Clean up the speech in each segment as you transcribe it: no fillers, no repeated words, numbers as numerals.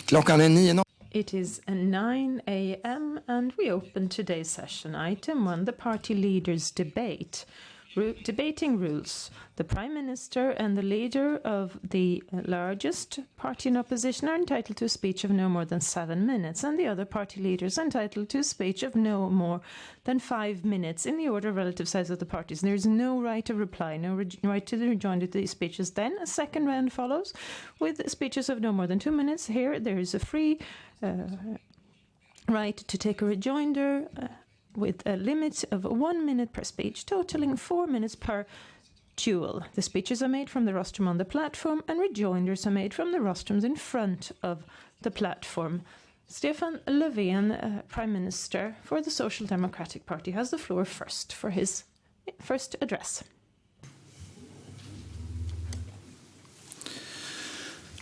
Klockan är 9. It is 9 a.m. and we open today's session. Item 1, the party leaders debate. Debating rules. The Prime Minister and the leader of the largest party in opposition are entitled to a speech of no more than 7 minutes, and the other party leaders are entitled to a speech of no more than 5 minutes in the order of relative size of the parties. There is no right of reply, no right to the rejoinder to these speeches. Then a second round follows with speeches of no more than 2 minutes. Here there is a free right to take a rejoinder with a limit of 1 minute per speech, totaling 4 minutes per duel. The speeches are made from the rostrum on the platform, and rejoinders are made from the rostrums in front of the platform. Stefan Löfven, Prime Minister for the Social Democratic Party, has the floor first for his first address.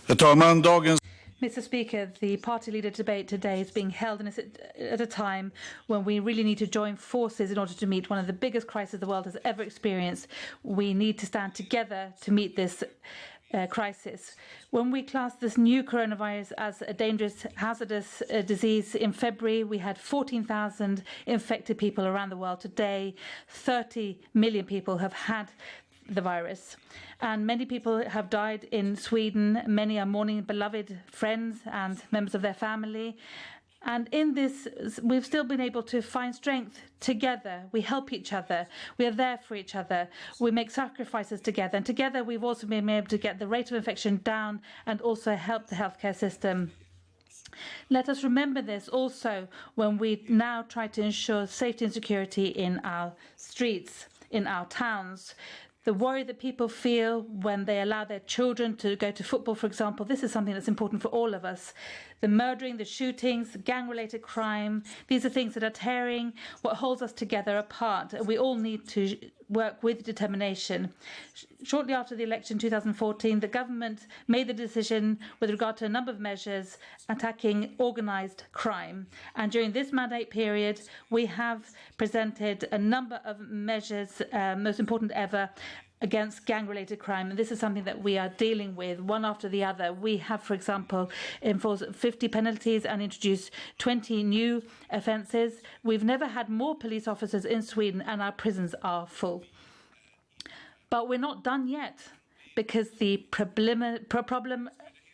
Herr talman, dagens Mr. Speaker, the party leader debate today is being held at a time when we really need to join forces in order to meet one of the biggest crises the world has ever experienced. We need to stand together to meet this crisis. When we classed this new coronavirus as a dangerous, hazardous disease in February, we had 14,000 infected people around the world. Today, 30 million people have had the virus, and many people have died in Sweden. Many are mourning beloved friends and members of their family, and in this we've still been able to find strength together. We help each other, we are there for each other, we make sacrifices together, and together we've also been able to get the rate of infection down and also help the healthcare system. Let us remember this also when we now try to ensure safety and security in our streets, in our towns. The worry that people feel when they allow their children to go to football, for example, this is something that's important for all of us. The murdering, the shootings, the gang-related crime, these are things that are tearing what holds us together apart. We all need to work with determination. Shortly after the election in 2014, the government made the decision with regard to a number of measures attacking organised crime. And during this mandate period, we have presented a number of measures, most important ever, against gang-related crime, and this is something that we are dealing with one after the other. We have, for example, enforced 50 penalties and introduced 20 new offences. We've never had more police officers in Sweden, and our prisons are full. But we're not done yet, because the problem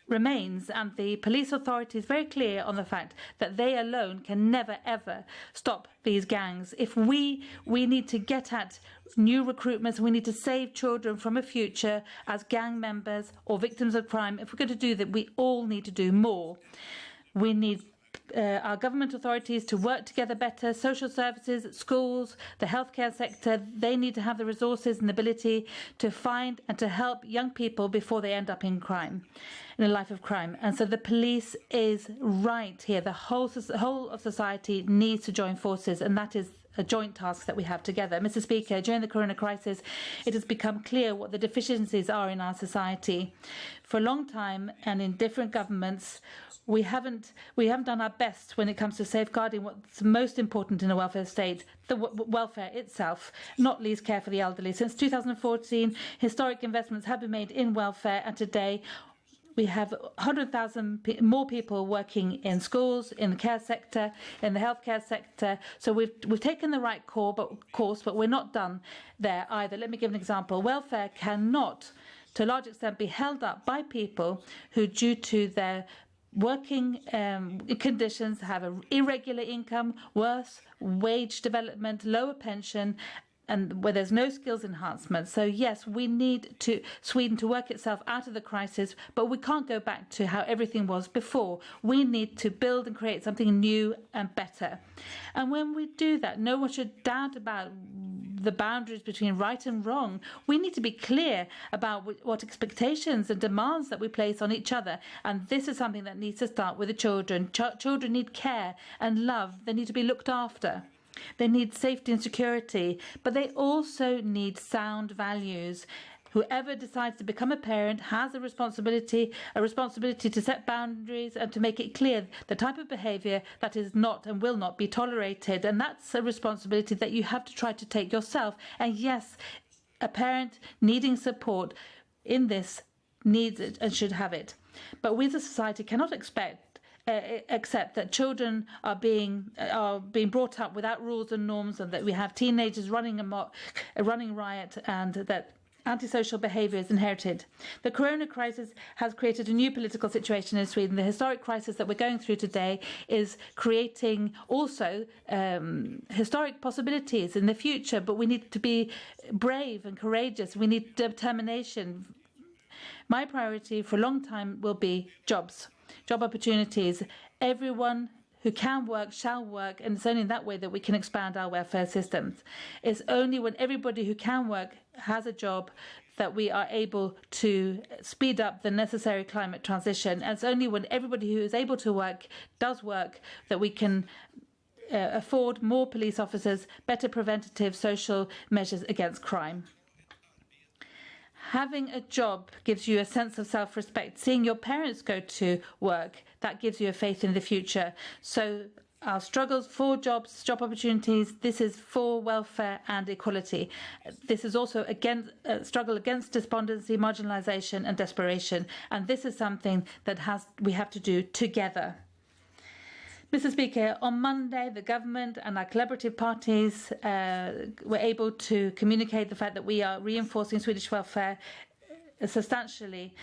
remains, and the police authority is very clear on the fact that they alone can never ever stop these gangs. If we need to get at new recruitments, we need to save children from a future as gang members or victims of crime. If we're going to do that, we all need to do more. We need our government authorities to work together better. Social services, schools, the healthcare sector, they need to have the resources and ability to find and to help young people before they end up in crime, in a life of crime. And so the police is right here. The whole of society needs to join forces, and that is a joint task that we have together. Mr. Speaker, during the corona crisis, it has become clear what the deficiencies are in our society. For a long time, and in different governments, we haven't done our best when it comes to safeguarding what's most important in a welfare state, the welfare itself, not least care for the elderly. Since 2014, historic investments have been made in welfare, and today we have 100,000 more people working in schools, in the care sector, in the healthcare sector. So we've taken the right course, but we're not done there either. Let me give an example. Welfare cannot, to a large extent, be held up by people who, due to their working conditions, have an irregular income, worse wage development, lower pension, and where there's no skills enhancement. So yes, we need Sweden to work itself out of the crisis, but we can't go back to how everything was before. We need to build and create something new and better. And when we do that, no one should doubt about the boundaries between right and wrong. We need to be clear about what expectations and demands that we place on each other. And this is something that needs to start with the children. Children need care and love. They need to be looked after. They need safety and security, but they also need sound values. Whoever decides to become a parent has a responsibility to set boundaries and to make it clear the type of behaviour that is not and will not be tolerated. And that's a responsibility that you have to try to take yourself. And yes, a parent needing support in this needs it and should have it. But we as a society cannot expect accept that children are being brought up without rules and norms, and that we have teenagers running amok, running riot, and that antisocial behaviour is inherited. The corona crisis has created a new political situation in Sweden. The historic crisis that we're going through today is creating also historic possibilities in the future, but we need to be brave and courageous. We need determination. My priority for a long time will be jobs, job opportunities. Everyone who can work shall work, and it's only in that way that we can expand our welfare systems. It's only when everybody who can work has a job that we are able to speed up the necessary climate transition. And it's only when everybody who is able to work does work that we can afford more police officers, better preventative social measures against crime. Having a job gives you a sense of self-respect. Seeing your parents go to work, that gives you a faith in the future. So our struggles for jobs, job opportunities, this is for welfare and equality. This is also a struggle against despondency, marginalisation and desperation. And this is something that we have to do together. Mr. Speaker, on Monday, the government and our collaborative parties were able to communicate the fact that we are reinforcing Swedish welfare substantially,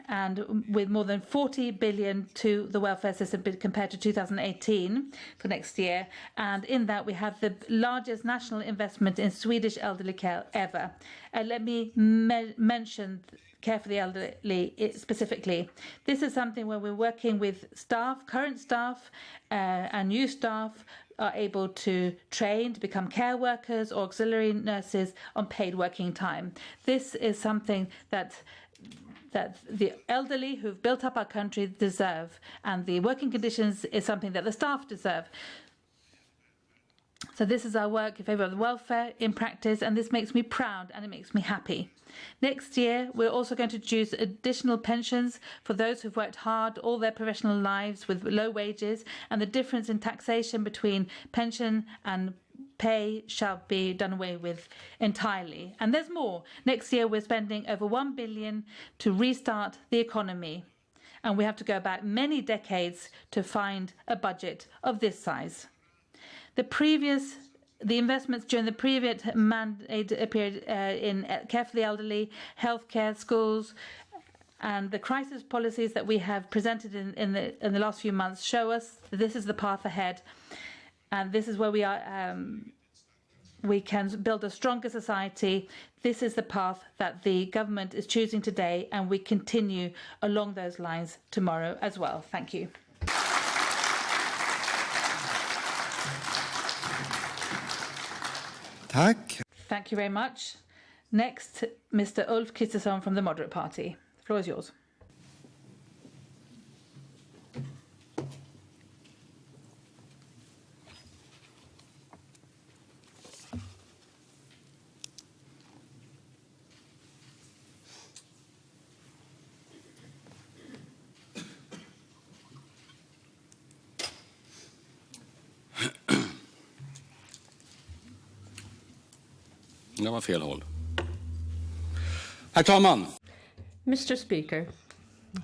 and with more than 40 billion to the welfare system compared to 2018 for next year. And in that, we have the largest national investment in Swedish elderly care ever. Let me mention care for the elderly specifically. This is something where we're working with staff, current staff and new staff are able to train to become care workers or auxiliary nurses on paid working time. This is something that the elderly who've built up our country deserve, and the working conditions is something that the staff deserve. So this is our work in favour of the welfare in practice, and this makes me proud and it makes me happy. Next year, we're also going to introduce additional pensions for those who've worked hard all their professional lives with low wages, and the difference in taxation between pension and pay shall be done away with entirely. And there's more. Next year, we're spending over 1 billion to restart the economy. And we have to go back many decades to find a budget of this size. The investments during the previous mandate period in care for the elderly, healthcare, schools, and the crisis policies that we have presented in the last few months show us that this is the path ahead, and this is where we are. We can build a stronger society. This is the path that the government is choosing today, and we continue along those lines tomorrow as well. Thank you. Tack. Thank you very much. Next, Mr. Ulf Kristersson from the Moderate Party. The floor is yours. Det var fel håll. Herr talman. Mr. Speaker,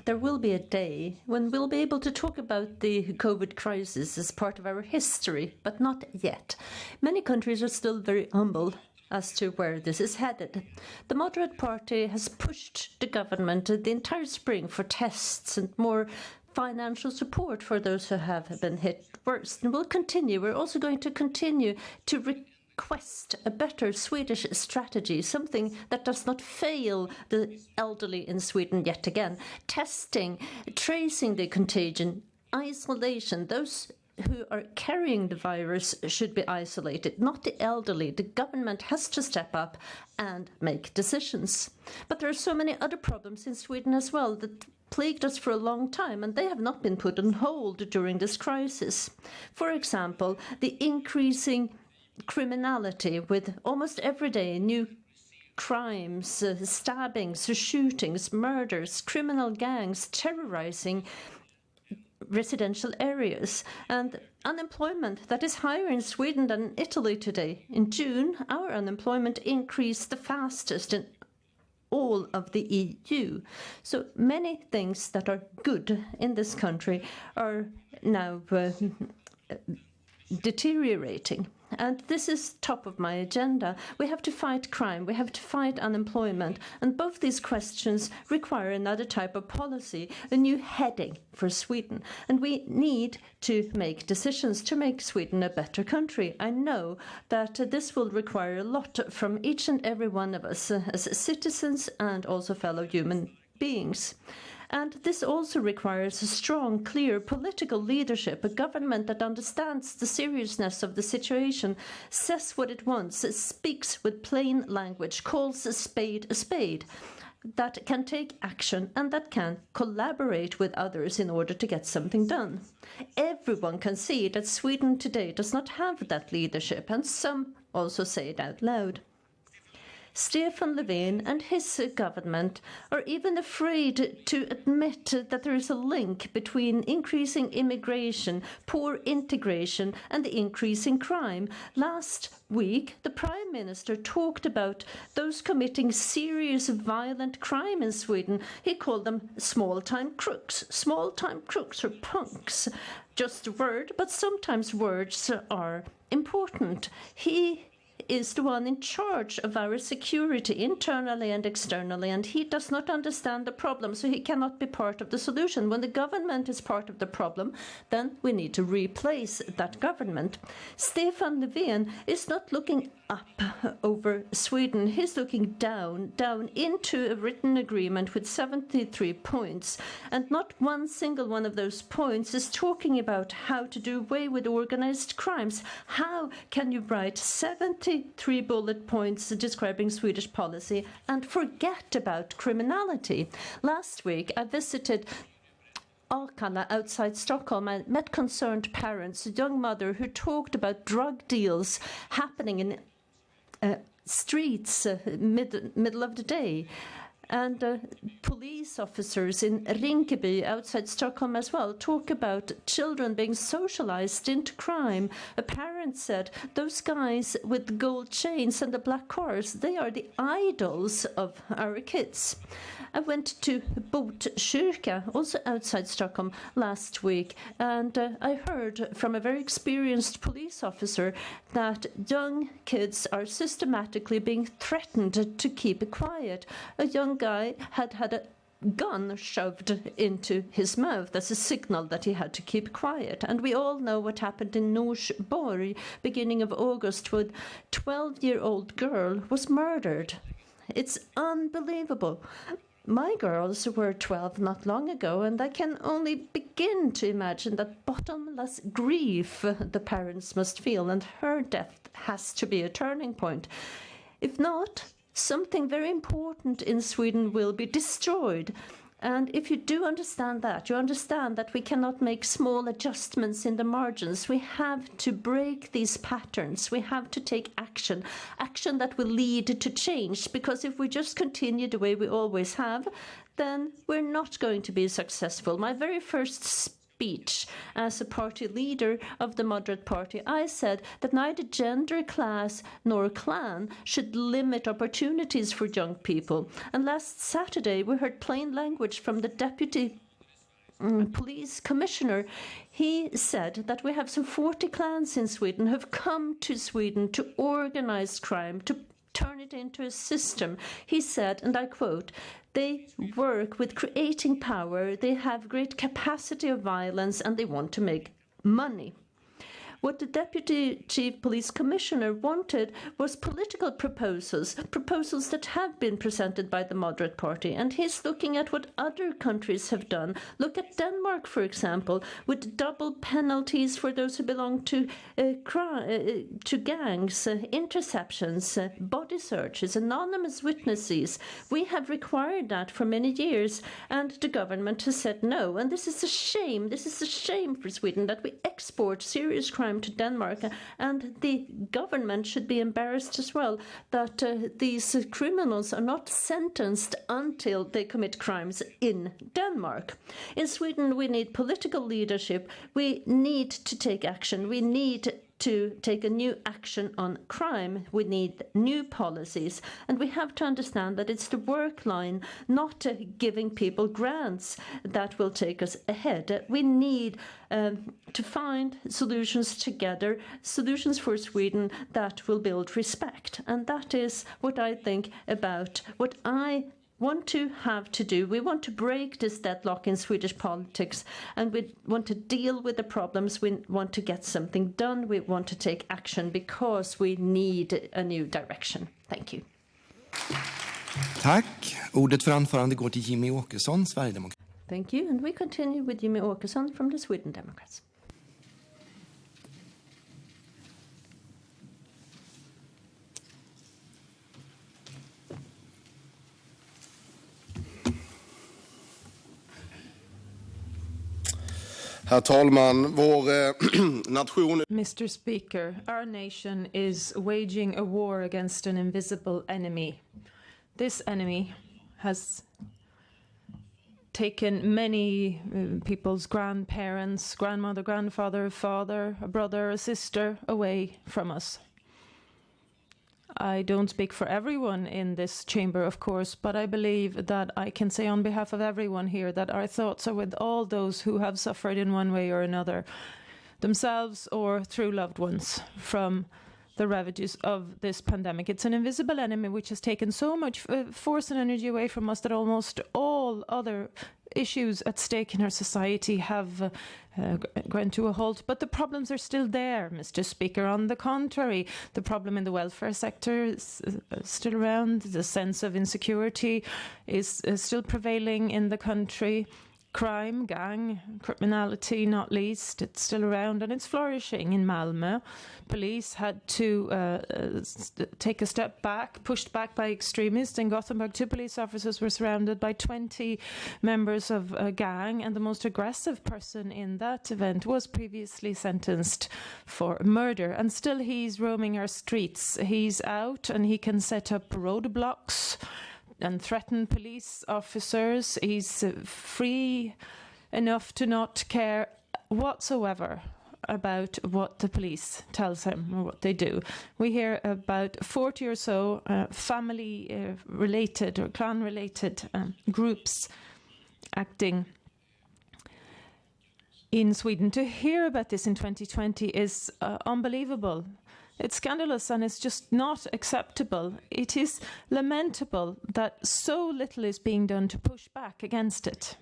there will be a day when we'll be able to talk about the COVID crisis as part of our history, but not yet. Many countries are still very humble as to where this is headed. The Moderate Party has pushed the government the entire spring for tests and more financial support for those who have been hit worst. And we'll continue. We're also going to continue to request a better Swedish strategy, something that does not fail the elderly in Sweden yet again. Testing, tracing the contagion, isolation. Those who are carrying the virus should be isolated, not the elderly. The government has to step up and make decisions. But there are so many other problems in Sweden as well that plagued us for a long time, and they have not been put on hold during this crisis. For example, the increasing criminality with almost every day new crimes, stabbings, shootings, murders, criminal gangs terrorizing residential areas, and unemployment that is higher in Sweden than Italy today. In June, our unemployment increased the fastest in all of the EU. So many things that are good in this country are now deteriorating. And this is top of my agenda. We have to fight crime, we have to fight unemployment, and both these questions require another type of policy, a new heading for Sweden. And we need to make decisions to make Sweden a better country. I know that this will require a lot from each and every one of us as citizens and also fellow human beings. And this also requires a strong, clear political leadership, a government that understands the seriousness of the situation, says what it wants, speaks with plain language, calls a spade, that can take action and that can collaborate with others in order to get something done. Everyone can see that Sweden today does not have that leadership, and some also say it out loud. Stefan Löfven and his government are even afraid to admit that there is a link between increasing immigration, poor integration, and the increasing crime. Last week, the Prime Minister talked about those committing serious violent crime in Sweden. He called them small-time crooks or punks. Just a word, but sometimes words are important. He is the one in charge of our security internally and externally, and he does not understand the problem, so he cannot be part of the solution. When the government is part of the problem, then we need to replace that government. Stefan Löfven is not looking up over Sweden. He's looking down into a written agreement with 73 points, and not one single one of those points is talking about how to do away with organized crimes. How can you write 73 bullet points describing Swedish policy and forget about criminality? Last week, I visited Akalla outside Stockholm. I met concerned parents, a young mother who talked about drug deals happening in streets middle of the day, and police officers in Rinkeby outside Stockholm as well talk about children being socialized into crime. A parent said, those guys with the gold chains and the black cars, they are the idols of our kids. I went to Botkyrka, also outside Stockholm, last week, and I heard from a very experienced police officer that young kids are systematically being threatened to keep quiet. A young guy had a gun shoved into his mouth as a signal that he had to keep quiet. And we all know what happened in Norsborg, beginning of August, when a 12-year-old girl was murdered. It's unbelievable. My girls were 12 not long ago, and I can only begin to imagine that bottomless grief the parents must feel, and her death has to be a turning point. If not, something very important in Sweden will be destroyed. And if you do understand that, you understand that we cannot make small adjustments in the margins. We have to break these patterns. We have to take action that will lead to change. Because if we just continue the way we always have, then we're not going to be successful. My very first speech as a party leader of the moderate party, I said that neither gender, class nor clan should limit opportunities for young people. And last Saturday we heard plain language from the deputy police commissioner. He said that we have some 40 clans in Sweden who have come to Sweden to organize crime, to turn it into a system. He said, and I quote, they work with creating power, they have great capacity of violence, and they want to make money. What the Deputy Chief Police Commissioner wanted was political proposals that have been presented by the Moderate Party, and he's looking at what other countries have done. Look at Denmark, for example, with double penalties for those who belong to gangs, interceptions, body searches, anonymous witnesses. We have required that for many years, and the government has said no. And this is a shame. This is a shame for Sweden that we export serious crime to Denmark, and the government should be embarrassed as well that these criminals are not sentenced until they commit crimes in Denmark. In Sweden, we need political leadership. We need to take action. We need to take a new action on crime. We need new policies, and we have to understand that it's the work line, not giving people grants, that will take us ahead. We need to find solutions together, solutions for Sweden that will build respect. And that is what I think about what I want to have to do. We want to break this deadlock in Swedish politics, and we want to deal with the problems. We want to get something done. We want to take action because we need a new direction. Thank you. Tack. Ordet för anförande går till Jimmy Åkesson, Sverigedemokrat. Thank you, and we continue with Jimmy Åkesson from the Sweden Democrats. Herr talman, vår nation... Mr. Speaker, our nation is waging a war against an invisible enemy. This enemy has taken many people's grandparents, grandmother, grandfather, father, a brother, a sister away from us. I don't speak for everyone in this chamber, of course, but I believe that I can say on behalf of everyone here that our thoughts are with all those who have suffered in one way or another, themselves or through loved ones, from the ravages of this pandemic. It's an invisible enemy which has taken so much force and energy away from us that almost all other issues at stake in our society have ground to a halt. But the problems are still there, Mr. Speaker. On the contrary, the problem in the welfare sector is still around. The sense of insecurity is still prevailing in the country. Crime, gang, criminality, not least, it's still around and it's flourishing in Malmö. Police had to take a step back, pushed back by extremists. In Gothenburg, 2 police officers were surrounded by 20 members of a gang, and the most aggressive person in that event was previously sentenced for murder. And still he's roaming our streets. He's out and he can set up roadblocks and threaten police officers. He's free enough to not care whatsoever about what the police tells him or what they do. We hear about 40 or so family-related or clan-related groups acting in Sweden. To hear about this in 2020 is unbelievable. It's scandalous and it's just not acceptable. It is lamentable that so little is being done to push back against it.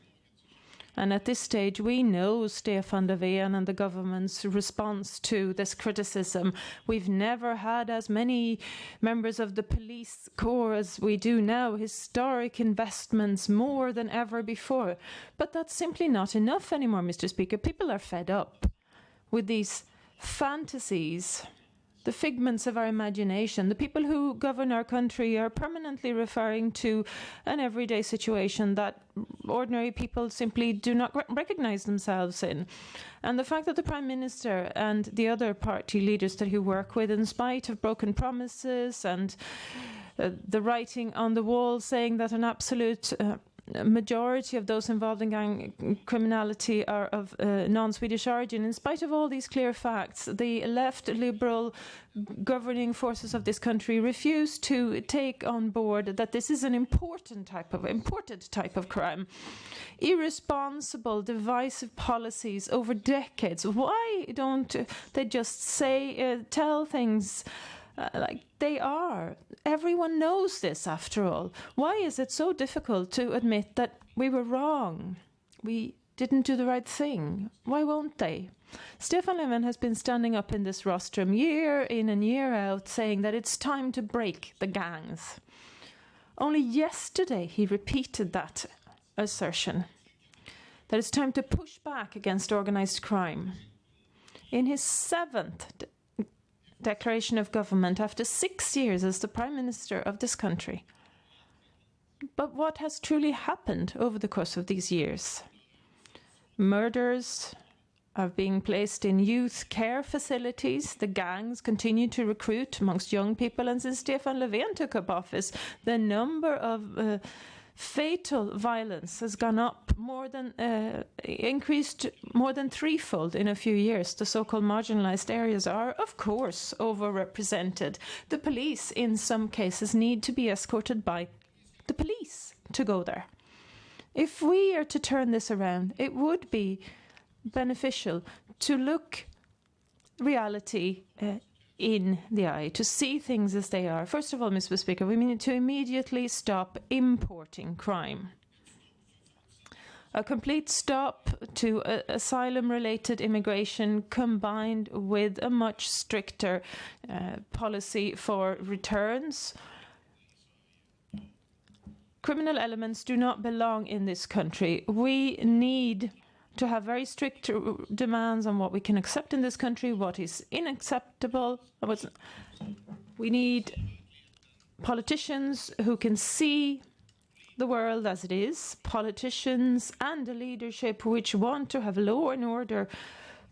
And at this stage, we know Stefan Löfven and the government's response to this criticism. We've never had as many members of the police corps as we do now. Historic investments, more than ever before. But that's simply not enough anymore, Mr. Speaker. People are fed up with these fantasies, the figments of our imagination. The people who govern our country are permanently referring to an everyday situation that ordinary people simply do not recognize themselves in. And the fact that the Prime Minister and the other party leaders that he work with, in spite of broken promises and the writing on the wall saying that an absolute majority of those involved in gang criminality are of non-Swedish origin. In spite of all these clear facts, the left liberal governing forces of this country refuse to take on board that this is an imported type of crime. Irresponsible, divisive policies over decades. Why don't they just tell things like they are? Everyone knows this, after all. Why is it so difficult to admit that we were wrong? We didn't do the right thing. Why won't they? Stefan Löfven has been standing up in this rostrum year in and year out saying that it's time to break the gangs. Only yesterday he repeated that assertion, that it's time to push back against organized crime. In his 7th declaration of government after 6 years as the Prime Minister of this country. But what has truly happened over the course of these years? Murders are being placed in youth care facilities. The gangs continue to recruit amongst young people. And since Stefan Löfven took up office, the number of fatal violence has gone up increased more than threefold in a few years. The so-called marginalized areas are, of course, overrepresented. The police, in some cases, need to be escorted by the police to go there. If we are to turn this around, it would be beneficial to look reality in the eye, to see things as they are. First of all, Mr. Speaker, we need to immediately stop importing crime. A complete stop to asylum-related immigration combined with a much stricter policy for returns. Criminal elements do not belong in this country. We need to have very strict demands on what we can accept in this country, what is unacceptable. We need politicians who can see the world as it is, politicians and a leadership which want to have law and order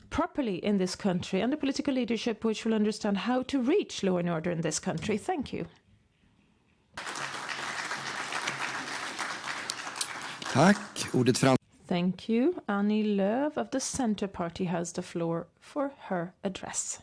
properly in this country, and a political leadership which will understand how to reach law and order in this country. Thank you. Tack. Ordet fram. Thank you. Annie Lööf of the Centre Party has the floor for her address.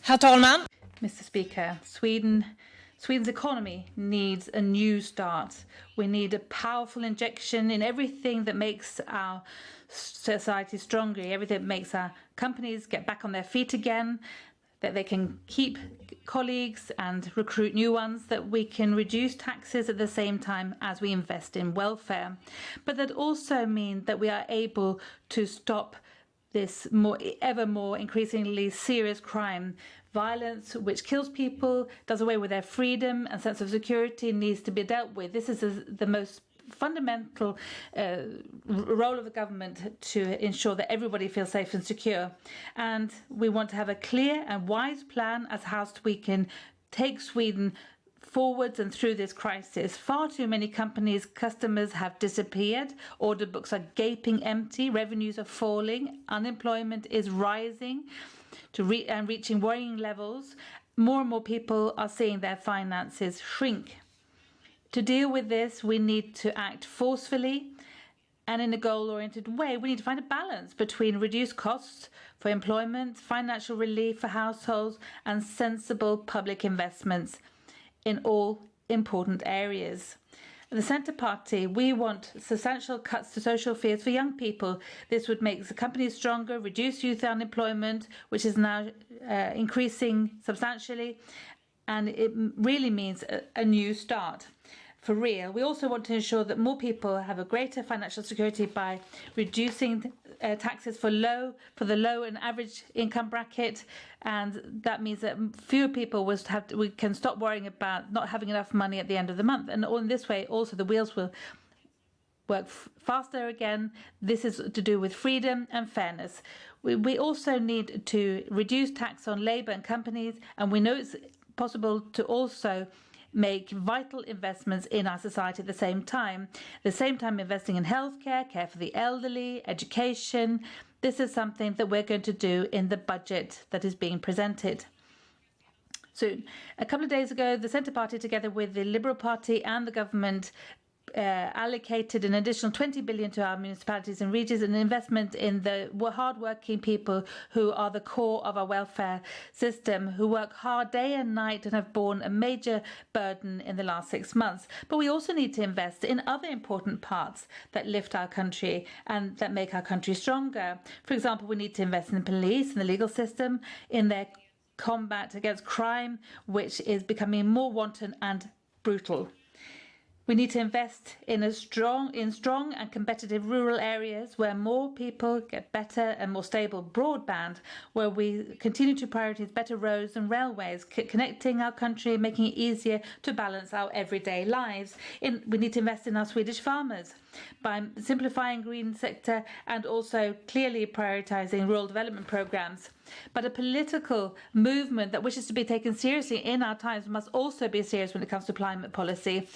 Herr talman! Mr. Speaker, Sweden's economy needs a new start. We need a powerful injection in everything that makes our society stronger, everything that makes our companies get back on their feet again, that they can keep colleagues and recruit new ones, that we can reduce taxes at the same time as we invest in welfare. But that also means that we are able to stop this ever more increasingly serious crime. Violence which kills people, does away with their freedom and sense of security, needs to be dealt with. This is the most fundamental role of the government, to ensure that everybody feels safe and secure. And we want to have a clear and wise plan as how we can take Sweden forwards and through this crisis. Far too many companies' customers have disappeared. Order books are gaping empty. Revenues are falling. Unemployment is rising and reaching worrying levels. More and more people are seeing their finances shrink. To deal with this, we need to act forcefully and in a goal-oriented way. We need to find a balance between reduced costs for employment, financial relief for households, and sensible public investments in all important areas. The Centre Party, we want substantial cuts to social fees for young people. This would make the companies stronger, reduce youth unemployment, which is now increasing substantially, and it really means a new start. For real. We also want to ensure that more people have a greater financial security by reducing taxes for the low and average income bracket, and that means that fewer people we can stop worrying about not having enough money at the end of the month. And in this way, also the wheels will work faster again. This is to do with freedom and fairness. We also need to reduce tax on labour and companies, and we know it's possible to also make vital investments in our society at the same time. Investing in healthcare, care for the elderly, education. This is something that we're going to do in the budget that is being presented. So a couple of days ago, the Centre Party, together with the Liberal Party and the government, allocated an additional 20 billion to our municipalities and regions, an investment in the hard-working people who are the core of our welfare system, who work hard day and night and have borne a major burden in the last 6 months. But we also need to invest in other important parts that lift our country and that make our country stronger. For example, we need to invest in the police and the legal system, in their combat against crime, which is becoming more wanton and brutal. We need to invest in strong and competitive rural areas where more people get better and more stable broadband, where we continue to prioritise better roads and railways, connecting our country, making it easier to balance our everyday lives. We need to invest in our Swedish farmers by simplifying green sector and also clearly prioritising rural development programmes. But a political movement that wishes to be taken seriously in our times must also be serious when it comes to climate policy.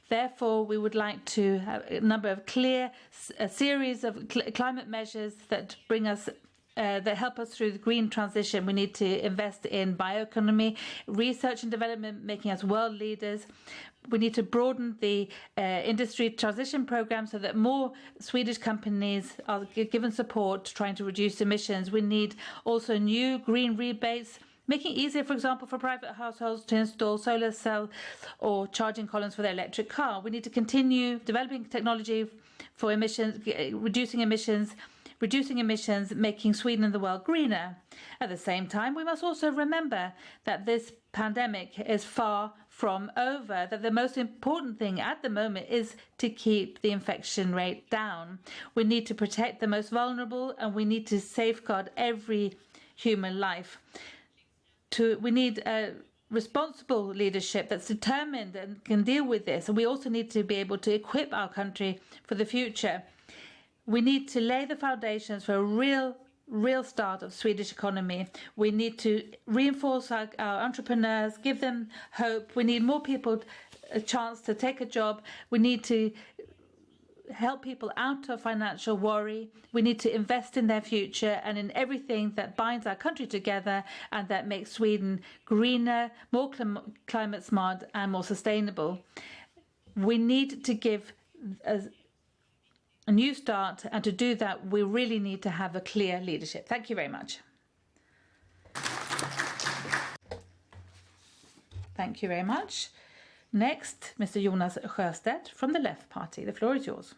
Therefore, we would like to have a series of climate measures that bring us that help us through the green transition. We need to invest in bioeconomy, research and development, making us world leaders. We need to broaden the industry transition program so that more Swedish companies are given support trying to reduce emissions. We need also new green rebates, making it easier, for example, for private households to install solar cell or charging columns for their electric car. We need to continue developing technology for emissions, reducing emissions, making Sweden and the world greener. At the same time, we must also remember that this pandemic is far from over, that the most important thing at the moment is to keep the infection rate down. We need to protect the most vulnerable, and we need to safeguard every human life. We need a responsible leadership that's determined and can deal with this, and we also need to be able to equip our country for the future. We need to lay the foundations for a real start of Swedish economy. We need to reinforce our entrepreneurs, give them hope. We need more people a chance to take a job. We need to help people out of financial worry. We need to invest in their future and in everything that binds our country together and that makes Sweden greener, more climate smart and more sustainable. We need to give a new start, and to do that we really need to have a clear leadership. Thank you very much. Thank you very much. Next, Mr. Jonas Sjöstedt from the Left Party. The floor is yours.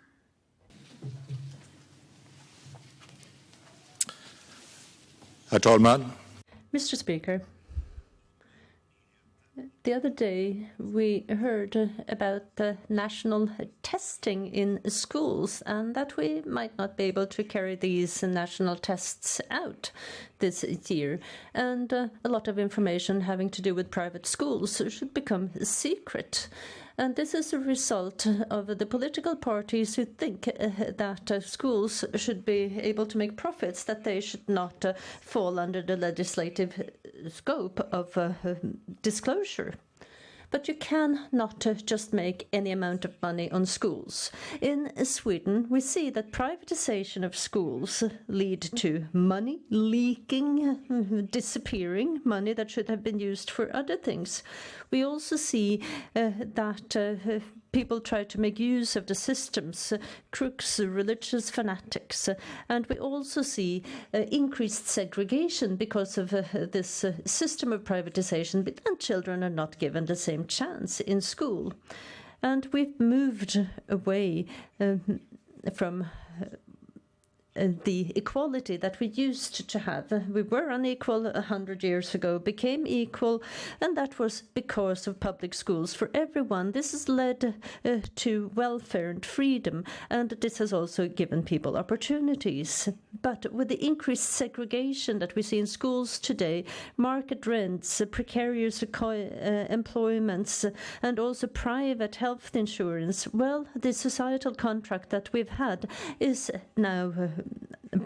Herr talman! Mr. Speaker, the other day we heard about the national testing in schools and that we might not be able to carry these national tests out this year. And a lot of information having to do with private schools should become secret. And this is a result of the political parties who think that schools should be able to make profits, that they should not fall under the legislative scope of disclosure. But you cannot just make any amount of money on schools. In Sweden, we see that privatization of schools lead to money leaking, disappearing, money that should have been used for other things. We also see that people try to make use of the systems, crooks, religious fanatics. And we also see increased segregation because of this system of privatization, and children are not given the same chance in school. And we've moved away from the equality that we used to have. We were unequal 100 years ago, became equal, and that was because of public schools for everyone. This has led to welfare and freedom, and this has also given people opportunities. But with the increased segregation that we see in schools today, market rents, precarious employments, and also private health insurance, well, the societal contract that we've had is now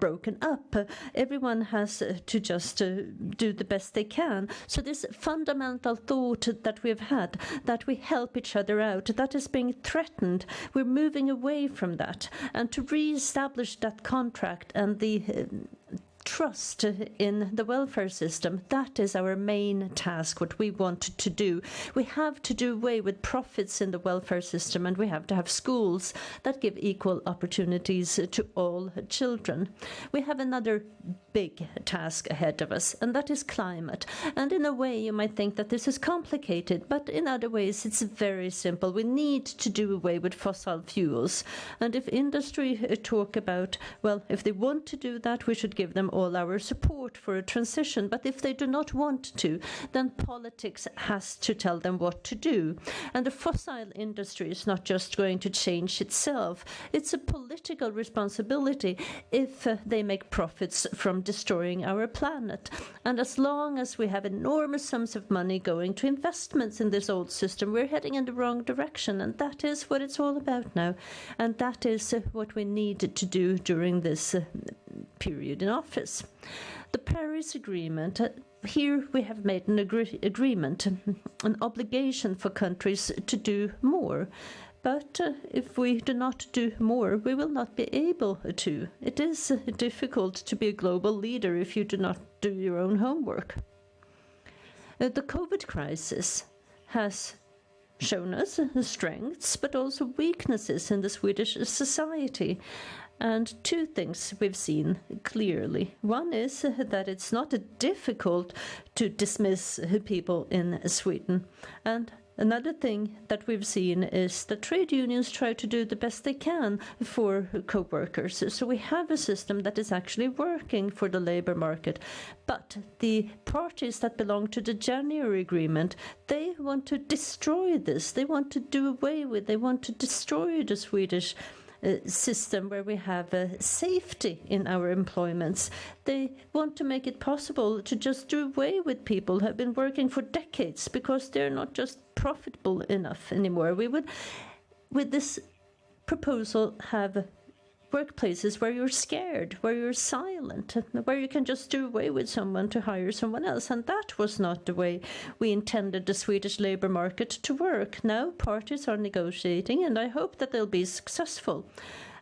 broken up. Everyone has to just do the best they can. So this fundamental thought that we've had, that we help each other out, that is being threatened. We're moving away from that. And to re-establish that contract and the trust in the welfare system, that is our main task, what we want to do. We have to do away with profits in the welfare system, and we have to have schools that give equal opportunities to all children. We have another big task ahead of us, and that is climate. And in a way you might think that this is complicated, but in other ways it's very simple. We need to do away with fossil fuels. And if industry talk about, well, if they want to do that, we should give them all our support for a transition. But if they do not want to, then politics has to tell them what to do. And the fossil industry is not just going to change itself. It's a political responsibility if they make profits from destroying our planet. And as long as we have enormous sums of money going to investments in this old system, we're heading in the wrong direction. And that is what it's all about now. And that is what we need to do during this period in office. The Paris Agreement, here we have made an agreement, an obligation for countries to do more. But if we do not do more, we will not be able to. It is difficult to be a global leader if you do not do your own homework. The COVID crisis has shown us strengths but also weaknesses in the Swedish society. And two things we've seen clearly. One is that it's not difficult to dismiss people in Sweden. And another thing that we've seen is that trade unions try to do the best they can for co-workers. So we have a system that is actually working for the labor market. But the parties that belong to the January agreement, they want to destroy this. They want to do away with, they want to destroy the Swedish system where we have safety in our employments. They want to make it possible to just do away with people who have been working for decades because they're not just profitable enough anymore. We would, with this proposal, have workplaces where you're scared, where you're silent, where you can just do away with someone to hire someone else. And that was not the way we intended the Swedish labour market to work. Now parties are negotiating, and I hope that they'll be successful.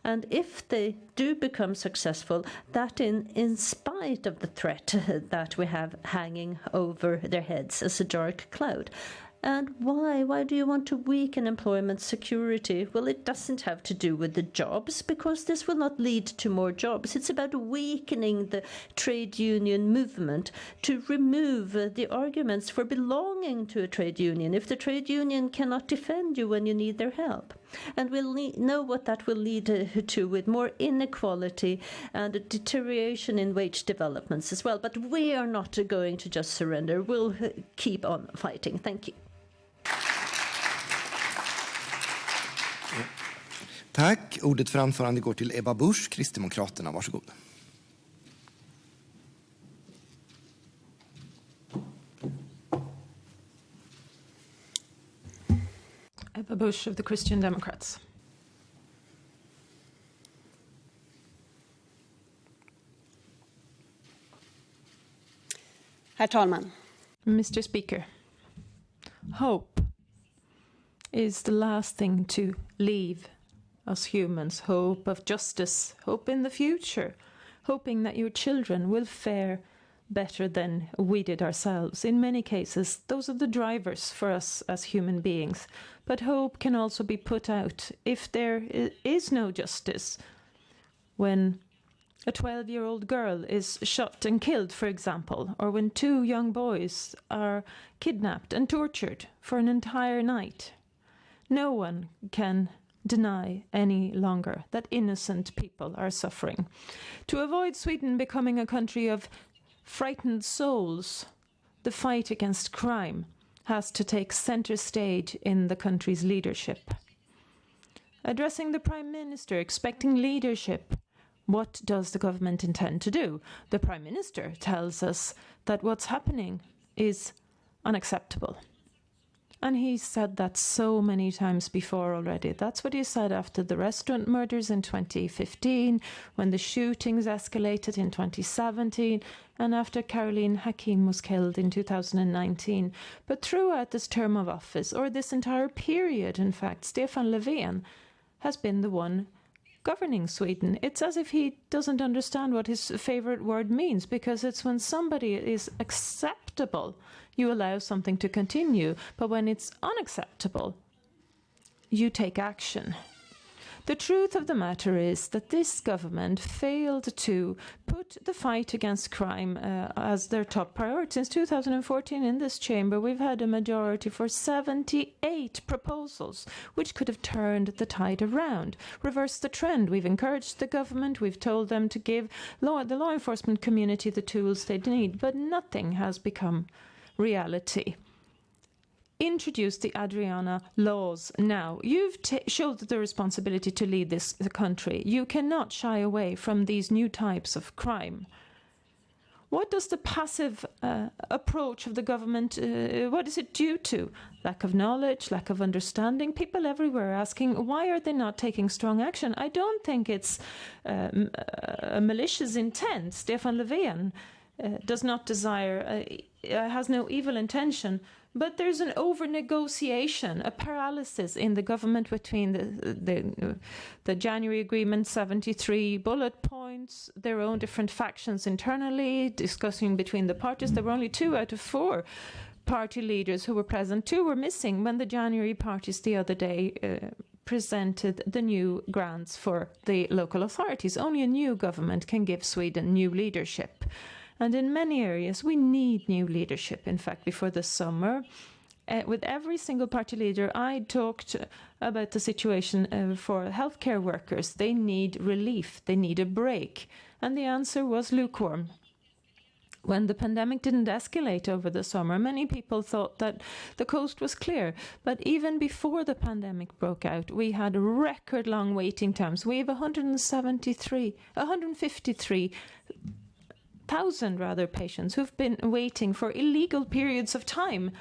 And if they do become successful, that in spite of the threat that we have hanging over their heads as a dark cloud. And why? Why do you want to weaken employment security? Well, it doesn't have to do with the jobs, because this will not lead to more jobs. It's about weakening the trade union movement to remove the arguments for belonging to a trade union if the trade union cannot defend you when you need their help. And we'll know what that will lead to with more inequality and a deterioration in wage developments as well. But we are not going to just surrender. We'll keep on fighting. Thank you. Tack. Ordet för anförande går till Ebba Busch, Kristdemokraterna. Varsågod. Ebba Busch of the Christian Democrats. Herr talman. Mr. Speaker, hope is the last thing to leave us humans. Hope of justice, hope in the future, hoping that your children will fare better than we did ourselves. In many cases, those are the drivers for us as human beings. But hope can also be put out if there is no justice. When a 12-year-old girl is shot and killed, for example, or when 2 young boys are kidnapped and tortured for an entire night. No one can deny any longer that innocent people are suffering. To avoid Sweden becoming a country of frightened souls, the fight against crime has to take center stage in the country's leadership. Addressing the Prime Minister, expecting leadership, what does the government intend to do? The Prime Minister tells us that what's happening is unacceptable. And he said that so many times before already. That's what he said after the restaurant murders in 2015, when the shootings escalated in 2017, and after Caroline Hakim was killed in 2019. But throughout this term of office, or this entire period, in fact, Stefan Löfven has been the one governing Sweden. It's as if he doesn't understand what his favorite word means, because it's when somebody is acceptable, you allow something to continue, but when it's unacceptable, you take action. The truth of the matter is that this government failed to put the fight against crime as their top priority. Since 2014 in this chamber, we've had a majority for 78 proposals, which could have turned the tide around, reversed the trend. We've encouraged the government, we've told them to give the law enforcement community the tools they need, but nothing has become reality. Introduce the Adriana laws now. You've showed the responsibility to lead the country. You cannot shy away from these new types of crime. What does the passive approach of the government, what is it due to? Lack of knowledge, lack of understanding? People everywhere are asking, why are they not taking strong action? I don't think it's a malicious intent. Stefan Löfven does not desire, has no evil intention. But there's an over-negotiation, a paralysis in the government between the January agreement, 73 bullet points, their own different factions internally, discussing between the parties. There were only 2 out of 4 party leaders who were present. 2 were missing when the January parties the other day presented the new grants for the local authorities. Only a new government can give Sweden new leadership. And in many areas, we need new leadership. In fact, before the summer, with every single party leader, I talked about the situation for healthcare workers. They need relief. They need a break. And the answer was lukewarm. When the pandemic didn't escalate over the summer, many people thought that the coast was clear. But even before the pandemic broke out, we had record-long waiting times. We have 153,000 patients who've been waiting for illegal periods of time.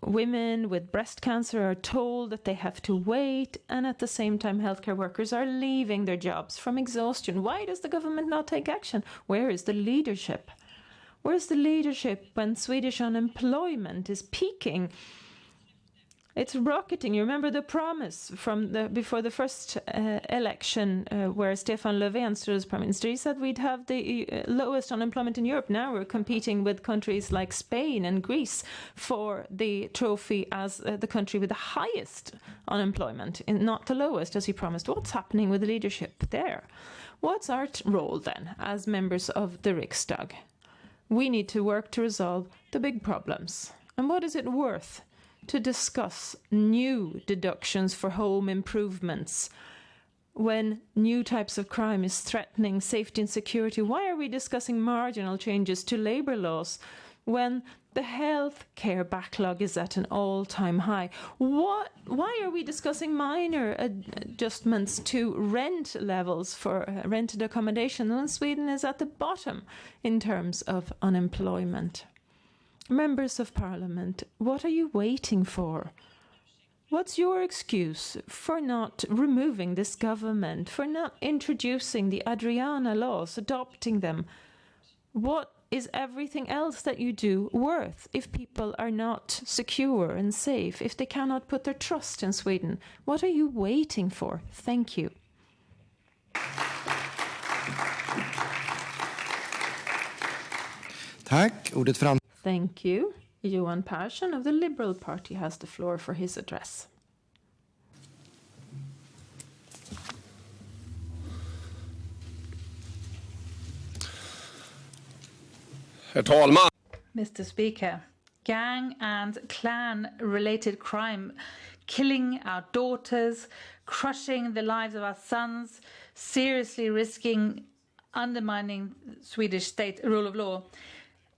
Women with breast cancer are told that they have to wait, and at the same time healthcare workers are leaving their jobs from exhaustion. Why does the government not take action? Where is the leadership? Where's the leadership when Swedish unemployment is peaking? It's rocketing. You remember the promise from before the first election where Stefan Löfven stood as Prime Minister. He said we'd have the lowest unemployment in Europe. Now we're competing with countries like Spain and Greece for the trophy as the country with the highest unemployment, and not the lowest, as he promised. What's happening with the leadership there? What's our role then as members of the Riksdag? We need to work to resolve the big problems. And what is it worth to discuss new deductions for home improvements when new types of crime is threatening safety and security? Why are we discussing marginal changes to labour laws when the health care backlog is at an all-time high? Why are we discussing minor adjustments to rent levels for rented accommodation when Sweden is at the bottom in terms of unemployment? Members of Parliament, what are you waiting for? What's your excuse for not removing this government, for not introducing the Adriana laws, adopting them? What is everything else that you do worth if people are not secure and safe, if they cannot put their trust in Sweden? What are you waiting for? Thank you. Tack. Ordet fram. Thank you. Johan Persson of the Liberal Party has the floor for his address. Herr talman! Mr. Speaker, gang and clan-related crime, killing our daughters, crushing the lives of our sons, seriously risking undermining Swedish state rule of law.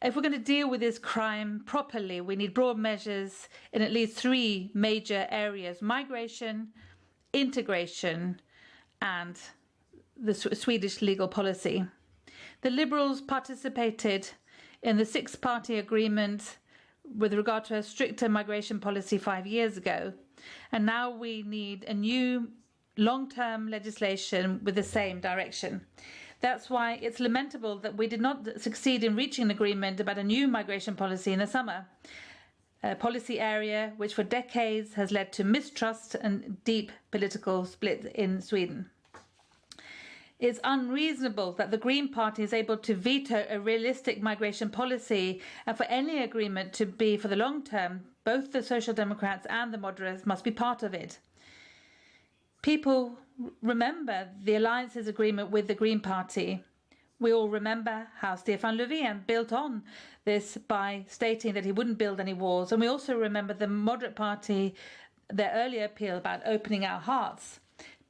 If we're going to deal with this crime properly, we need broad measures in at least 3 major areas: migration, integration, and the Swedish legal policy. The Liberals participated in the 6-party agreement with regard to a stricter migration policy 5 years ago. And now we need a new long-term legislation with the same direction. That's why it's lamentable that we did not succeed in reaching an agreement about a new migration policy in the summer. A policy area which for decades has led to mistrust and deep political split in Sweden. It's unreasonable that the Green Party is able to veto a realistic migration policy, and for any agreement to be for the long term, both the Social Democrats and the moderates must be part of it. People remember the alliance's agreement with the Green Party. We all remember how Stefan Löfven built on this by stating that he wouldn't build any walls. And we also remember the moderate party, their earlier appeal about opening our hearts.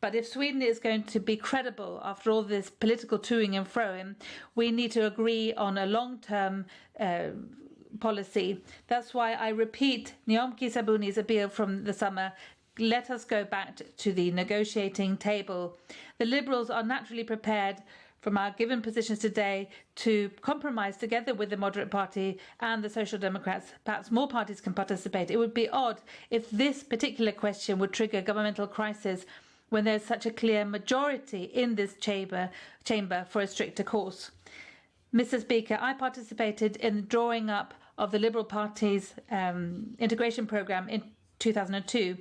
But if Sweden is going to be credible after all this political toing and froing, we need to agree on a long-term policy. That's why I repeat Nyamko Sabunis' appeal from the summer. Let us go back to the negotiating table. The Liberals are naturally prepared from our given positions today to compromise together with the moderate party and the Social Democrats. Perhaps more parties can participate. It would be odd if this particular question would trigger a governmental crisis when there's such a clear majority in this chamber for a stricter course. Mr. Speaker, I participated in the drawing up of the Liberal Party's integration programme in 2002.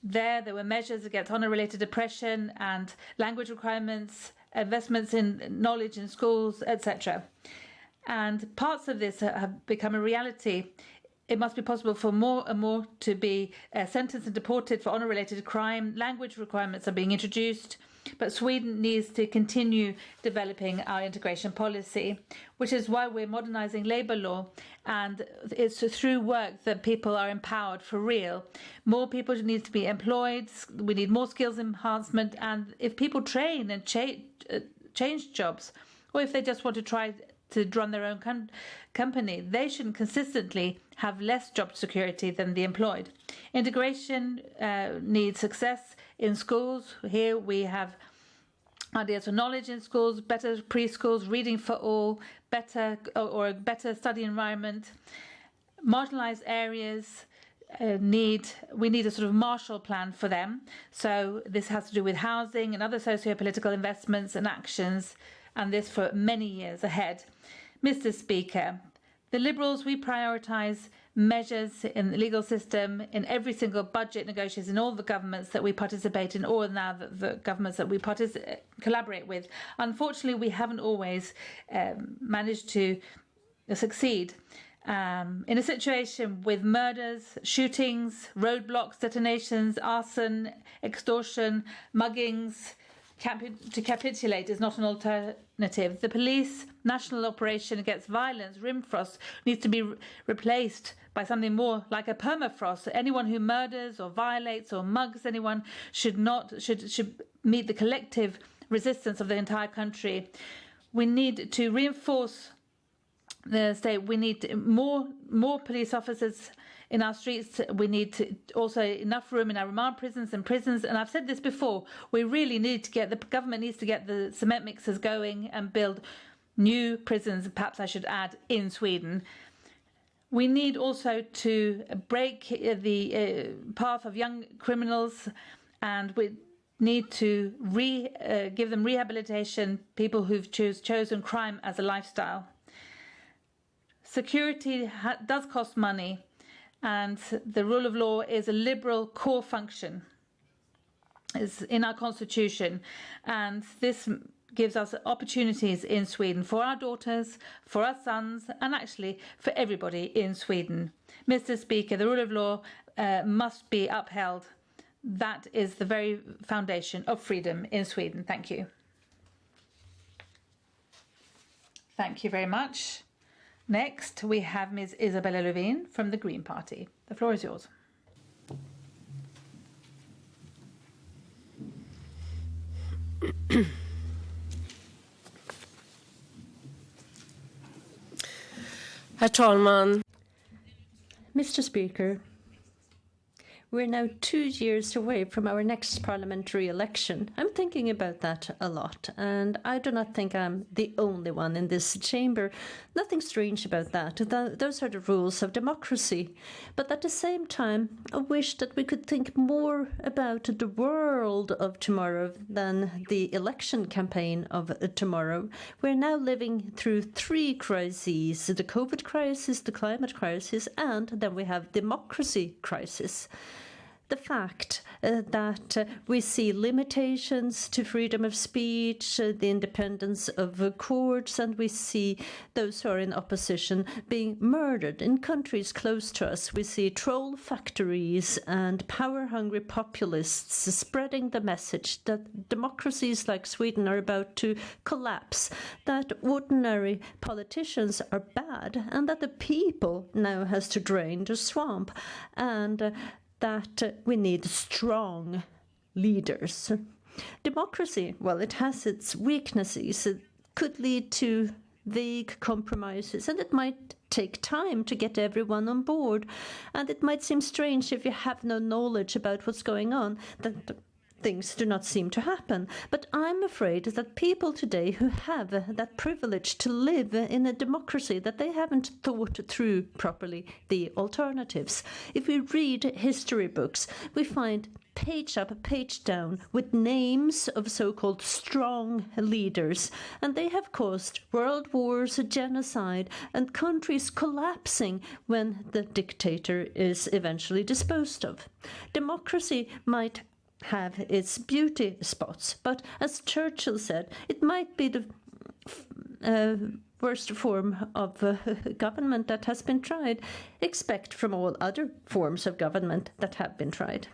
There were measures against honour-related oppression and language requirements, investments in knowledge in schools, etc. And parts of this have become a reality. It must be possible for more and more to be sentenced and deported for honour-related crime. Language requirements are being introduced, but Sweden needs to continue developing our integration policy, which is why we're modernising labour law, and it's through work that people are empowered for real. More people need to be employed, we need more skills enhancement, and if people train and change jobs, or if they just want to try to run their own company, they should consistently have less job security than the employed. Integration needs success in schools. Here we have ideas for knowledge in schools, better preschools, reading for all, a better study environment. Marginalised areas we need a sort of Marshall Plan for them. So this has to do with housing and other socio-political investments and actions, and this for many years ahead. Mr. Speaker, the Liberals, we prioritise measures in the legal system in every single budget negotiation in all the governments that we participate in, or now the governments that we collaborate with. Unfortunately, we haven't always managed to succeed. In a situation with murders, shootings, roadblocks, detonations, arson, extortion, muggings, to capitulate is not an alternative. The police national operation against violence, Rimfrost, needs to be replaced by something more like a permafrost. Anyone who murders or violates or mugs anyone should meet the collective resistance of the entire country. We need to reinforce the state. We need more police officers in our streets. We need also enough room in our remand prisons. And I've said this before, we really need to the government needs to get the cement mixers going and build new prisons, perhaps I should add, in Sweden. We need also to break the path of young criminals, and we need to give them rehabilitation, people who've chosen crime as a lifestyle. Security does cost money, and the rule of law is a liberal core function. It's in our constitution, and this gives us opportunities in Sweden for our daughters, for our sons, and actually for everybody in Sweden. Mr. Speaker, the rule of law must be upheld. That is the very foundation of freedom in Sweden. Thank you. Thank you very much. Next, we have Ms. Isabella Lövin from the Green Party. The floor is yours. Herr talman. Mr. Speaker, we're now 2 years away from our next parliamentary election. I'm thinking about that a lot, and I do not think I'm the only one in this chamber. Nothing strange about that. Those are the rules of democracy. But at the same time, I wish that we could think more about the world of tomorrow than the election campaign of tomorrow. We're now living through 3 crises: the COVID crisis, the climate crisis, and then we have democracy crisis. The fact that we see limitations to freedom of speech, the independence of courts, and we see those who are in opposition being murdered in countries close to us. We see troll factories and power-hungry populists spreading the message that democracies like Sweden are about to collapse, that ordinary politicians are bad, and that the people now has to drain the swamp, and that we need strong leaders. Democracy, well, it has its weaknesses. It could lead to vague compromises, and it might take time to get everyone on board. And it might seem strange if you have no knowledge about what's going on, that things do not seem to happen. But I'm afraid that people today who have that privilege to live in a democracy, that they haven't thought through properly the alternatives. If we read history books, we find page up, page down, with names of so-called strong leaders, and they have caused world wars, genocide, and countries collapsing when the dictator is eventually disposed of. Democracy might have its beauty spots, but as Churchill said, it might be the worst form of government that has been tried. Expect from all other forms of government that have been tried.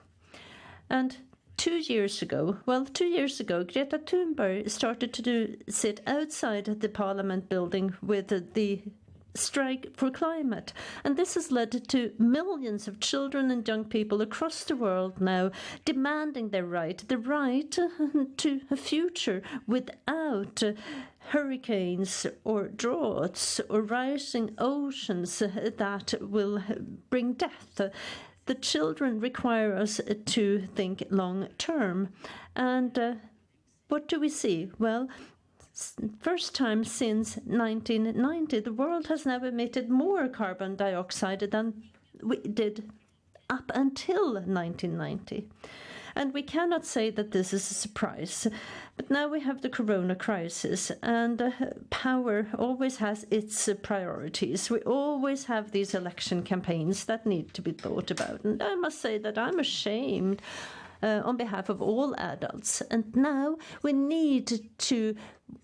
And 2 years ago, Greta Thunberg started to sit outside the parliament building with the strike for climate. And this has led to millions of children and young people across the world now demanding the right to a future without hurricanes or droughts or rising oceans that will bring death. The children require us to think long term. And what do we see? Well, first time since 1990, the world has now emitted more carbon dioxide than we did up until 1990. And we cannot say that this is a surprise. But now we have the corona crisis, and power always has its priorities. We always have these election campaigns that need to be thought about. And I must say that I'm ashamed on behalf of all adults. And now we need to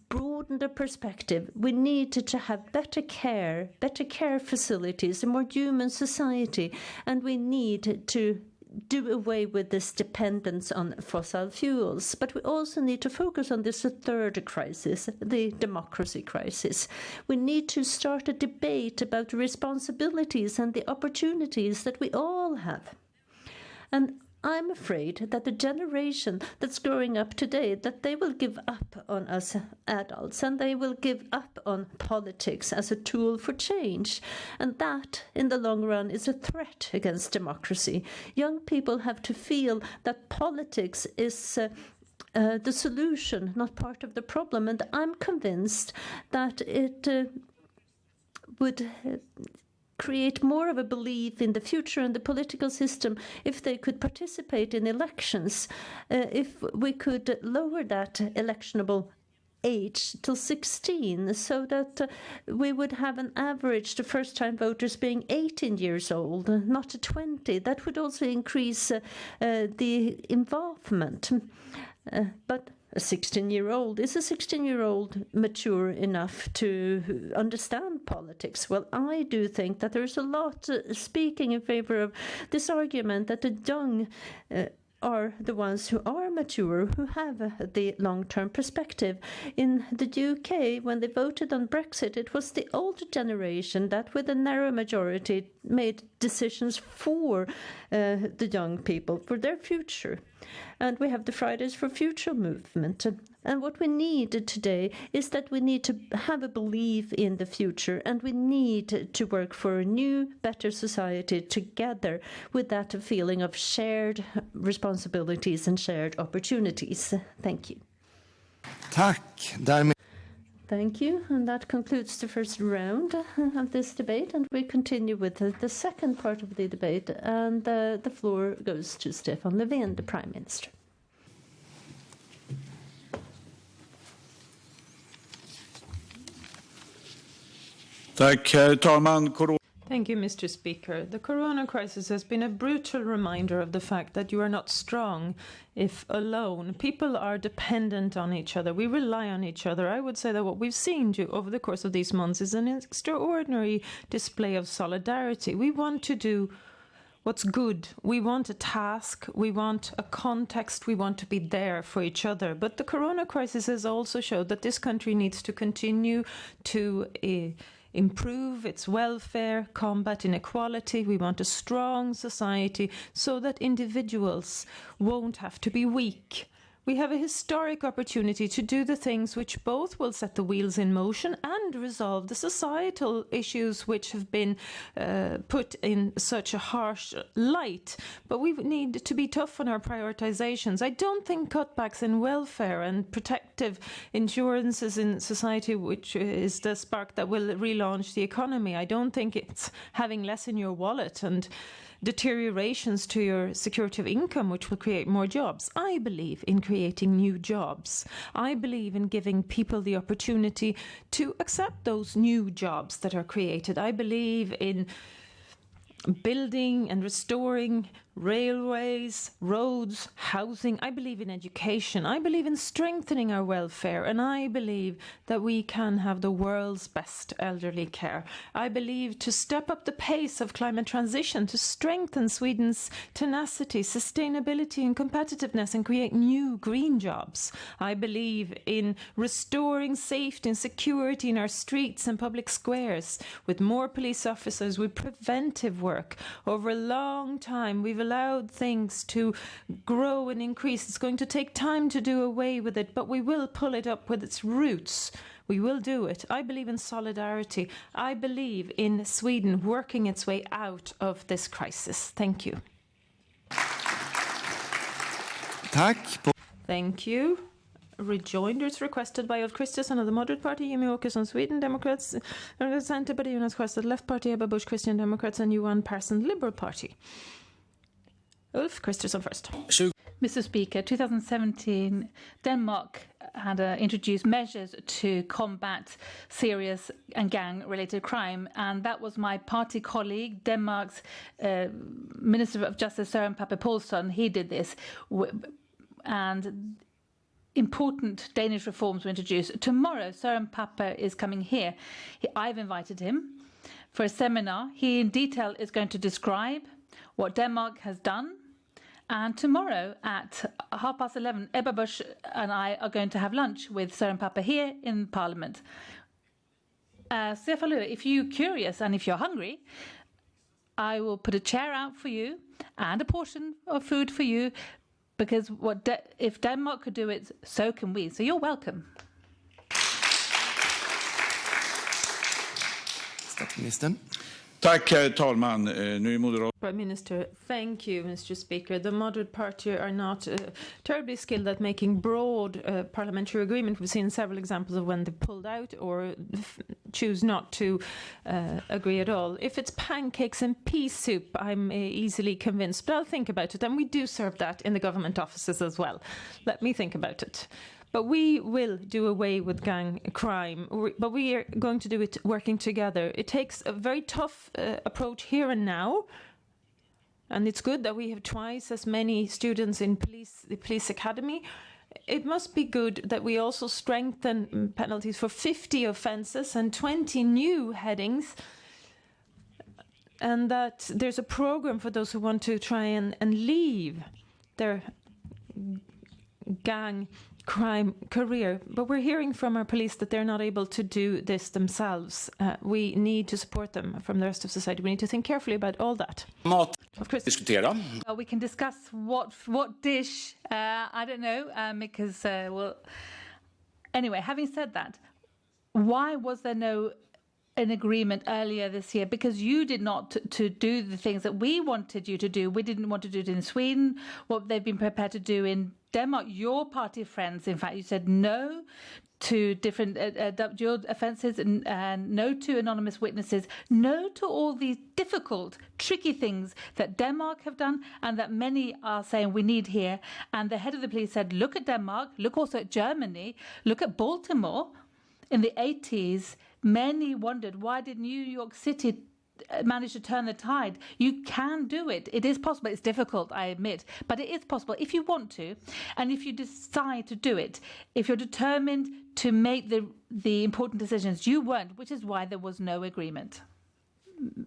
broaden the perspective. We need to have better care facilities, a more human society, and we need to do away with this dependence on fossil fuels. But we also need to focus on this third crisis, the democracy crisis. We need to start a debate about the responsibilities and the opportunities that we all have. And I'm afraid that the generation that's growing up today, that they will give up on us adults, and they will give up on politics as a tool for change. And that, in the long run, is a threat against democracy. Young people have to feel that politics is the solution, not part of the problem. And I'm convinced that it would create more of a belief in the future and the political system if they could participate in elections, if we could lower that electionable age till 16, so that we would have an average to first-time voters being 18 years old, not 20. That would also increase the involvement. But a 16-year-old, is a 16-year-old mature enough to understand politics? Well, I do think that there's a lot speaking in favor of this argument that the young are the ones who are mature, who have the long-term perspective. In the UK, when they voted on Brexit, it was the older generation that, with a narrow majority, made decisions for the young people, for their future. And we have the Fridays for Future movement. And what we need today is that we need to have a belief in the future, and we need to work for a new, better society together with that feeling of shared responsibilities and shared opportunities. Thank you. Tack. Därmed... Thank you. And that concludes the first round of this debate. And we continue with the second part of the debate. And the floor goes to Stefan Löfven, the Prime Minister. Tack, herr talman. Thank you, Mr. Speaker. The corona crisis has been a brutal reminder of the fact that you are not strong if alone. People are dependent on each other. We rely on each other. I would say that what we've seen over the course of these months is an extraordinary display of solidarity. We want to do what's good. We want a task. We want a context. We want to be there for each other. But the corona crisis has also showed that this country needs to continue to improve its welfare, combat inequality. We want a strong society so that individuals won't have to be weak We have a historic opportunity to do the things which both will set the wheels in motion and resolve the societal issues which have been put in such a harsh light. But we need to be tough on our prioritizations. I don't think cutbacks in welfare and protective insurances in society, which is the spark that will relaunch the economy, I don't think it's having less in your wallet and deteriorations to your security of income which will create more jobs. I believe in creating new jobs. I believe in giving people the opportunity to accept those new jobs that are created. I believe in building and restoring railways, roads, housing. I believe in education. I believe in strengthening our welfare, and I believe that we can have the world's best elderly care. I believe to step up the pace of climate transition, to strengthen Sweden's tenacity, sustainability and competitiveness and create new green jobs. I believe in restoring safety and security in our streets and public squares with more police officers, with preventive work. Over a long time, we've allowed things to grow and increase. It's going to take time to do away with it, but we will pull it up with its roots. We will do it. I believe in solidarity. I believe in Sweden working its way out of this crisis. Thank you. Thank you. Rejoinders requested by Ulf Kristersson of the Moderate Party, Jimmy Åkesson, Sweden Democrats, Centerpartiet, Jonas Sjöstedt, Left Party, Ebba Busch, Christian Democrats, and Johan Persson, Liberal Party. Ulf Kristersson first. Mr. Speaker, 2017, Denmark had introduced measures to combat serious and gang-related crime, and that was my party colleague, Denmark's Minister of Justice, Søren Pape Poulsen. He did this, and important Danish reforms were introduced. Tomorrow, Søren Pape is coming here. I've invited him for a seminar. He, in detail, is going to describe what Denmark has done. And tomorrow at 11:30, Ebba Busch and I are going to have lunch with Søren Pape here in Parliament. Stefan, if you're curious and if you're hungry, I will put a chair out for you and a portion of food for you, because if Denmark could do it, so can we. So you're welcome. Statsministern. Tack, herr talman. Nu är moderat. Prime Minister, thank you, Mr. Speaker. The Moderate Party are not terribly skilled at making broad parliamentary agreement. We've seen several examples of when they pulled out or choose not to agree at all. If it's pancakes and pea soup, I'm easily convinced, but I'll think about it. And we do serve that in the government offices as well. Let me think about it. But we will do away with gang crime, but we are going to do it working together. It takes a very tough approach here and now, and it's good that we have twice as many students in the police academy. It must be good that we also strengthen penalties for 50 offences and 20 new headings, and that there's a program for those who want to try and leave their gang crime career. But we're hearing from our police that they're not able to do this themselves. We need to support them from the rest of society. We need to think carefully about all that. Diskutera. We can discuss what dish. I don't know, because anyway, having said that, why was there an agreement earlier this year? Because you did not to do the things that we wanted you to do. We didn't want to do it in Sweden, what they've been prepared to do in Denmark. Your party friends, in fact, you said no to different dual offences and no to anonymous witnesses, no to all these difficult, tricky things that Denmark have done and that many are saying we need here. And the head of the police said, look at Denmark, look also at Germany, look at Baltimore. In the 80s, many wondered, why did New York City manage to turn the tide? You can do it. It is possible. It's difficult, I admit, but it is possible if you want to, and if you decide to do it. If you're determined to make the important decisions, you weren't, which is why there was no agreement.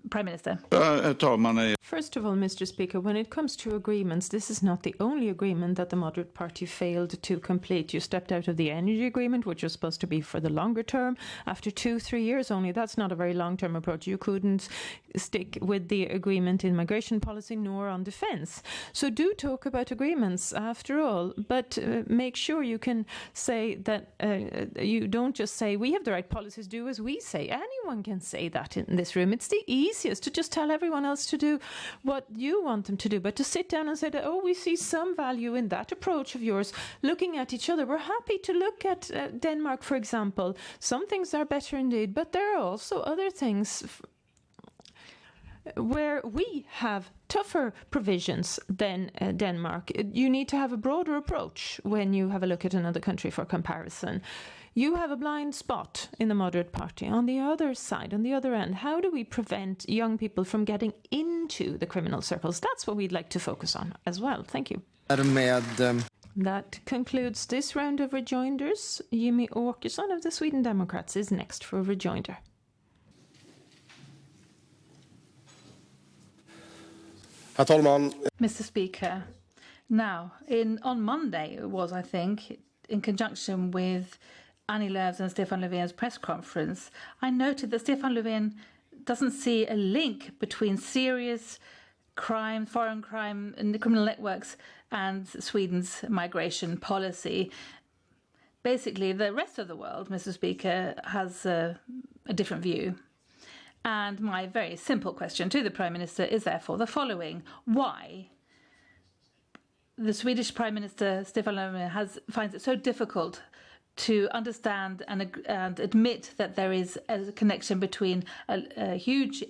Prime Minister. Herr talman. First of all, Mr. Speaker, when it comes to agreements, this is not the only agreement that the Moderate Party failed to complete. You stepped out of the energy agreement, which was supposed to be for the longer term, after 2-3 years only. That's not a very long-term approach. You couldn't stick with the agreement in migration policy nor on defence. So do talk about agreements after all, but make sure you can say that you don't just say, we have the right policies, do as we say. Anyone can say that in this room. It's the easiest to just tell everyone else to do what you want them to do, but to sit down and say that, oh, we see some value in that approach of yours, looking at each other. We're happy to look at Denmark, for example. Some things are better indeed, but there are also other things where we have tougher provisions than Denmark. You need to have a broader approach when you have a look at another country for comparison. You have a blind spot in the Moderate Party. On the other side, on the other end, how do we prevent young people from getting into the criminal circles? That's what we'd like to focus on as well. Thank you. That concludes this round of rejoinders. Jimmy Åkesson of the Sweden Democrats is next for a rejoinder. Herr talman. Mr. Speaker, now, on Monday it was, I think, in conjunction with Annie Lööf's and Stefan Löfven's press conference, I noted that Stefan Löfven doesn't see a link between serious crime, foreign crime, and the criminal networks and Sweden's migration policy. Basically, the rest of the world, Mr. Speaker, has a different view. And my very simple question to the Prime Minister is therefore the following. Why the Swedish Prime Minister, Stefan Löfven, finds it so difficult to understand and admit that there is a connection between a huge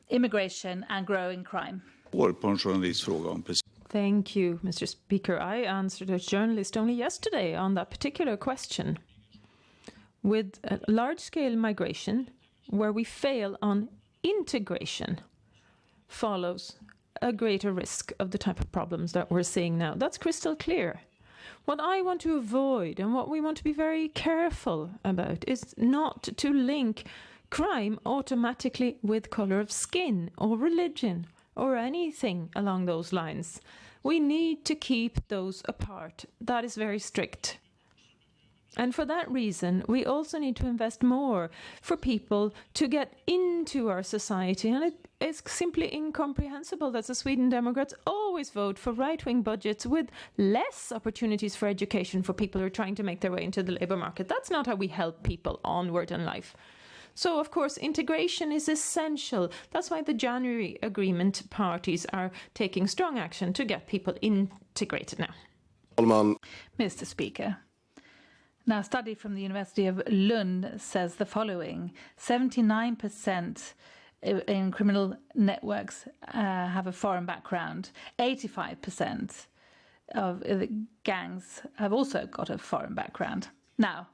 immigration and growing crime? Thank you, Mr. Speaker. I answered a journalist only yesterday on that particular question. With large-scale migration, where we fail on integration, follows a greater risk of the type of problems that we're seeing now. That's crystal clear. What I want to avoid and what we want to be very careful about is not to link crime automatically with colour of skin or religion or anything along those lines. We need to keep those apart. That is very strict. And for that reason, we also need to invest more for people to get into our society. And it is simply incomprehensible that the Sweden Democrats always vote for right-wing budgets with less opportunities for education for people who are trying to make their way into the labour market. That's not how we help people onward in life. So, of course, integration is essential. That's why the January agreement parties are taking strong action to get people integrated now. Mr. Speaker. Now, a study from the University of Lund says the following. 79% in criminal networks have a foreign background. 85% of the gangs have also got a foreign background. Now,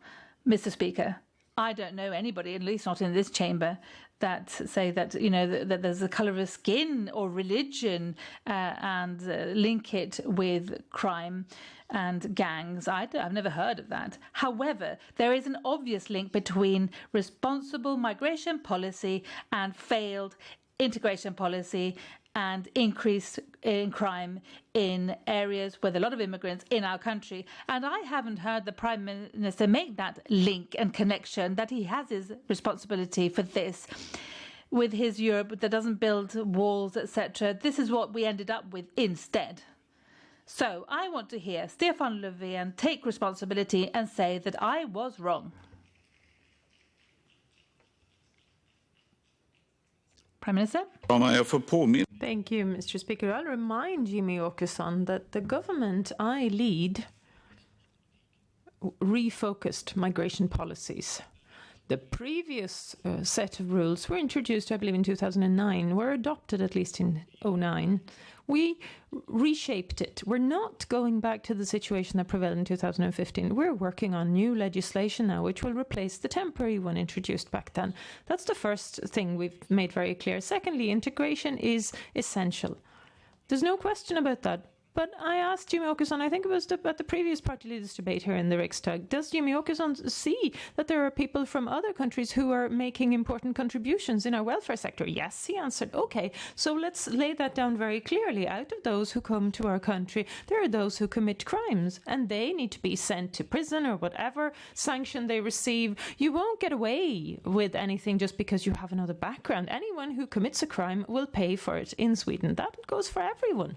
Mr. Speaker, I don't know anybody, at least not in this chamber, that say that, you know, that there's a colour of skin or religion and link it with crime and gangs. I've never heard of that. However, there is an obvious link between responsible migration policy and failed integration policy and increase in crime in areas with a lot of immigrants in our country. And I haven't heard the Prime Minister make that link and connection, that he has his responsibility for this with his Europe that doesn't build walls, etc. This is what we ended up with instead. So I want to hear Stefan Löfven take responsibility and say that I was wrong. Prime Minister? Thank you, Mr. Speaker. I'll remind Jimmy Åkesson that the government I lead refocused migration policies. The previous set of rules were introduced, I believe, in 2009, were adopted at least in 2009. We reshaped it. We're not going back to the situation that prevailed in 2015. We're working on new legislation now, which will replace the temporary one introduced back then. That's the first thing we've made very clear. Secondly, integration is essential. There's no question about that. But I asked Jimmy Åkesson, I think it was at the previous party leaders debate here in the Riksdag, does Jimmy Åkesson see that there are people from other countries who are making important contributions in our welfare sector? Yes, he answered. Okay, so let's lay that down very clearly. Out of those who come to our country, there are those who commit crimes, and they need to be sent to prison or whatever sanction they receive. You won't get away with anything just because you have another background. Anyone who commits a crime will pay for it in Sweden. That goes for everyone.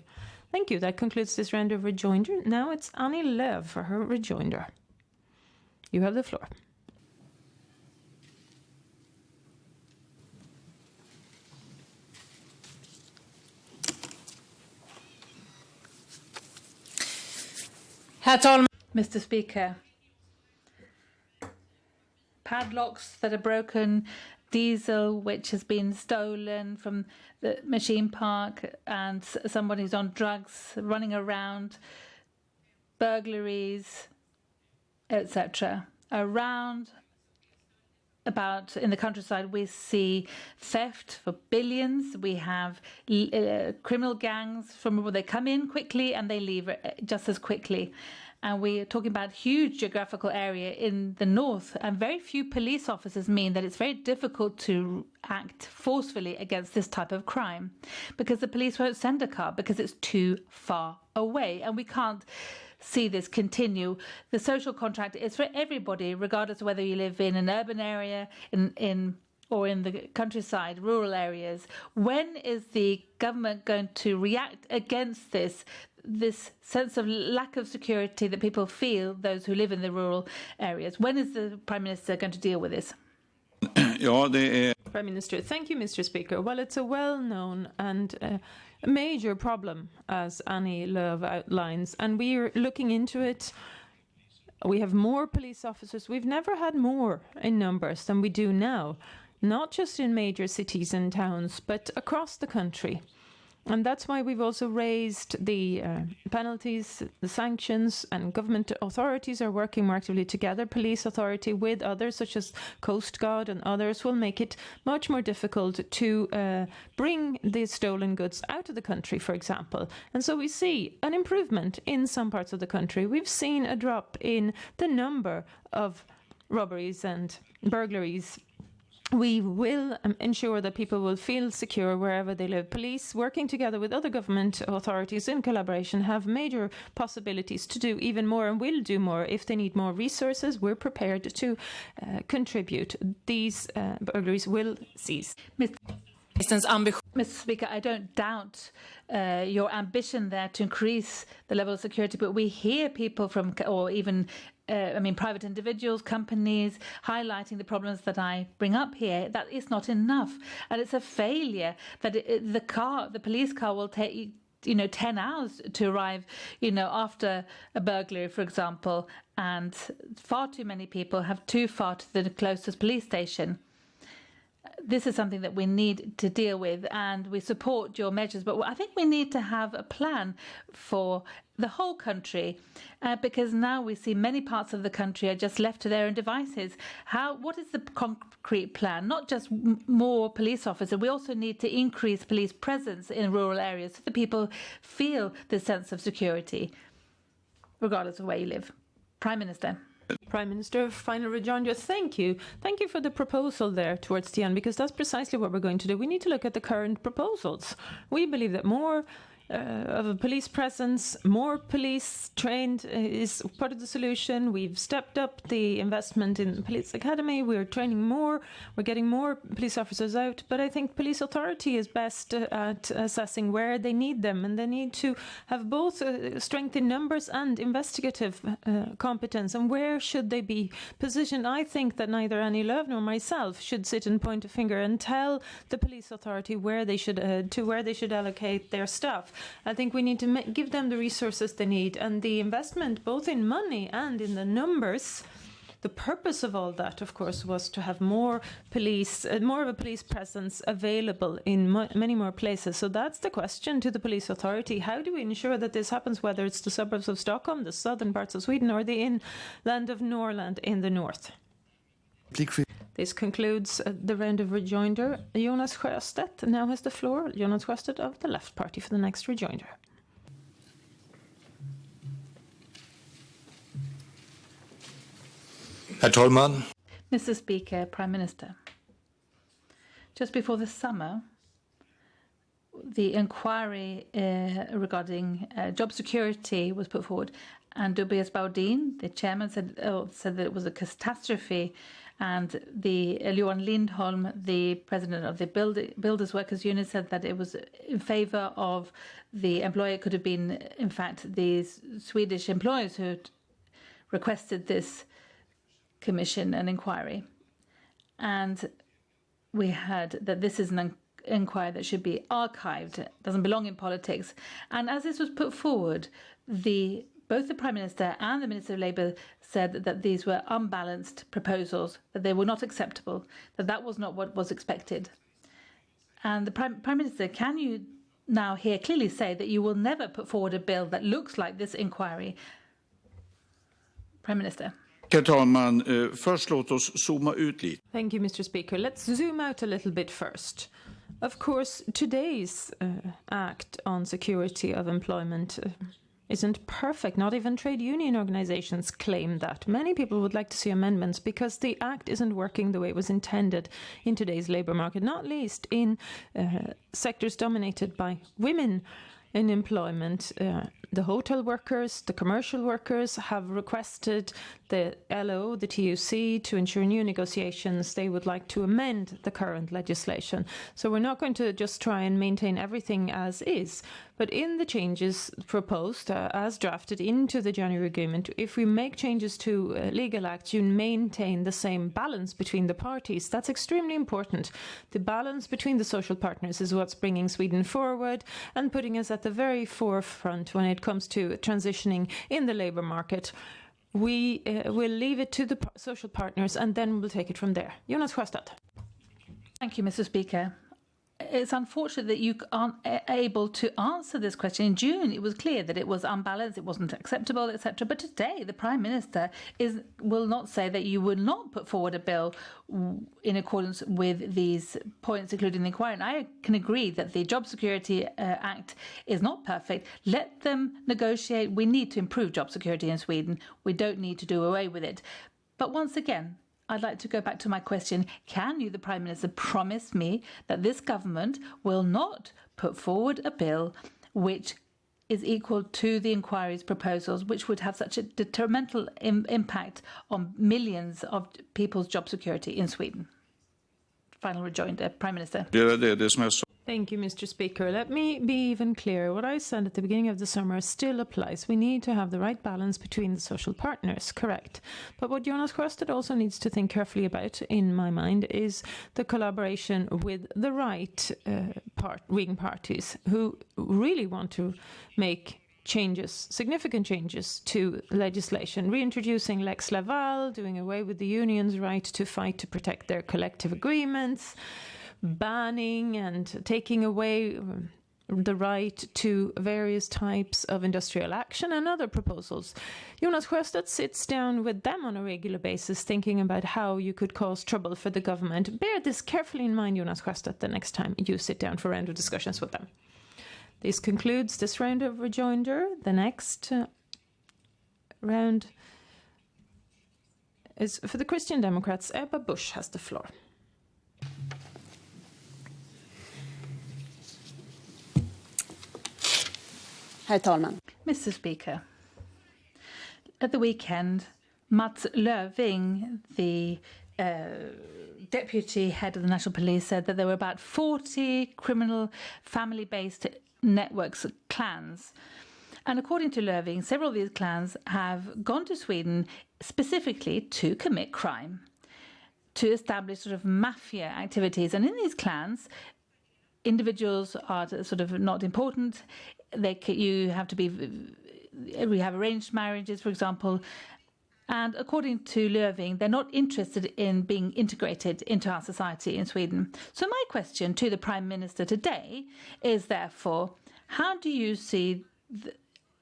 Thank you. That concludes this round of rejoinder. Now it's Annie Lööf for her rejoinder. You have the floor. Herr talman! Mr. Speaker, padlocks that are broken, diesel which has been stolen from the machine park, and somebody who's on drugs running around, burglaries, etc. Around about in the countryside, we see theft for billions. We have criminal gangs from where they come in quickly and they leave just as quickly. And we're talking about huge geographical area in the north, and very few police officers mean that it's very difficult to act forcefully against this type of crime, because the police won't send a car because it's too far away, and we can't see this continue. The social contract is for everybody, regardless of whether you live in an urban area, or in the countryside, rural areas. When is the government going to react against this sense of lack of security that people feel, those who live in the rural areas? When is the Prime Minister going to deal with this? Prime Minister, thank you, Mr. Speaker. Well, it's a well-known and a major problem, as Annie Lööf outlines, and we are looking into it. We have more police officers. We've never had more in numbers than we do now, not just in major cities and towns, but across the country. And that's why we've also raised the penalties, the sanctions, and government authorities are working more actively together. Police authority with others, such as Coast Guard and others, will make it much more difficult to bring the stolen goods out of the country, for example. And so we see an improvement in some parts of the country. We've seen a drop in the number of robberies and burglaries. We will ensure that people will feel secure wherever they live. Police, working together with other government authorities in collaboration, have major possibilities to do even more and will do more. If they need more resources, we're prepared to contribute. These burglaries will cease. Mr. Speaker, I don't doubt your ambition there to increase the level of security, but we hear people from, or even private individuals, companies, highlighting the problems that I bring up here. That is not enough, and it's a failure that the police car will take 10 hours to arrive, after a burglary, for example, and far too many people have too far to the closest police station. This is something that we need to deal with, and we support your measures, but I think we need to have a plan for the whole country, because now we see many parts of the country are just left to their own devices. What is the concrete plan? Not just more police officers, we also need to increase police presence in rural areas so that people feel the sense of security, regardless of where you live. Prime Minister. Prime Minister, final rejoinder. Thank you. Thank you for the proposal there towards the end, because that's precisely what we're going to do. We need to look at the current proposals. We believe that more of a police presence, more police trained is part of the solution. We've stepped up the investment in the police academy. We're training more. We're getting more police officers out. But I think police authority is best at assessing where they need them. And they need to have both strength in numbers and investigative competence. And where should they be positioned? I think that neither Annie Lööf nor myself should sit and point a finger and tell the police authority where they should allocate their staff. I think we need to give them the resources they need, and the investment both in money and in the numbers. The purpose of all that, of course, was to have more of a police presence available in many more places. So that's the question to the police authority. How do we ensure that this happens, whether it's the suburbs of Stockholm, the southern parts of Sweden, or the inland of Norrland in the north? This concludes the round of rejoinder. Jonas Sjöstedt now has the floor. Jonas Sjöstedt of the Left Party for the next rejoinder. Herr talman! Mr. Speaker, Prime Minister. Just before the summer, the inquiry regarding job security was put forward, and Tobias Baudin, the chairman, said that it was a catastrophe, and the Johan Lindholm, the president of the Builders Workers Union, said that it was in favour of the employer. It could have been, in fact, these Swedish employers who requested this commission and inquiry. And we heard that this is an inquiry that should be archived. It doesn't belong in politics. And as this was put forward, both the Prime Minister and the Minister of Labour said that these were unbalanced proposals, that they were not acceptable, that was not what was expected. And the Prime Minister, can you now here clearly say that you will never put forward a bill that looks like this inquiry? Prime Minister. Herr talman, först låt oss zooma ut lite. Thank you, Mr. Speaker. Let's zoom out a little bit first. Of course, today's Act on Security of Employment isn't perfect. Not even trade union organizations claim that. Many people would like to see amendments because the Act isn't working the way it was intended in today's labour market, not least in sectors dominated by women in employment. The hotel workers, the commercial workers have requested the LO, the TUC, to ensure new negotiations. They would like to amend the current legislation. So we're not going to just try and maintain everything as is. But in the changes proposed, as drafted into the January agreement, if we make changes to legal acts, you maintain the same balance between the parties. That's extremely important. The balance between the social partners is what's bringing Sweden forward and putting us at the very forefront when it comes to transitioning in the labour market. We will leave it to the social partners and then we'll take it from there. Jonas Sjöstedt. Thank you, Mr. Speaker. It's unfortunate that you aren't able to answer this question. In June, it was clear that it was unbalanced, it wasn't acceptable, etc. But today, the Prime Minister will not say that you will not put forward a bill in accordance with these points, including the inquiry. And I can agree that the Job Security Act is not perfect. Let them negotiate. We need to improve job security in Sweden. We don't need to do away with it. But once again, I'd like to go back to my question. Can you, the Prime Minister, promise me that this government will not put forward a bill which is equal to the inquiry's proposals, which would have such a detrimental impact on millions of people's job security in Sweden? Final rejoinder, Prime Minister. Thank you, Mr. Speaker. Let me be even clearer. What I said at the beginning of the summer still applies. We need to have the right balance between the social partners, correct. But what Jonas Sjöstedt also needs to think carefully about, in my mind, is the collaboration with the right wing parties who really want to make changes, significant changes to legislation, reintroducing Lex Laval, doing away with the union's right to fight to protect their collective agreements, banning and taking away the right to various types of industrial action and other proposals. Jonas Sjöstedt sits down with them on a regular basis, thinking about how you could cause trouble for the government. Bear this carefully in mind, Jonas Sjöstedt, the next time you sit down for a round of discussions with them. This concludes this round of rejoinder. The next round is for the Christian Democrats. Ebba Busch has the floor. Herr talman. Mr. Speaker, at the weekend, Mats Löfving, the deputy head of the National Police, said that there were about 40 criminal family-based networks, clans. And according to Löfving, several of these clans have gone to Sweden specifically to commit crime, to establish sort of mafia activities. And in these clans, individuals are sort of not important. You have to be. We have arranged marriages, for example. And according to Löfving, they're not interested in being integrated into our society in Sweden. So my question to the Prime Minister today is therefore, how do you see,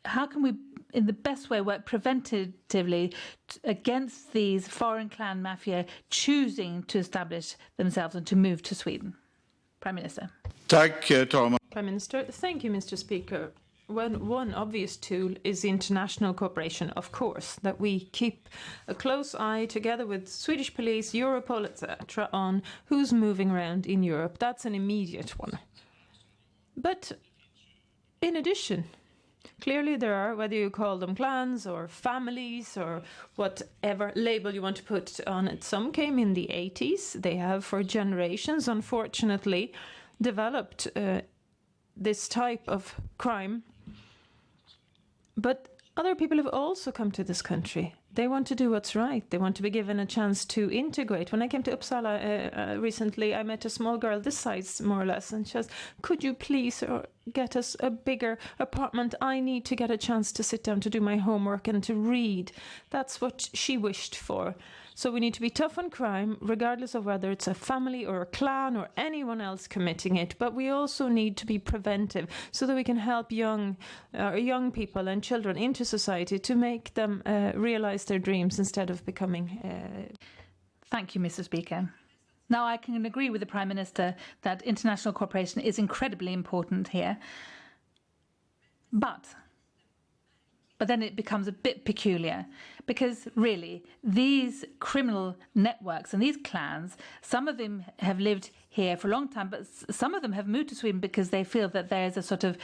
how can we in the best way work preventatively against these foreign clan mafia choosing to establish themselves and to move to Sweden? Prime Minister. Tack, talman. Prime Minister, thank you, Mr. Speaker. One obvious tool is international cooperation, of course, that we keep a close eye together with Swedish police, Europol, etc., on who's moving around in Europe. That's an immediate one. But in addition, clearly there are, whether you call them clans or families or whatever label you want to put on it, some came in the 80s. They have for generations, unfortunately, developed this type of crime. But other people have also come to this country. They want to do what's right. They want to be given a chance to integrate. When I came to Uppsala recently, I met a small girl this size, more or less, and she says, could you please get us a bigger apartment? I need to get a chance to sit down to do my homework and to read. That's what she wished for. So we need to be tough on crime, regardless of whether it's a family or a clan or anyone else committing it. But we also need to be preventive so that we can help young people and children into society to make them realize their dreams instead of becoming... Thank you, Mr. Speaker. Now, I can agree with the Prime Minister that international cooperation is incredibly important here. But then it becomes a bit peculiar because really these criminal networks and these clans, some of them have lived here for a long time, but some of them have moved to Sweden because they feel that there is a sort of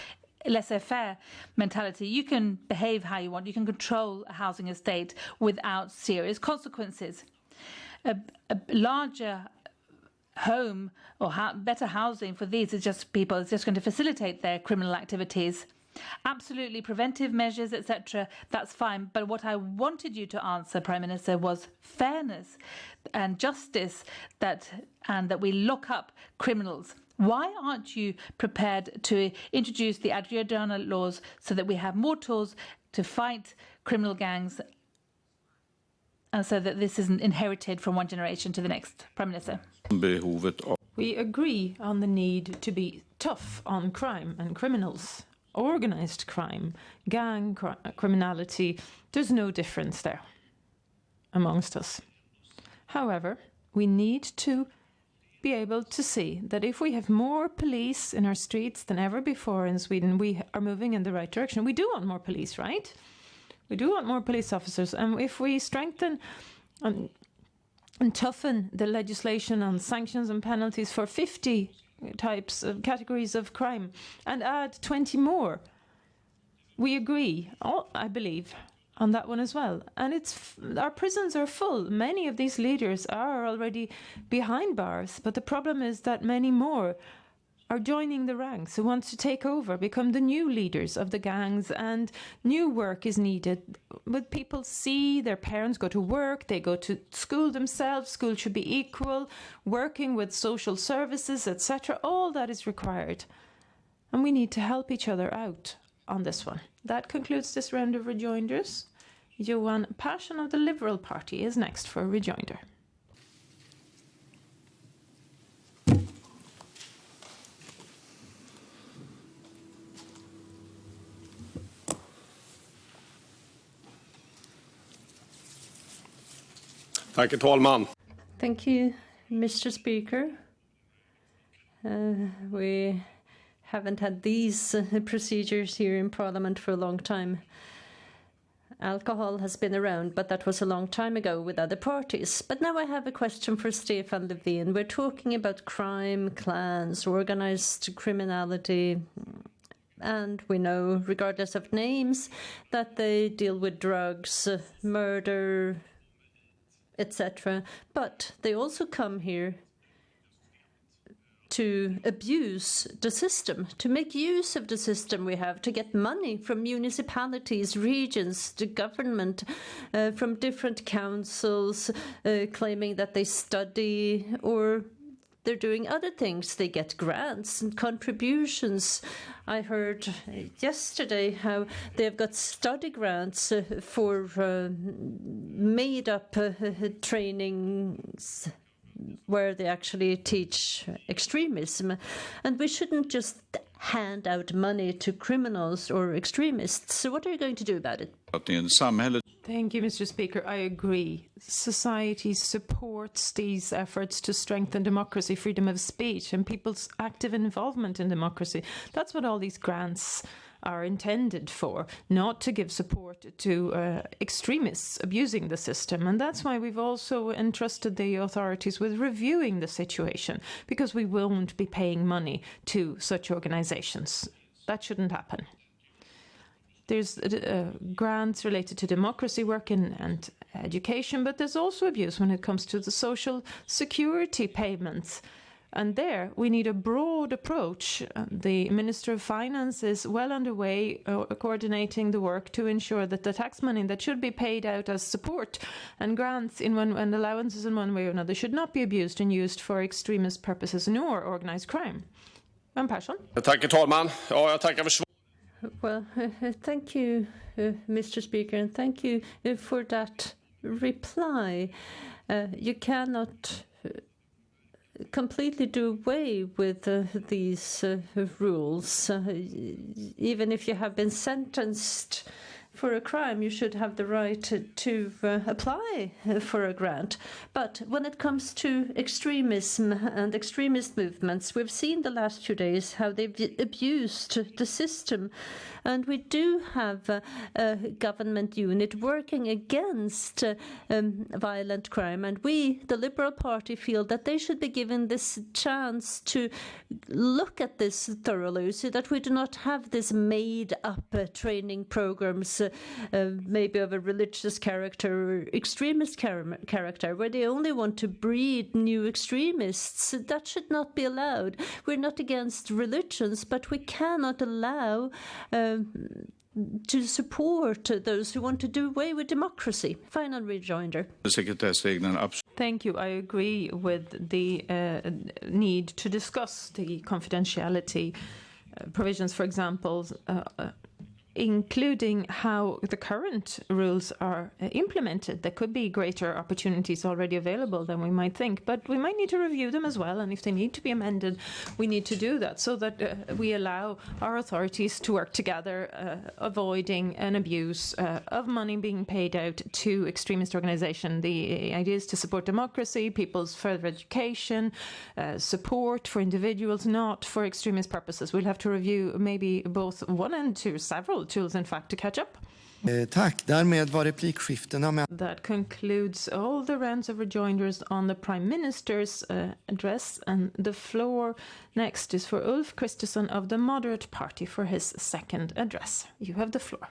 laissez-faire mentality. You can behave how you want. You can control a housing estate without serious consequences. A larger home or better housing for these is just people. It's just going to facilitate their criminal activities. Absolutely, preventive measures, etc., that's fine. But what I wanted you to answer, Prime Minister, was fairness and justice, and that we lock up criminals. Why aren't you prepared to introduce the Adriana laws so that we have more tools to fight criminal gangs and so that this isn't inherited from one generation to the next? Prime Minister. We agree on the need to be tough on crime and criminals. Organised crime, gang criminality, there's no difference there amongst us. However, we need to be able to see that if we have more police in our streets than ever before in Sweden, we are moving in the right direction. We do want more police, right? We do want more police officers. And if we strengthen and toughen the legislation on sanctions and penalties for 50 types of categories of crime and add 20 more, we agree, I believe, on that one as well. And our prisons are full. Many of these leaders are already behind bars, but the problem is that many more are joining the ranks who want to take over, become the new leaders of the gangs, and new work is needed. But people see their parents go to work, they go to school themselves, school should be equal, working with social services, etc. All that is required. And we need to help each other out on this one. That concludes this round of rejoinders. Johan Persson of the Liberal Party is next for a rejoinder. Tack, herr talman. Thank you, Mr. Speaker. We haven't had these procedures here in Parliament for a long time. Alcohol has been around, but that was a long time ago with other parties. But now I have a question for Stefan Löfven. We're talking about crime, clans, organised criminality, and we know, regardless of names, that they deal with drugs, murder, etc. But they also come here to abuse the system, to make use of the system we have, to get money from municipalities, regions, the government, from different councils, claiming that they study or they're doing other things. They get grants and contributions. I heard yesterday how they've got study grants for made-up trainings where they actually teach extremism. And we shouldn't just hand out money to criminals or extremists. So what are you going to do about it? Thank you, Mr. Speaker. I agree. Society supports these efforts to strengthen democracy, freedom of speech, and people's active involvement in democracy. That's what all these grants are intended for, not to give support to extremists abusing the system. And that's why we've also entrusted the authorities with reviewing the situation, because we won't be paying money to such organizations. That shouldn't happen. There's grants related to democracy work and education, but there's also abuse when it comes to the social security payments. And there we need a broad approach. The Minister of Finance is well underway coordinating the work to ensure that the tax money that should be paid out as support and grants and allowances in one way or another should not be abused and used for extremist purposes nor organized crime. Van Persson. Tack, talman. Ja, jag tackar för svaret. Well, thank you, Mr. Speaker, and thank you for that reply. You cannot completely do away with these rules. Even if you have been sentenced for a crime, you should have the right to apply for a grant. But when it comes to extremism and extremist movements, we've seen the last few days how they've abused the system. And we do have a government unit working against violent crime. And we, the Liberal Party, feel that they should be given this chance to look at this thoroughly so that we do not have this made-up training programs, maybe of a religious character or extremist character, where they only want to breed new extremists. That should not be allowed. We're not against religions, but we cannot allow to support those who want to do away with democracy. Final rejoinder. Thank you. I agree with the need to discuss the confidentiality provisions, for example, including how the current rules are implemented. There could be greater opportunities already available than we might think, but we might need to review them as well, and if they need to be amended, we need to do that so that we allow our authorities to work together, avoiding an abuse of money being paid out to extremist organizations. The idea is to support democracy, people's further education, support for individuals, not for extremist purposes. We'll have to review maybe both one and two, several tools, in fact, to catch up. Tack. Därmed var replikskiftena med... That concludes all the rounds of rejoinders on the Prime Minister's address, and the floor next is for Ulf Kristersson of the Moderate Party for his second address. You have the floor.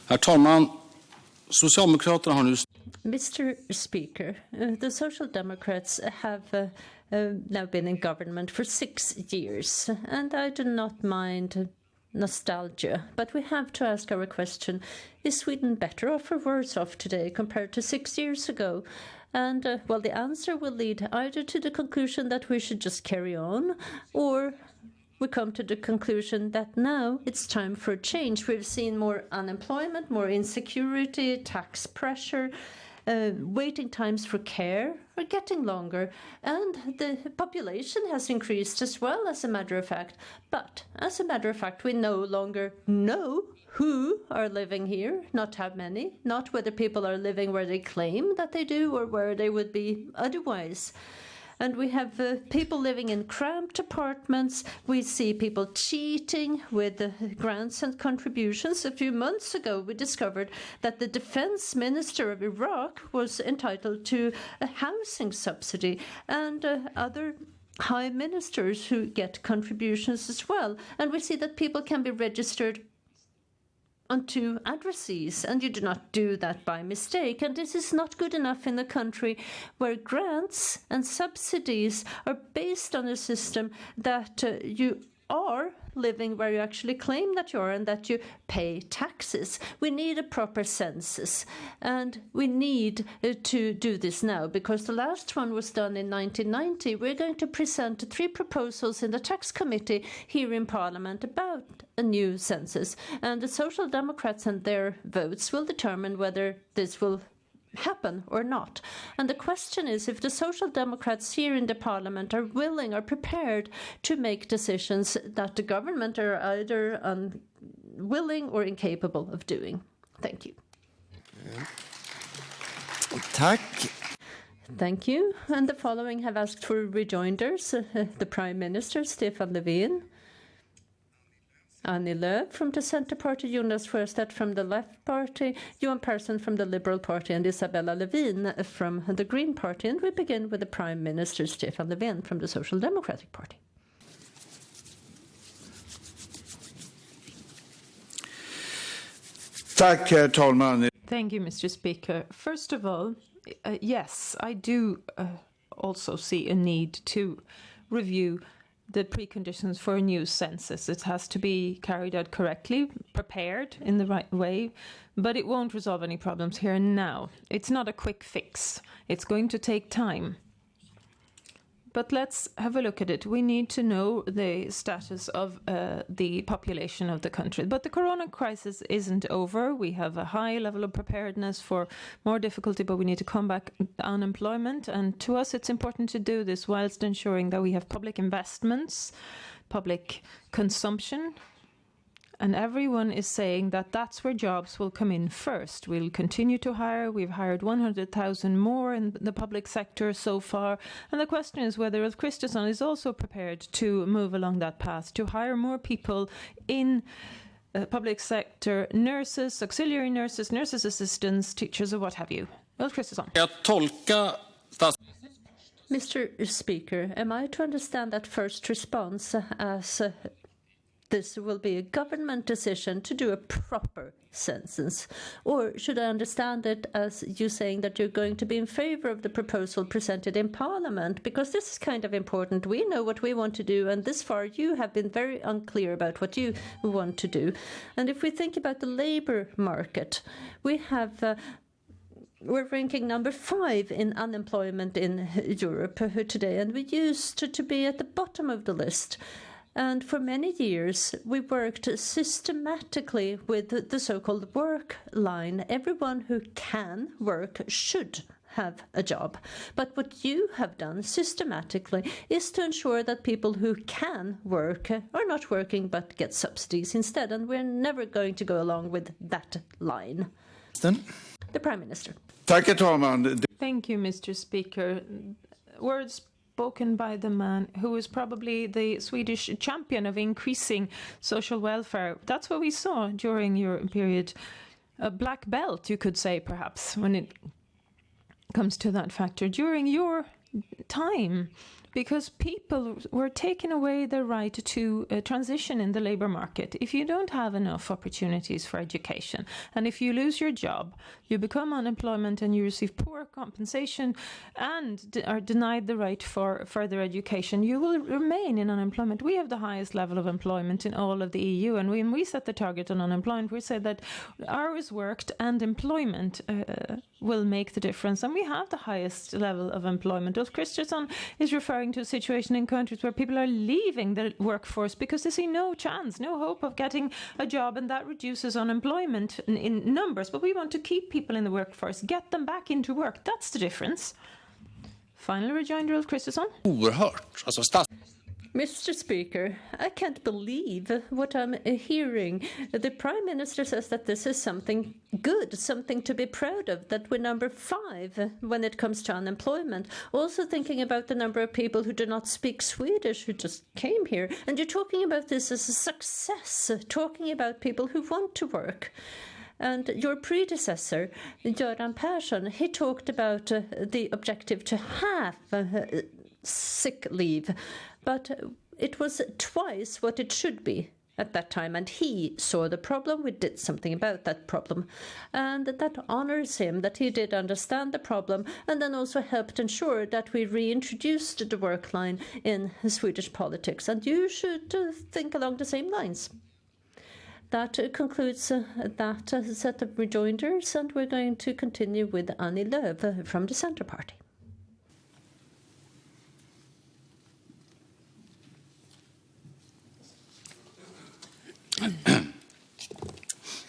Herr talman, Socialdemokraterna har nu... Mr. Speaker, the Social Democrats have now been in government for 6 years, and I do not mind nostalgia, but we have to ask our question, is Sweden better off or worse off today compared to 6 years ago? And, well, the answer will lead either to the conclusion that we should just carry on, or we come to the conclusion that now it's time for a change. We've seen more unemployment, more insecurity, tax pressure, waiting times for care are getting longer, and the population has increased as well, as a matter of fact. But, as a matter of fact, we no longer know who are living here, not how many, not whether people are living where they claim that they do or where they would be otherwise. And we have people living in cramped apartments. We see people cheating with grants and contributions. A few months ago, we discovered that the defense minister of Iraq was entitled to a housing subsidy, and other high ministers who get contributions as well. And we see that people can be registered on 2 addresses, and you do not do that by mistake. And this is not good enough in a country where grants and subsidies are based on a system that you are living where you actually claim that you are and that you pay taxes. We need a proper census, and we need to do this now, because the last one was done in 1990. We're going to present 3 proposals in the tax committee here in Parliament about a new census, and the Social Democrats and their votes will determine whether this will happen or not. And the question is if the Social Democrats here in the Parliament are willing or prepared to make decisions that the government are either unwilling or incapable of doing. Thank you. Tack. Thank you. And the following have asked for rejoinders. The Prime Minister, Stefan Löfven. Annie Lööf from the Centre Party, Jonas Sjöstedt from the Left Party, Johan Persson from the Liberal Party, and Isabella Lövin from the Green Party. And we begin with the Prime Minister, Stefan Löfven from the Social Democratic Party. Tack, herr talman. Thank you, Mr. Speaker. First of all, yes, I do also see a need to review the preconditions for a new census. It has to be carried out correctly, prepared in the right way, but it won't resolve any problems here and now. It's not a quick fix. It's going to take time. But let's have a look at it. We need to know the status of the population of the country. But the corona crisis isn't over. We have a high level of preparedness for more difficulty, but we need to combat unemployment. And to us, it's important to do this whilst ensuring that we have public investments, public consumption. And everyone is saying that that's where jobs will come in first. We'll continue to hire. We've hired 100,000 more in the public sector so far. And the question is whether Ulf Kristersson is also prepared to move along that path, to hire more people in public sector, nurses, auxiliary nurses, nurses assistants, teachers, or what have you. Ulf Kristersson. Mr. Speaker, am I to understand that first response as this will be a government decision to do a proper census? Or should I understand it as you saying that you're going to be in favor of the proposal presented in Parliament? Because this is kind of important. We know what we want to do, and this far you have been very unclear about what you want to do. And if we think about the labour market, we have... we're ranking number 5 in unemployment in Europe today, and we used to be at the bottom of the list. And for many years, we worked systematically with the so-called work line. Everyone who can work should have a job. But what you have done systematically is to ensure that people who can work are not working but get subsidies instead. And we're never going to go along with that line. The Prime Minister. Tack, herr talman. Thank you, Mr. Speaker. Words spoken by the man who is probably the Swedish champion of increasing social welfare. That's what we saw during your period. A black belt, you could say, perhaps, when it comes to that factor. During your time, because people were taking away their right to transition in the labour market. If you don't have enough opportunities for education, and if you lose your job, you become unemployment and you receive poor compensation and are denied the right for further education, you will remain in unemployment. We have the highest level of employment in all of the EU, and when we set the target on unemployment, we said that hours worked and employment will make the difference, and we have the highest level of employment. Ulf Kristersson is referring to a situation in countries where people are leaving the workforce because they see no chance, no hope of getting a job, and that reduces unemployment in numbers. But we want to keep people in the workforce, get them back into work. That's the difference. Final rejoinder, Ulf Kristersson. Mr. Speaker, I can't believe what I'm hearing. The Prime Minister says that this is something good, something to be proud of, that we're number 5 when it comes to unemployment. Also thinking about the number of people who do not speak Swedish, who just came here. And you're talking about this as a success, talking about people who want to work. And your predecessor, Göran Persson, he talked about the objective to have sick leave, but it was twice what it should be at that time, and he saw the problem. We did something about that problem, and that honors him, that he did understand the problem and then also helped ensure that we reintroduced the work line in Swedish politics. And you should think along the same lines. That concludes that set of rejoinders, and we're going to continue with Annie Lööf from the Centre Party.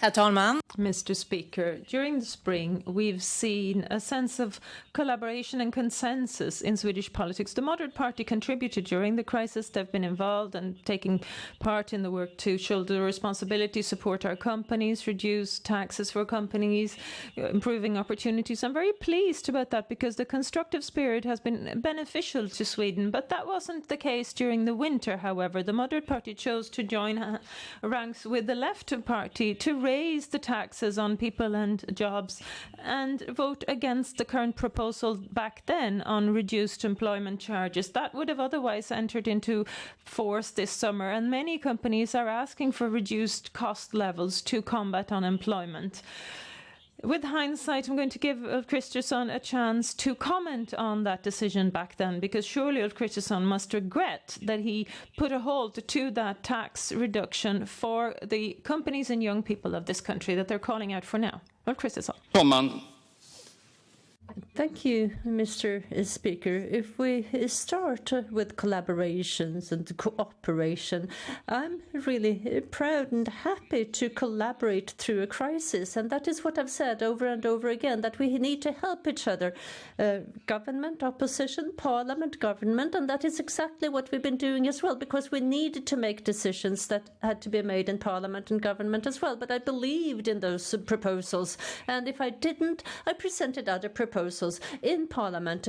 Herr talman. Mr. Speaker, during the spring, we've seen a sense of collaboration and consensus in Swedish politics. The Moderate Party contributed during the crisis. They've been involved and taking part in the work to shoulder responsibility, support our companies, reduce taxes for companies, improving opportunities. I'm very pleased about that because the constructive spirit has been beneficial to Sweden. But that wasn't the case during the winter, however. The Moderate Party chose to join ranks with the Left Party to raise the taxes on people and jobs and vote against the current proposal back then on reduced employment charges. That would have otherwise entered into force this summer, and many companies are asking for reduced cost levels to combat unemployment. With hindsight, I'm going to give Ulf Kristersson a chance to comment on that decision back then, because surely Ulf Kristersson must regret that he put a halt to that tax reduction for the companies and young people of this country that they're calling out for now. Ulf Kristersson. Thank you, Mr. Speaker. If we start with collaborations and cooperation, I'm really proud and happy to collaborate through a crisis. And that is what I've said over and over again, that we need to help each other. Government, opposition, parliament, government. And that is exactly what we've been doing as well, because we needed to make decisions that had to be made in parliament and government as well. But I believed in those proposals. And if I didn't, I presented other proposals in Parliament,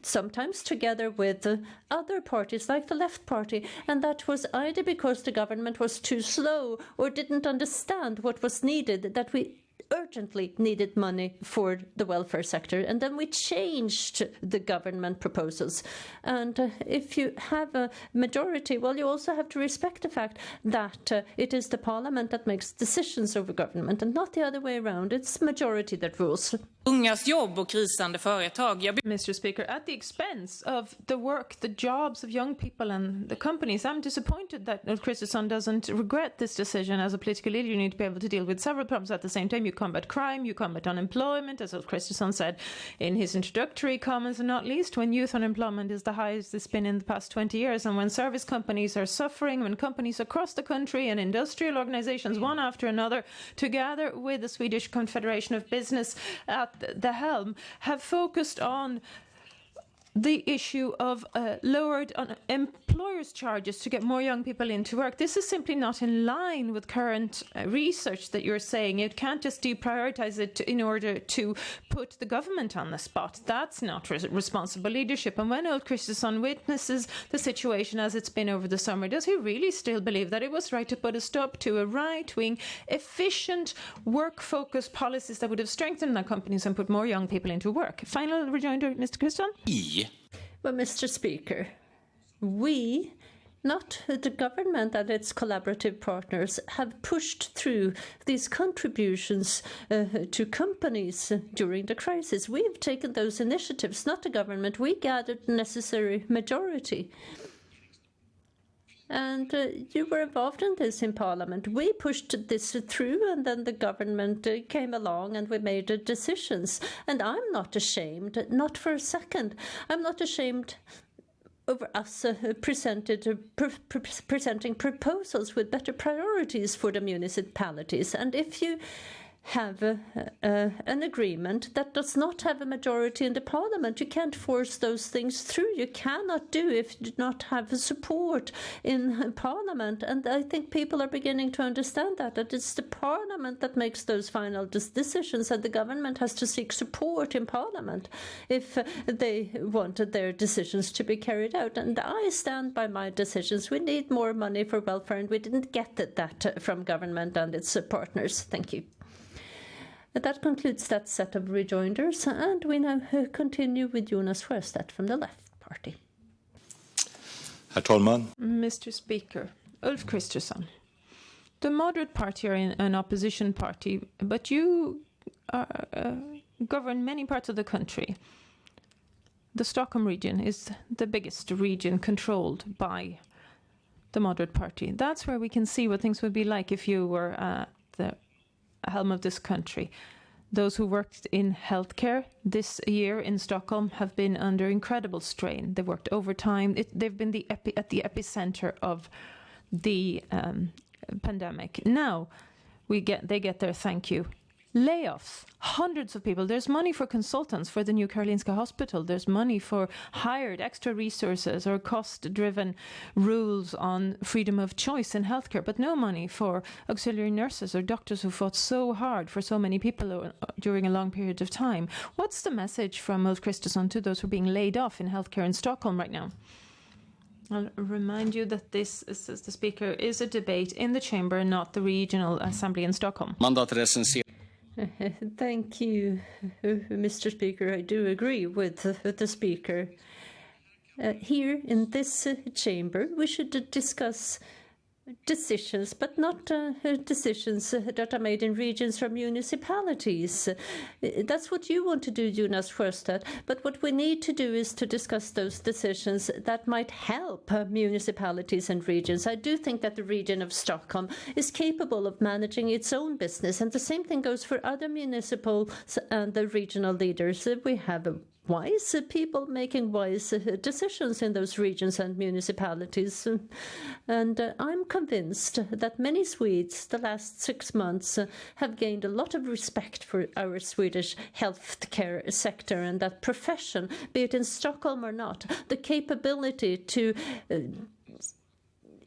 sometimes together with other parties like the Left Party, and that was either because the government was too slow or didn't understand what was needed, that we urgently needed money for the welfare sector, and then we changed the government proposals. And if you have a majority, well, you also have to respect the fact that it is the parliament that makes decisions over government and not the other way around. It's majority that rules. Ungas jobb och krisande företag. Mr. Speaker, at the expense of the work, the jobs of young people and the companies, I'm disappointed that Ulf Kristersson doesn't regret this decision. As a political leader, you need to be able to deal with several problems at the same time. You combat crime, you combat unemployment, as Ulf Kristersson said in his introductory comments, and not least when youth unemployment is the highest it's been in the past 20 years, and when service companies are suffering, when companies across the country and industrial organizations, one after another, together with the Swedish Confederation of Business at the helm, have focused on the issue of lowered employers' charges to get more young people into work. This is simply not in line with current research that you're saying. You can't just deprioritize it in order to put the government on the spot. That's not responsible leadership. And when Ulf Kristersson witnesses the situation as it's been over the summer, does he really still believe that it was right to put a stop to a right-wing, efficient, work-focused policies that would have strengthened our companies and put more young people into work? Final rejoinder, Mr. Kristersson? Well, Mr. Speaker, we, not the government and its collaborative partners, have pushed through these contributions to companies during the crisis. We've taken those initiatives, not the government. We gathered the necessary majority. And you were involved in this in Parliament. We pushed this through, and then the government came along and we made decisions. And I'm not ashamed, not for a second. I'm not ashamed over us presenting proposals with better priorities for the municipalities. And if you have an agreement that does not have a majority in the parliament, you can't force those things through. You cannot do if you do not have support in parliament. And I think people are beginning to understand that it's the parliament that makes those final decisions, and the government has to seek support in parliament if they wanted their decisions to be carried out. And I stand by my decisions. We need more money for welfare, and we didn't get that from government and its partners. Thank you. That concludes that set of rejoinders, and we now continue with Jonas Sjöstedt from the Left Party. Herr talman. Mr. Speaker, Ulf Kristersson, the Moderate Party are an opposition party, but you govern many parts of the country. The Stockholm region is the biggest region controlled by the Moderate Party. That's where we can see what things would be like if you were the helm of this country. Those who worked in healthcare this year in Stockholm have been under incredible strain. They've worked overtime. They've been at the epicenter of the pandemic. Now they get their thank you layoffs, hundreds of people. There's money for consultants for the new Karolinska Hospital. There's money for hired extra resources or cost-driven rules on freedom of choice in healthcare, but no money for auxiliary nurses or doctors who fought so hard for so many people during a long period of time. What's the message from Ulf Kristersson to those who are being laid off in healthcare in Stockholm right now? I'll remind you that this, says the Speaker, is a debate in the Chamber, not the Regional Assembly in Stockholm. Thank you, Mr. Speaker. I do agree with the Speaker. Here in this chamber, we should discuss decisions, but not decisions that are made in regions or municipalities. That's what you want to do, Jonas Sjöstedt. But what we need to do is to discuss those decisions that might help municipalities and regions. I do think that the region of Stockholm is capable of managing its own business, and the same thing goes for other municipal and the regional leaders. We have wise people making wise decisions in those regions and municipalities. And I'm convinced that many Swedes the last 6 months have gained a lot of respect for our Swedish healthcare sector and that profession, be it in Stockholm or not, the capability to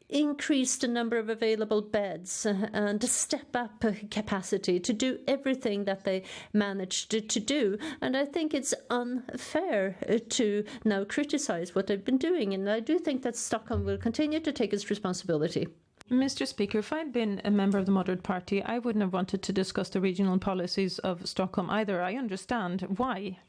increase the number of available beds and step up capacity to do everything that they managed to do. And I think it's unfair to now criticize what they've been doing. And I do think that Stockholm will continue to take its responsibility. Mr. Speaker, if I'd been a member of the Moderate Party, I wouldn't have wanted to discuss the regional policies of Stockholm either. I understand why.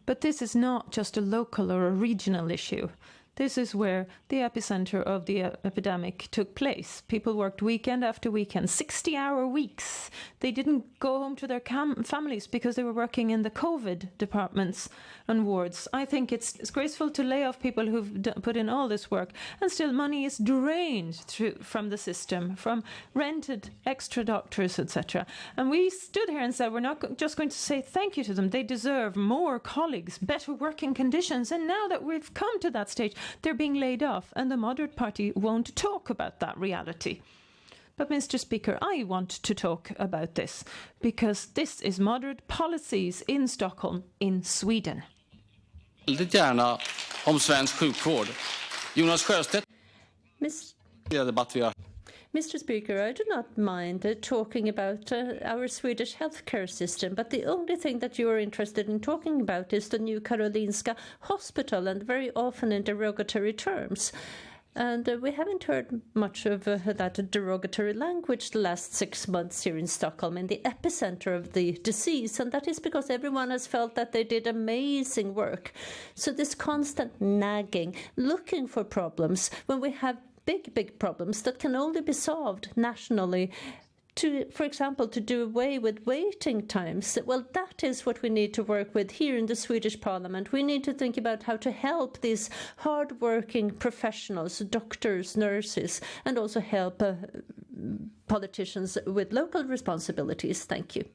But this is not just a local or a regional issue. This is where the epicenter of the epidemic took place. People worked weekend after weekend, 60-hour weeks. They didn't go home to their families because they were working in the COVID departments and wards. I think it's disgraceful to lay off people who've put in all this work, and still money is drained from the system, from rented extra doctors, etc. And we stood here and said we're not just going to say thank you to them. They deserve more colleagues, better working conditions. And now that we've come to that stage, they're being laid off, and the Moderate Party won't talk about that reality. But, Mr. Speaker, I want to talk about this, because this is moderate policies in Stockholm, in Sweden. Väldigt gärna om svensk sjukvård. Jonas Sjöstedt. Debatt vi har. Mr. Speaker, I do not mind talking about our Swedish healthcare system, but the only thing that you are interested in talking about is the new Karolinska Hospital, and very often in derogatory terms. And we haven't heard much of that derogatory language the last 6 months here in Stockholm, in the epicenter of the disease, and that is because everyone has felt that they did amazing work. So this constant nagging, looking for problems, when we have big problems that can only be solved nationally, to, for example, to do away with waiting times. Well, that is what we need to work with here in the Swedish Parliament. We need to think about how to help these hard-working professionals, doctors, nurses, and also help politicians with local responsibilities. Thank you.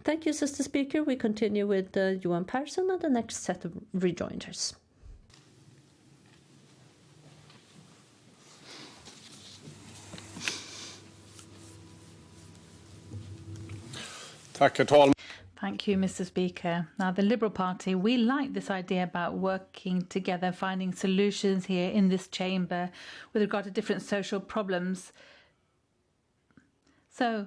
Thank you, Mr. Speaker. We continue with Johan Persson and the next set of rejoinders. Tack, herr talman. Thank you, Mr. Speaker. Now, the Liberal Party, we like this idea about working together, finding solutions here in this chamber with regard to different social problems. So,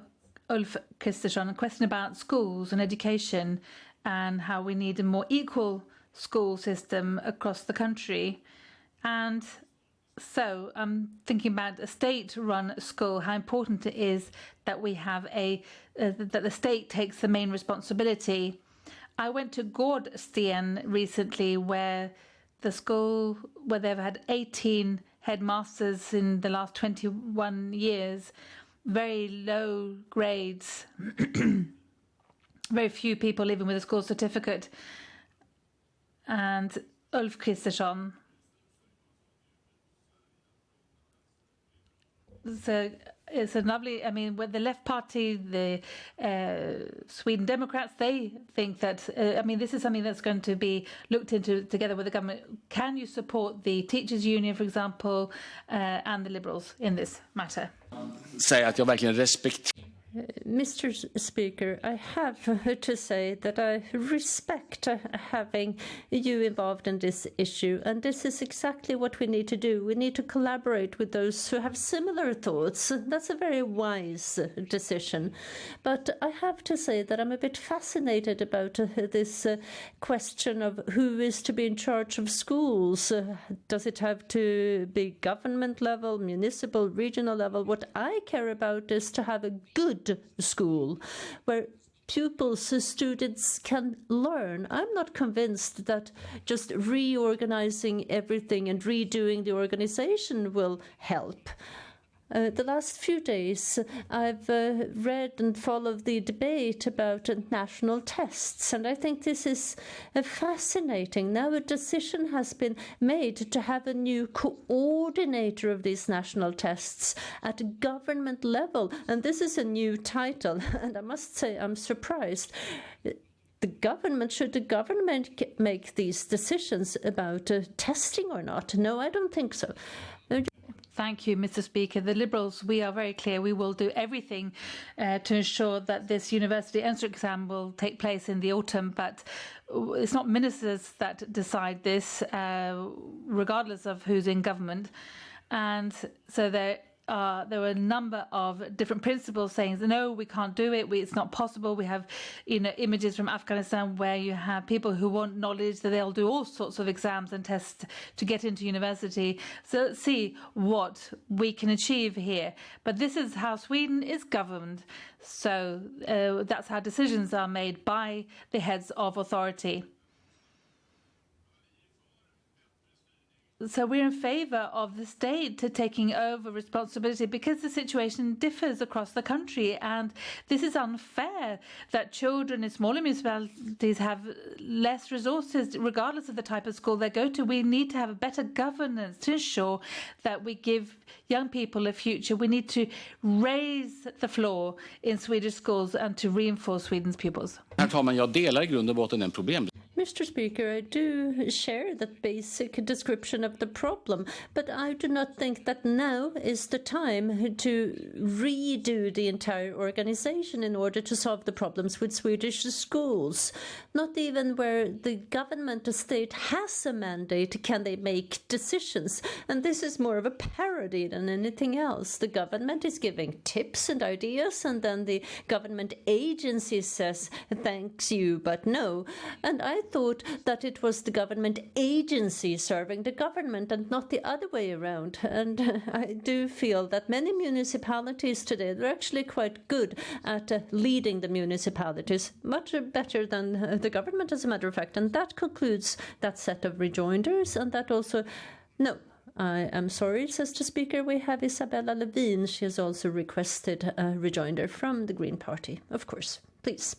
Ulf Kristersson, a question about schools and education and how we need a more equal school system across the country. And so I'm thinking about a state-run school, how important it is that we have that the state takes the main responsibility. I went to Gårdsten recently, where they've had 18 headmasters in the last 21 years, very low grades, very few people living with a school certificate. And Ulf Kristersson, so it's a lovely, with the left party, the Sweden Democrats, they think that, this is something that's going to be looked into together with the government. Can you support the Teachers Union, for example, and the Liberals in this matter? Säga att jag verkligen respekterar. Mr. Speaker, I have to say that I respect having you involved in this issue, and this is exactly what we need to do. We need to collaborate with those who have similar thoughts. That's a very wise decision. But I have to say that I'm a bit fascinated about this question of who is to be in charge of schools. Does it have to be government level, municipal, regional level? What I care about is to have a good school where pupils, students can learn. I'm not convinced that just reorganizing everything and redoing the organization will help. The last few days, I've read and followed the debate about national tests, and I think this is fascinating. Now a decision has been made to have a new coordinator of these national tests at government level, and this is a new title, and I must say I'm surprised. Should the government make these decisions about testing or not? No, I don't think so. Thank you, Mr. Speaker. The Liberals, we are very clear. We will do everything to ensure that this university entrance exam will take place in the autumn, but it's not ministers that decide this, regardless of who's in government. And so there were a number of different principles saying, no, we can't do it. It's not possible. We have, images from Afghanistan where you have people who want knowledge that they'll do all sorts of exams and tests to get into university. So let's see what we can achieve here. But this is how Sweden is governed. So that's how decisions are made by the heads of authority. So we're in favour of the state taking over responsibility because the situation differs across the country, and this is unfair that children in smaller municipalities have less resources regardless of the type of school they go to. We need to have a better governance to ensure that we give young people a future. We need to raise the floor in Swedish schools and to reinforce Sweden's pupils. Herr talman, jag delar I grund och botten den problem. Mr. Speaker, I do share that basic description of the problem, but I do not think that now is the time to redo the entire organization in order to solve the problems with Swedish schools. Not even where the government, the state, has a mandate can they make decisions. And this is more of a parody than anything else. The government is giving tips and ideas, and then the government agency says, thanks you, but no. And I thought that it was the government agency serving the government and not the other way around. And I do feel that many municipalities today, they're actually quite good at leading the municipalities, much better than the government, as a matter of fact. And that concludes that set of rejoinders. And that also... No, I am sorry, says the Speaker. We have Isabella Lövin. She has also requested a rejoinder from the Green Party. Of course. Please.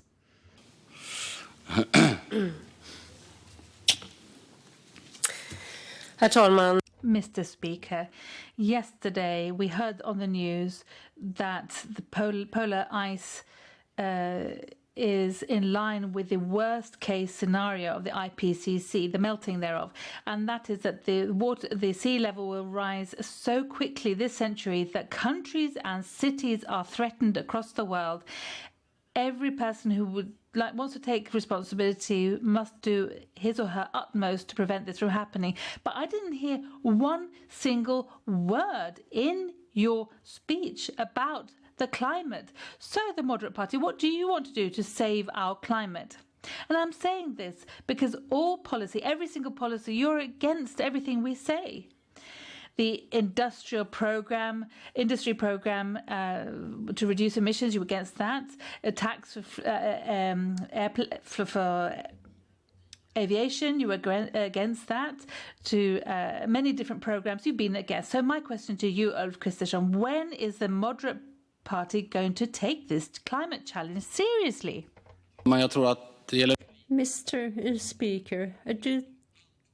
Herr talman. Mr. Speaker, yesterday we heard on the news that the polar ice is in line with the worst case scenario of the IPCC, the melting thereof, and that is that the sea level will rise so quickly this century that countries and cities are threatened across the world. Every person who wants to take responsibility must do his or her utmost to prevent this from happening. But I didn't hear one single word in your speech about the climate. So the Moderate Party, what do you want to do to save our climate? And I'm saying this because all policy, every single policy, you're against everything we say. The industry program to reduce emissions, you're against that. A tax for aviation, you were against that. To many different programs, you've been against. So my question to you, Ulf Kristersson, when is the Moderate Party going to take this climate challenge seriously? Mr. Speaker, I do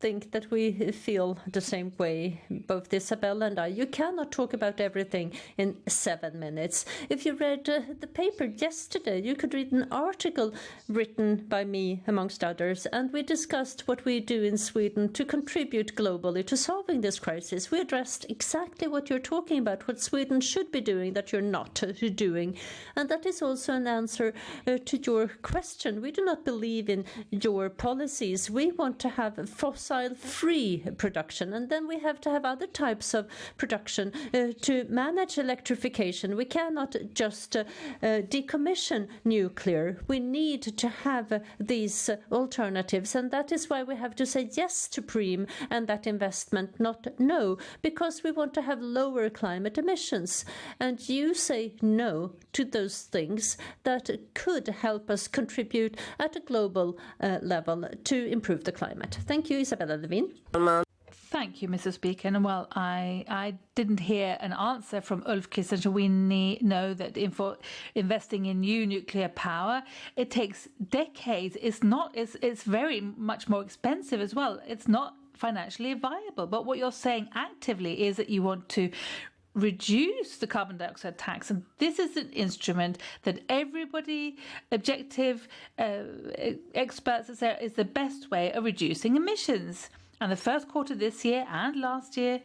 think that we feel the same way, both Isabel and I. You cannot talk about everything in 7 minutes. If you read the paper yesterday, you could read an article written by me, amongst others, and we discussed what we do in Sweden to contribute globally to solving this crisis. We addressed exactly what you're talking about, what Sweden should be doing that you're not doing. And that is also an answer to your question. We do not believe in your policies. We want to have fossil-free production, and then we have to have other types of production to manage electrification. We cannot just decommission nuclear. We need to have these alternatives, and that is why we have to say yes to Preem and that investment, not no, because we want to have lower climate emissions. And you say no to those things that could help us contribute at a global level to improve the climate. Thank you, Isabella Lövin. Thank you, Mr. Speaker. And well, I didn't hear an answer from Ulf Kristersson. We know that investing in new nuclear power, it takes decades. It's very much more expensive as well. It's not financially viable. But what you're saying actively is that you want to reduce the carbon dioxide tax, and this is an instrument that everybody, objective experts say is the best way of reducing emissions. And the first quarter this year and last year,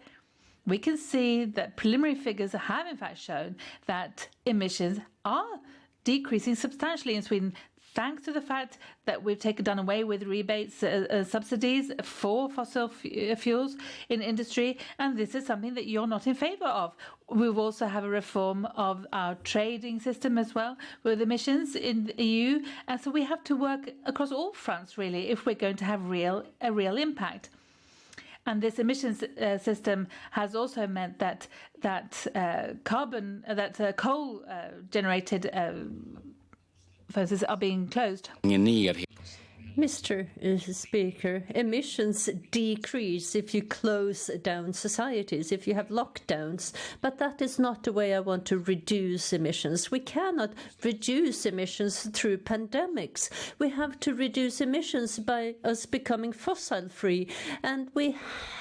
we can see that preliminary figures have in fact shown that emissions are decreasing substantially in Sweden, thanks to the fact that we've done away with rebates, subsidies for fossil fuels in industry, and this is something that you're not in favour of. We will also have a reform of our trading system as well with emissions in the EU, and so we have to work across all fronts really if we're going to have a real impact. And this emissions system has also meant that coal generated furnaces are being closed. Mr. Speaker, emissions decrease if you close down societies, if you have lockdowns, but that is not the way I want to reduce emissions. We cannot reduce emissions through pandemics. We have to reduce emissions by us becoming fossil-free, and we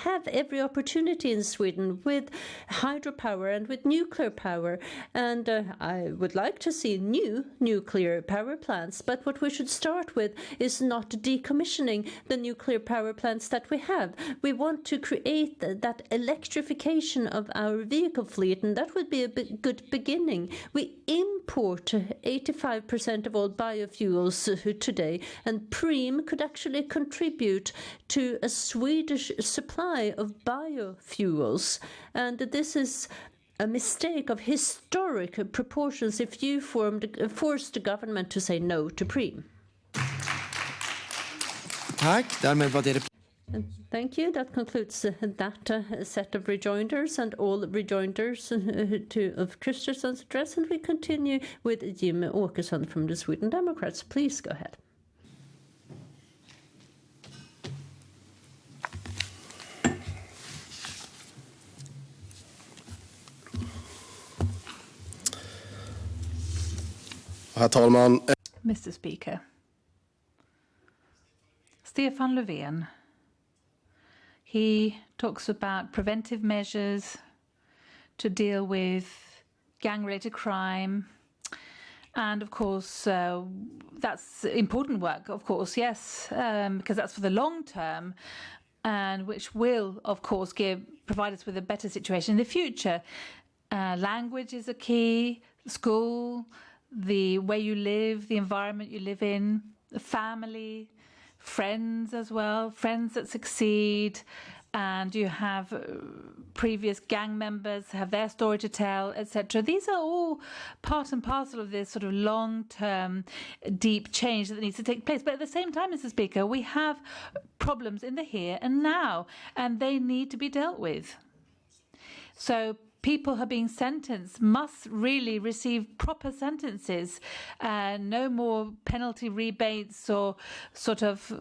have every opportunity in Sweden with hydropower and with nuclear power, and I would like to see new nuclear power plants, but what we should start with is not decommissioning the nuclear power plants that we have. We want to create that electrification of our vehicle fleet, and that would be a good beginning. We import 85% of all biofuels today, and Preem could actually contribute to a Swedish supply of biofuels. And this is a mistake of historic proportions if you forced the government to say no to Preem. Thank you. That concludes that set of rejoinders and all rejoinders of Kristersson's address. And we continue with Jim Åkesson from the Sweden Democrats. Please go ahead. Herr talman. Mr. Speaker. Stefan Löfven, he talks about preventive measures to deal with gang-related crime. And of course, that's important work, of course, yes, because that's for the long term, and which will, of course, provide us with a better situation in the future. Language is a key, school, the way you live, the environment you live in, the family, friends as well, friends that succeed, and you have previous gang members have their story to tell, etc. These are all part and parcel of this sort of long-term deep change that needs to take place. But at the same time, Mr. Speaker, we have problems in the here and now, and they need to be dealt with. So people who are being sentenced must really receive proper sentences, no more penalty rebates or sort of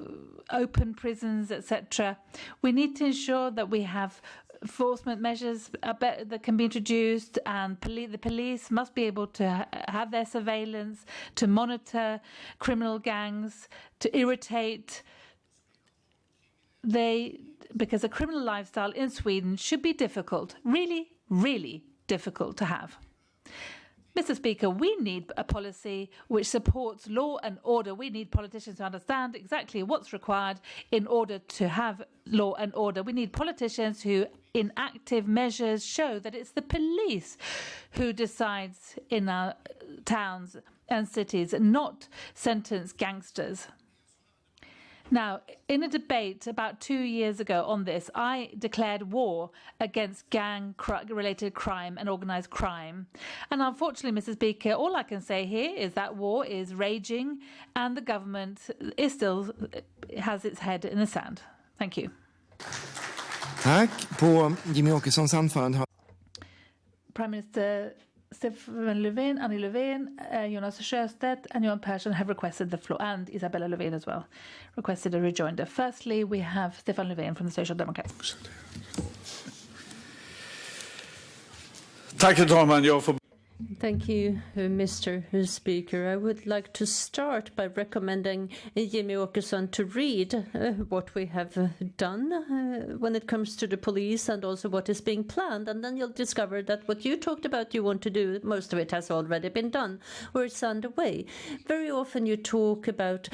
open prisons, etc. We need to ensure that we have enforcement measures that can be introduced, and the police must be able to have their surveillance, to monitor criminal gangs, to irritate because a criminal lifestyle in Sweden should be difficult, really, really difficult to have. Mr. Speaker, we need a policy which supports law and order. We need politicians to understand exactly what's required in order to have law and order. We need politicians who, in active measures, show that it's the police who decides in our towns and cities, not sentence gangsters. Now, in a debate about 2 years ago on this, I declared war against gang-related crime and organised crime. And unfortunately, Mr. Speaker, all I can say here is that war is raging and the government is still has its head in the sand. Thank you. Tack. På Jimmy Åkessons anförande. Prime Minister Stefan Löfven, Annie Löfven, Jonas Sjöstedt and Johan Persson have requested the floor, and Isabella Löfven as well, requested a rejoinder. Firstly, we have Stefan Löfven from the Social Democrats. Tack, herr talman. Jag får... Thank you, Mr. Speaker. I would like to start by recommending Jimmy Åkesson to read what we have done when it comes to the police and also what is being planned. And then you'll discover that what you talked about you want to do, most of it has already been done or it's underway. Very often you talk about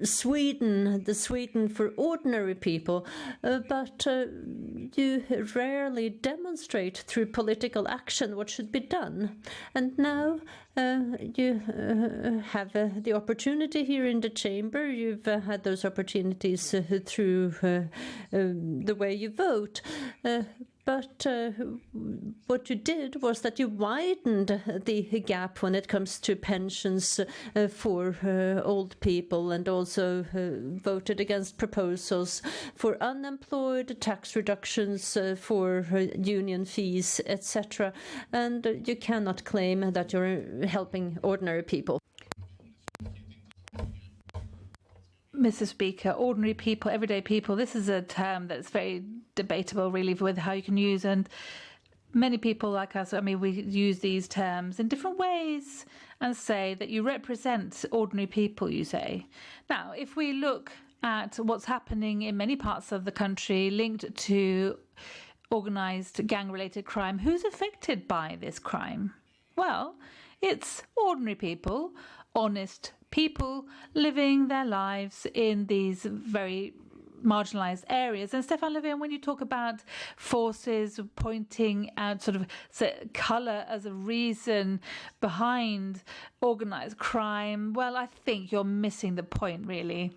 Sweden, the Sweden for ordinary people, but you rarely demonstrate through political action what should be done. And now you have the opportunity here in the chamber. You've had those opportunities through the way you vote. But what you did was that you widened the gap when it comes to pensions for old people, and also voted against proposals for unemployed, tax reductions for union fees, etc. And you cannot claim that you're helping ordinary people. Mr. Speaker, ordinary people, everyday people, this is a term that's very debatable, really, with how you can use. And many people like us, I mean, we use these terms in different ways and say that you represent ordinary people, you say. Now, if we look at what's happening in many parts of the country linked to organised gang-related crime, who's affected by this crime? Well, it's ordinary people, honest people living their lives in these very marginalized areas. And Stefan Löfven, when you talk about forces pointing out sort of color as a reason behind organized crime, well, I think you're missing the point, really.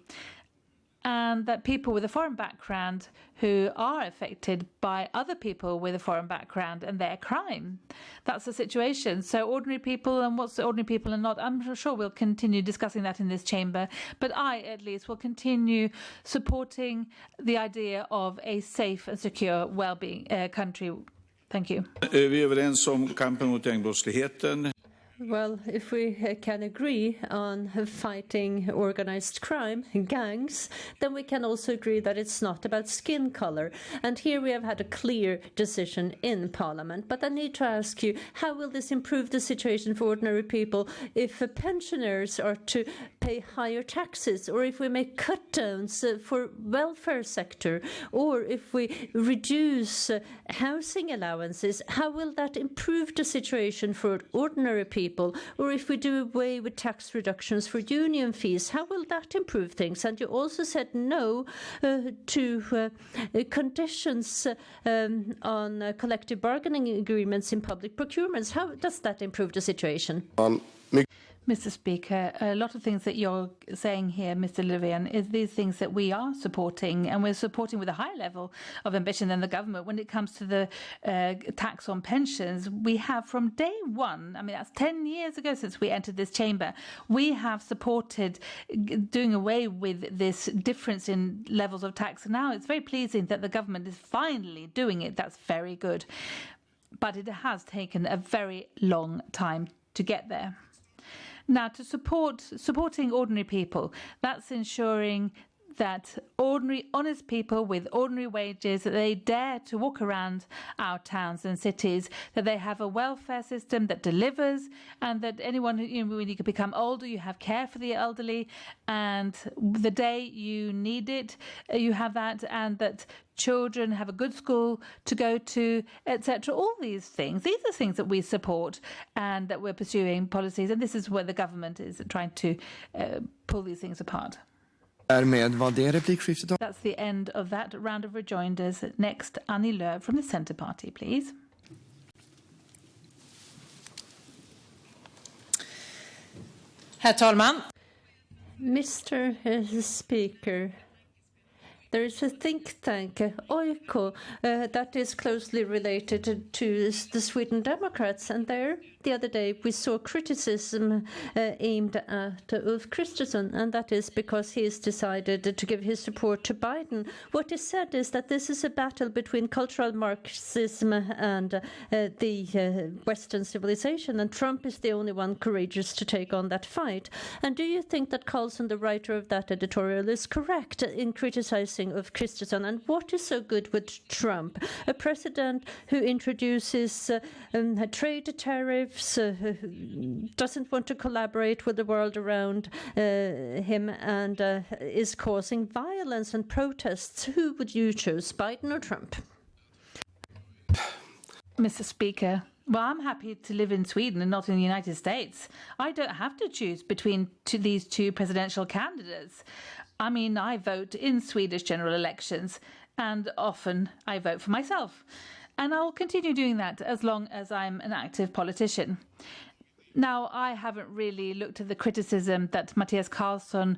And that people with a foreign background who are affected by other people with a foreign background and their crime. That's the situation. So ordinary people and what's ordinary people and not, I'm sure we'll continue discussing that in this chamber. But I, at least, will continue supporting the idea of a safe and secure, well-being country. Thank you. Vi är överens om kampen mot gängbrottsligheten. Well, if we can agree on fighting organized crime, gangs, then we can also agree that it's not about skin color. And here we have had a clear decision in Parliament. But I need to ask you, how will this improve the situation for ordinary people if pensioners are to pay higher taxes, or if we make cut downs for welfare sector, or if we reduce housing allowances? How will that improve the situation for ordinary people? Or if we do away with tax reductions for union fees, how will that improve things? And you also said no to conditions on collective bargaining agreements in public procurements. How does that improve the situation? Mr. Speaker, a lot of things that you're saying here, Mr. Löfven, is these things that we are supporting, and we're supporting with a higher level of ambition than the government. When it comes to the tax on pensions, we have from day one, I mean, that's 10 years ago since we entered this chamber, we have supported doing away with this difference in levels of tax. Now it's very pleasing that the government is finally doing it. That's very good. But it has taken a very long time to get there. Now, to supporting ordinary people, that's ensuring that ordinary, honest people with ordinary wages, that they dare to walk around our towns and cities, that they have a welfare system that delivers, and that anyone, when you become older, you have care for the elderly, and the day you need it, you have that, and that children have a good school to go to, etc. All these are things that we support and that we're pursuing policies, and this is where the government is trying to pull these things apart. That's the end of that round of rejoinders. Next, Annie Lööf from the Centre Party, please. Herr talman. Mr. Speaker, there is a think tank, OIK, that is closely related to the Sweden Democrats, and there the other day we saw criticism aimed at Ulf Kristersson, and that is because he has decided to give his support to Biden. What is said is that this is a battle between cultural Marxism and the Western civilization, and Trump is the only one courageous to take on that fight. And do you think that Carlson, the writer of that editorial, is correct in criticizing of Kristersson? And what is so good with Trump? A president who introduces trade tariffs, doesn't want to collaborate with the world around him, and is causing violence and protests. Who would you choose, Biden or Trump? Mr. Speaker, well, I'm happy to live in Sweden and not in the United States. I don't have to choose between these two presidential candidates. I mean, I vote in Swedish general elections, and often I vote for myself. And I'll continue doing that as long as I'm an active politician. Now, I haven't really looked at the criticism that Mattias Karlsson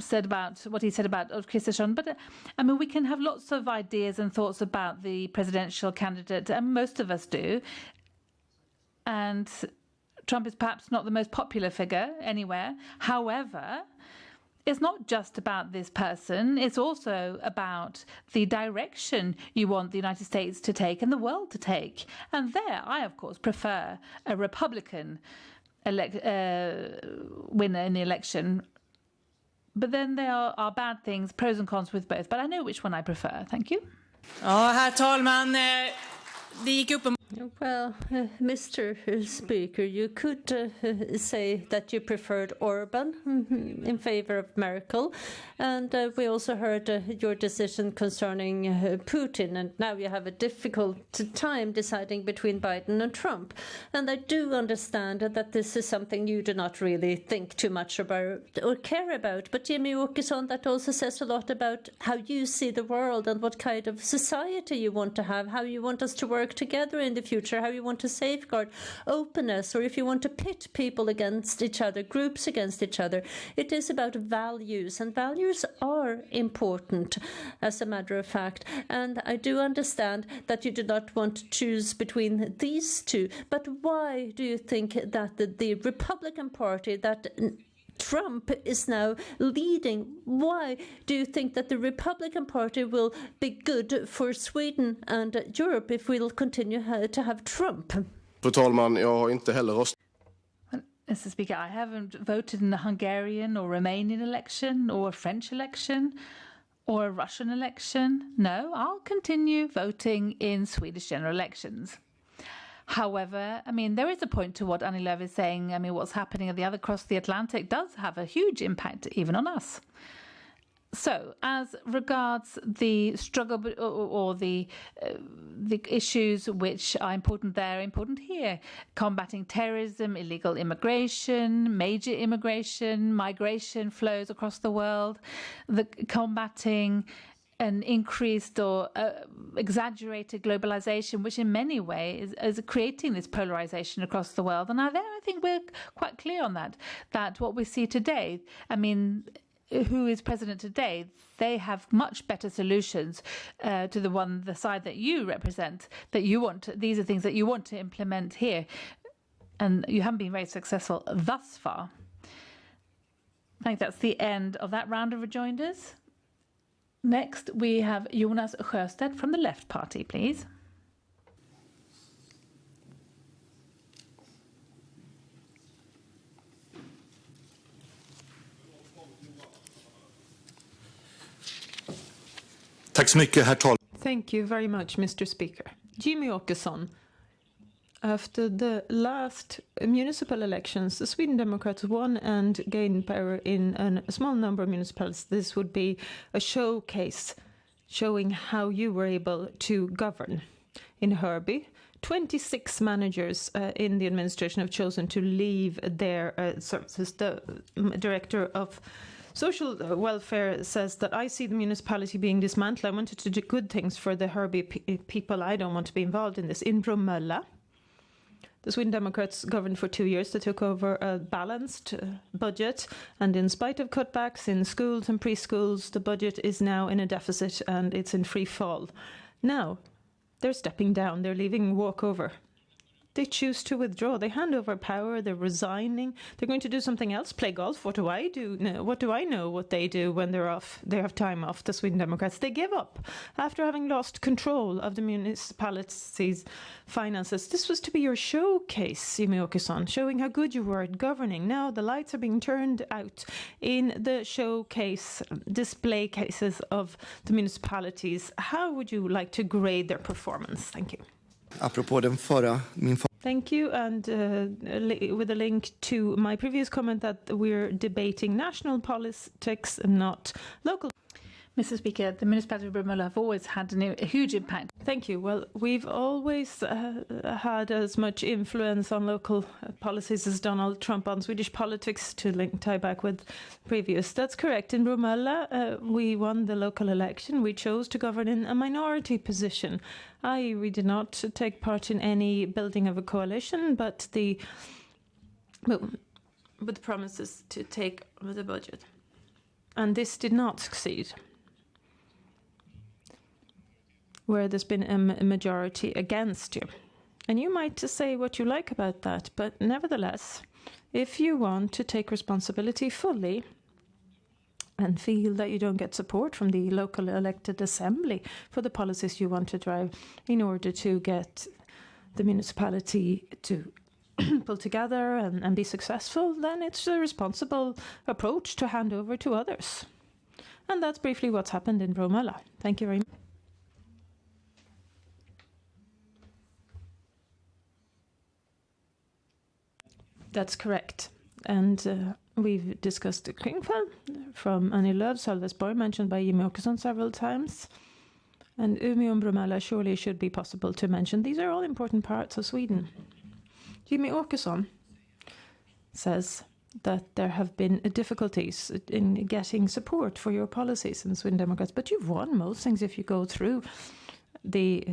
said about what he said about Ulf Kristersson, but I mean, we can have lots of ideas and thoughts about the presidential candidate, and most of us do. And Trump is perhaps not the most popular figure anywhere. However, it's not just about this person. It's also about the direction you want the United States to take and the world to take. And there, I, of course, prefer a Republican winner in the election. But then there are bad things, pros and cons with both. But I know which one I prefer. Thank you. Ja, herr talman, det gick upp. Well, Mr. Speaker, you could say that you preferred Orban in favor of Merkel, and we also heard your decision concerning Putin, and now you have a difficult time deciding between Biden and Trump. And I do understand that this is something you do not really think too much about or care about, but Jimmy Åkesson, that also says a lot about how you see the world and what kind of society you want to have, how you want us to work together in the future, how you want to safeguard openness, or if you want to pit people against each other, groups against each other. It is about values, and values are important, as a matter of fact. And I do understand that you do not want to choose between these two, but why do you think that the Republican Party, that Trump is now leading, why do you think that the Republican Party will be good for Sweden and Europe if we'll continue to have Trump? Fru talman, jag har inte heller röstat. Mr. Speaker, I haven't voted in a Hungarian or Romanian election or a French election or a Russian election. No, I'll continue voting in Swedish general elections. However, I mean, there is a point to what Annie Lööf is saying. I mean, what's happening at the other across the Atlantic does have a huge impact even on us. So, as regards the struggle or the issues which are important there, important here, combating terrorism, illegal immigration, major immigration, migration flows across the world, combating an increased or exaggerated globalization, which in many ways is creating this polarization across the world. And now there, I think we're quite clear on that what we see today, I mean, who is president today, they have much better solutions to the side that you represent, that you want. These are things that you want to implement here. And you haven't been very successful thus far. I think that's the end of that round of rejoinders. Next, we have Jonas Sjöstedt from the Left Party, please. Tack så mycket, herr talman. Thank you very much, Mr. Speaker. Jimmy Åkesson. After the last municipal elections, the Sweden Democrats won and gained power in a small number of municipalities. This would be a showcase showing how you were able to govern. In Hörby, 26 managers in the administration have chosen to leave their services. The director of social welfare says that I see the municipality being dismantled. I wanted to do good things for the Hörby people. I don't want to be involved in this. In Bromölla, the Sweden Democrats governed for 2 years. They took over a balanced budget, and in spite of cutbacks in schools and preschools, the budget is now in a deficit and it's in free fall. Now, they're stepping down. They're leaving walkover. They choose to withdraw. They hand over power. They're resigning. They're going to do something else, play golf. What do I do? No, what do I know what they do when they're off? They have time off, the Sweden Democrats. They give up after having lost control of the municipality's finances. This was to be your showcase, Jimmy Åkesson, showing how good you were at governing. Now the lights are being turned out in the showcase display cases of the municipalities. How would you like to grade their performance? Thank you. Apropå den förra, Thank you, and with a link to my previous comment that we're debating national politics and not local. Mr. Speaker, the municipality of Bromölla have always had a huge impact. Thank you. Well, we've always had as much influence on local policies as Donald Trump on Swedish politics, to tie back with previous. That's correct. In Bromölla, we won the local election. We chose to govern in a minority position. We did not take part in any building of a coalition, but with promises to take over the budget. And this did not succeed, where there's been a majority against you. And you might say what you like about that, but nevertheless, if you want to take responsibility fully and feel that you don't get support from the local elected assembly for the policies you want to drive in order to get the municipality to pull together and be successful, then it's a responsible approach to hand over to others. And that's briefly what's happened in Bromölla. Thank you very much. That's correct. And we've discussed the Kringfall from Annie Lööf, Sölvesborg, mentioned by Jimmy Åkesson several times. And Umeå and Bromölla surely should be possible to mention. These are all important parts of Sweden. Jimmy Åkesson says that there have been difficulties in getting support for your policies in the Sweden Democrats, but you've won most things if you go through the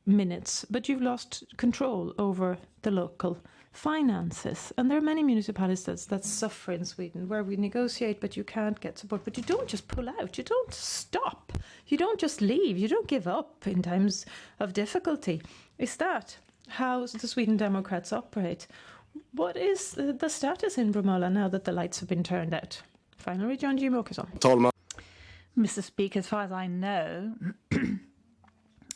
minutes, but you've lost control over the local finances. And there are many municipalities that suffer in Sweden, where we negotiate, but you can't get support. But you don't just pull out, you don't stop, you don't just leave, you don't give up in times of difficulty. Is that how the Sweden Democrats operate? What is the status in Bromölla now that the lights have been turned out? Finally, John G. Åkesson. Mr. Speaker, as far as I know,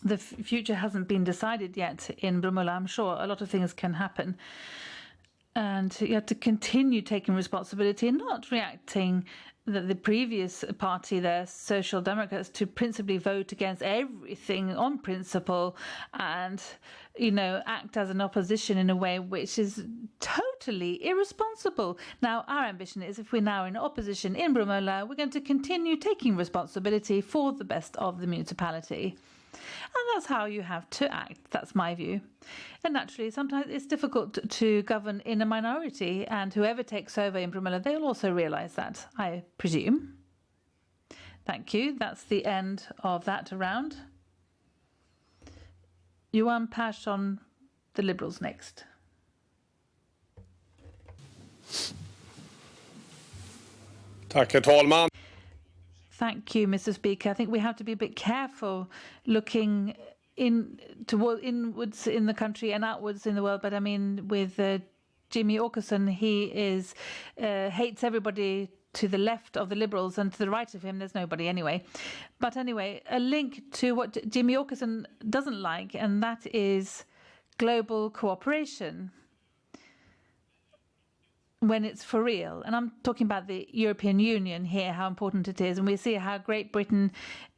the future hasn't been decided yet in Bromölla. I'm sure a lot of things can happen. And you have to continue taking responsibility and not reacting that the previous party, the Social Democrats, to principally vote against everything on principle and, act as an opposition in a way which is totally irresponsible. Now, our ambition is, if we're now in opposition in Bromölla, we're going to continue taking responsibility for the best of the municipality. And that's how you have to act. That's my view. And naturally, sometimes it's difficult to govern in a minority, and whoever takes over in Bromölla, they'll also realise that, I presume. Thank you. That's the end of that round. Johan Persson, the Liberals, next. Tack, herr talman. Thank you, Mr. Speaker. I think we have to be a bit careful looking inwards in the country and outwards in the world. But I mean, with Jimmy Åkesson, he hates everybody to the left of the Liberals, and to the right of him, there's nobody anyway. But anyway, a link to what Jimmy Åkesson doesn't like, and that is global cooperation. When it's for real. And I'm talking about the European Union here, how important it is. And we see how Great Britain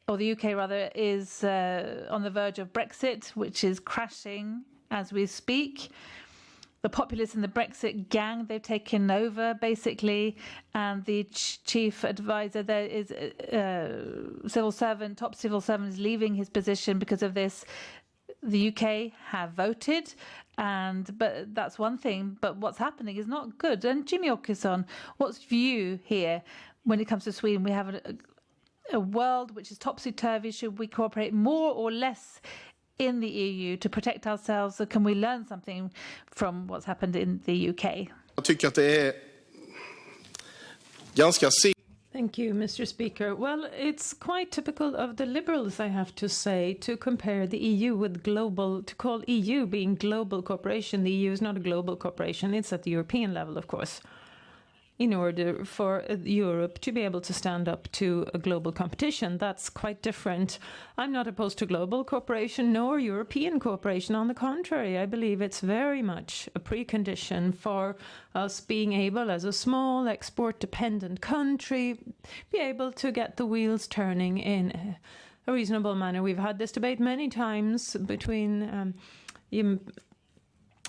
or the UK rather, is on the verge of Brexit, which is crashing as we speak. The populists and the Brexit gang, they've taken over basically, and the chief advisor there is top civil servant is leaving his position because of this. The UK have voted, but that's one thing. But what's happening is not good. And Jimmy Åkesson, what's view here when it comes to Sweden? We have a world which is topsy-turvy. Should we cooperate more or less in the EU to protect ourselves? Or can we learn something from what's happened in the UK? Jag tycker att det är ganska Thank you, Mr. Speaker. Well, it's quite typical of the Liberals, I have to say, to compare the EU with global, to call EU being global cooperation. The EU is not a global cooperation. It's at the European level, of course, in order for Europe to be able to stand up to a global competition. That's quite different. I'm not opposed to global cooperation nor European cooperation. On the contrary, I believe it's very much a precondition for us being able, as a small export-dependent country, be able to get the wheels turning in a reasonable manner. We've had this debate many times between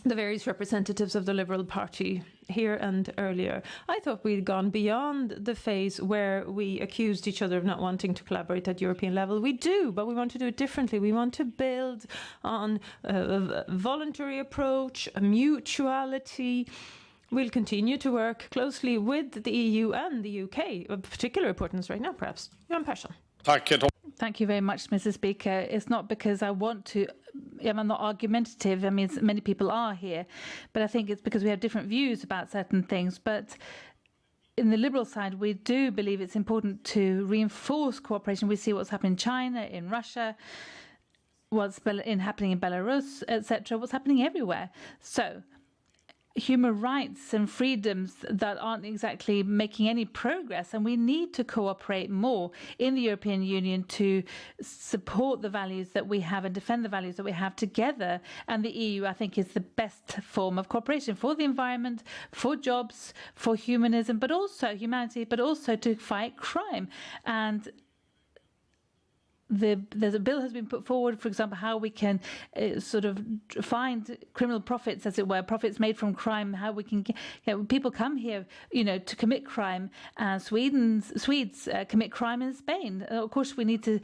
the various representatives of the Liberal Party here and earlier. I thought we'd gone beyond the phase where we accused each other of not wanting to collaborate at European level. We do, but we want to do it differently. We want to build on a voluntary approach, a mutuality. We'll continue to work closely with the EU and the UK, of particular importance right now, perhaps. Jan Persson. Thank you very much, Mr. Speaker. It's not because I want to, I'm not argumentative. I mean, many people are here, but I think it's because we have different views about certain things. But in the Liberal side, we do believe it's important to reinforce cooperation. We see what's happening in China, in Russia, what's happening in Belarus, etc., what's happening everywhere. So human rights and freedoms that aren't exactly making any progress, and we need to cooperate more in the European Union to support the values that we have and defend the values that we have together. And the EU, I think, is the best form of cooperation for the environment, for jobs, for humanism, but also humanity, but also to fight crime. And there's a bill has been put forward, for example, how we can sort of find criminal profits, as it were, profits made from crime, how we can get people come here, to commit crime. Swedes commit crime in Spain. Of course, we need to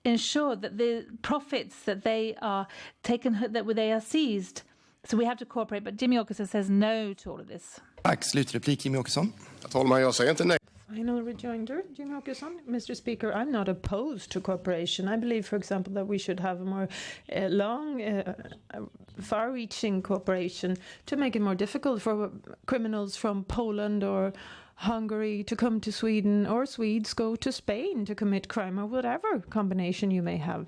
ensure that the profits that they are taken, that they are seized. So we have to cooperate. But Jimmy Åkesson says no to all of this. Tack. Slutreplik, Jimmy Åkesson. Herr talman, jag säger inte nej. Final rejoinder, Jimmy Åkesson. Mr. Speaker, I'm not opposed to cooperation. I believe, for example, that we should have a more far-reaching cooperation to make it more difficult for criminals from Poland or Hungary to come to Sweden, or Swedes go to Spain to commit crime, or whatever combination you may have.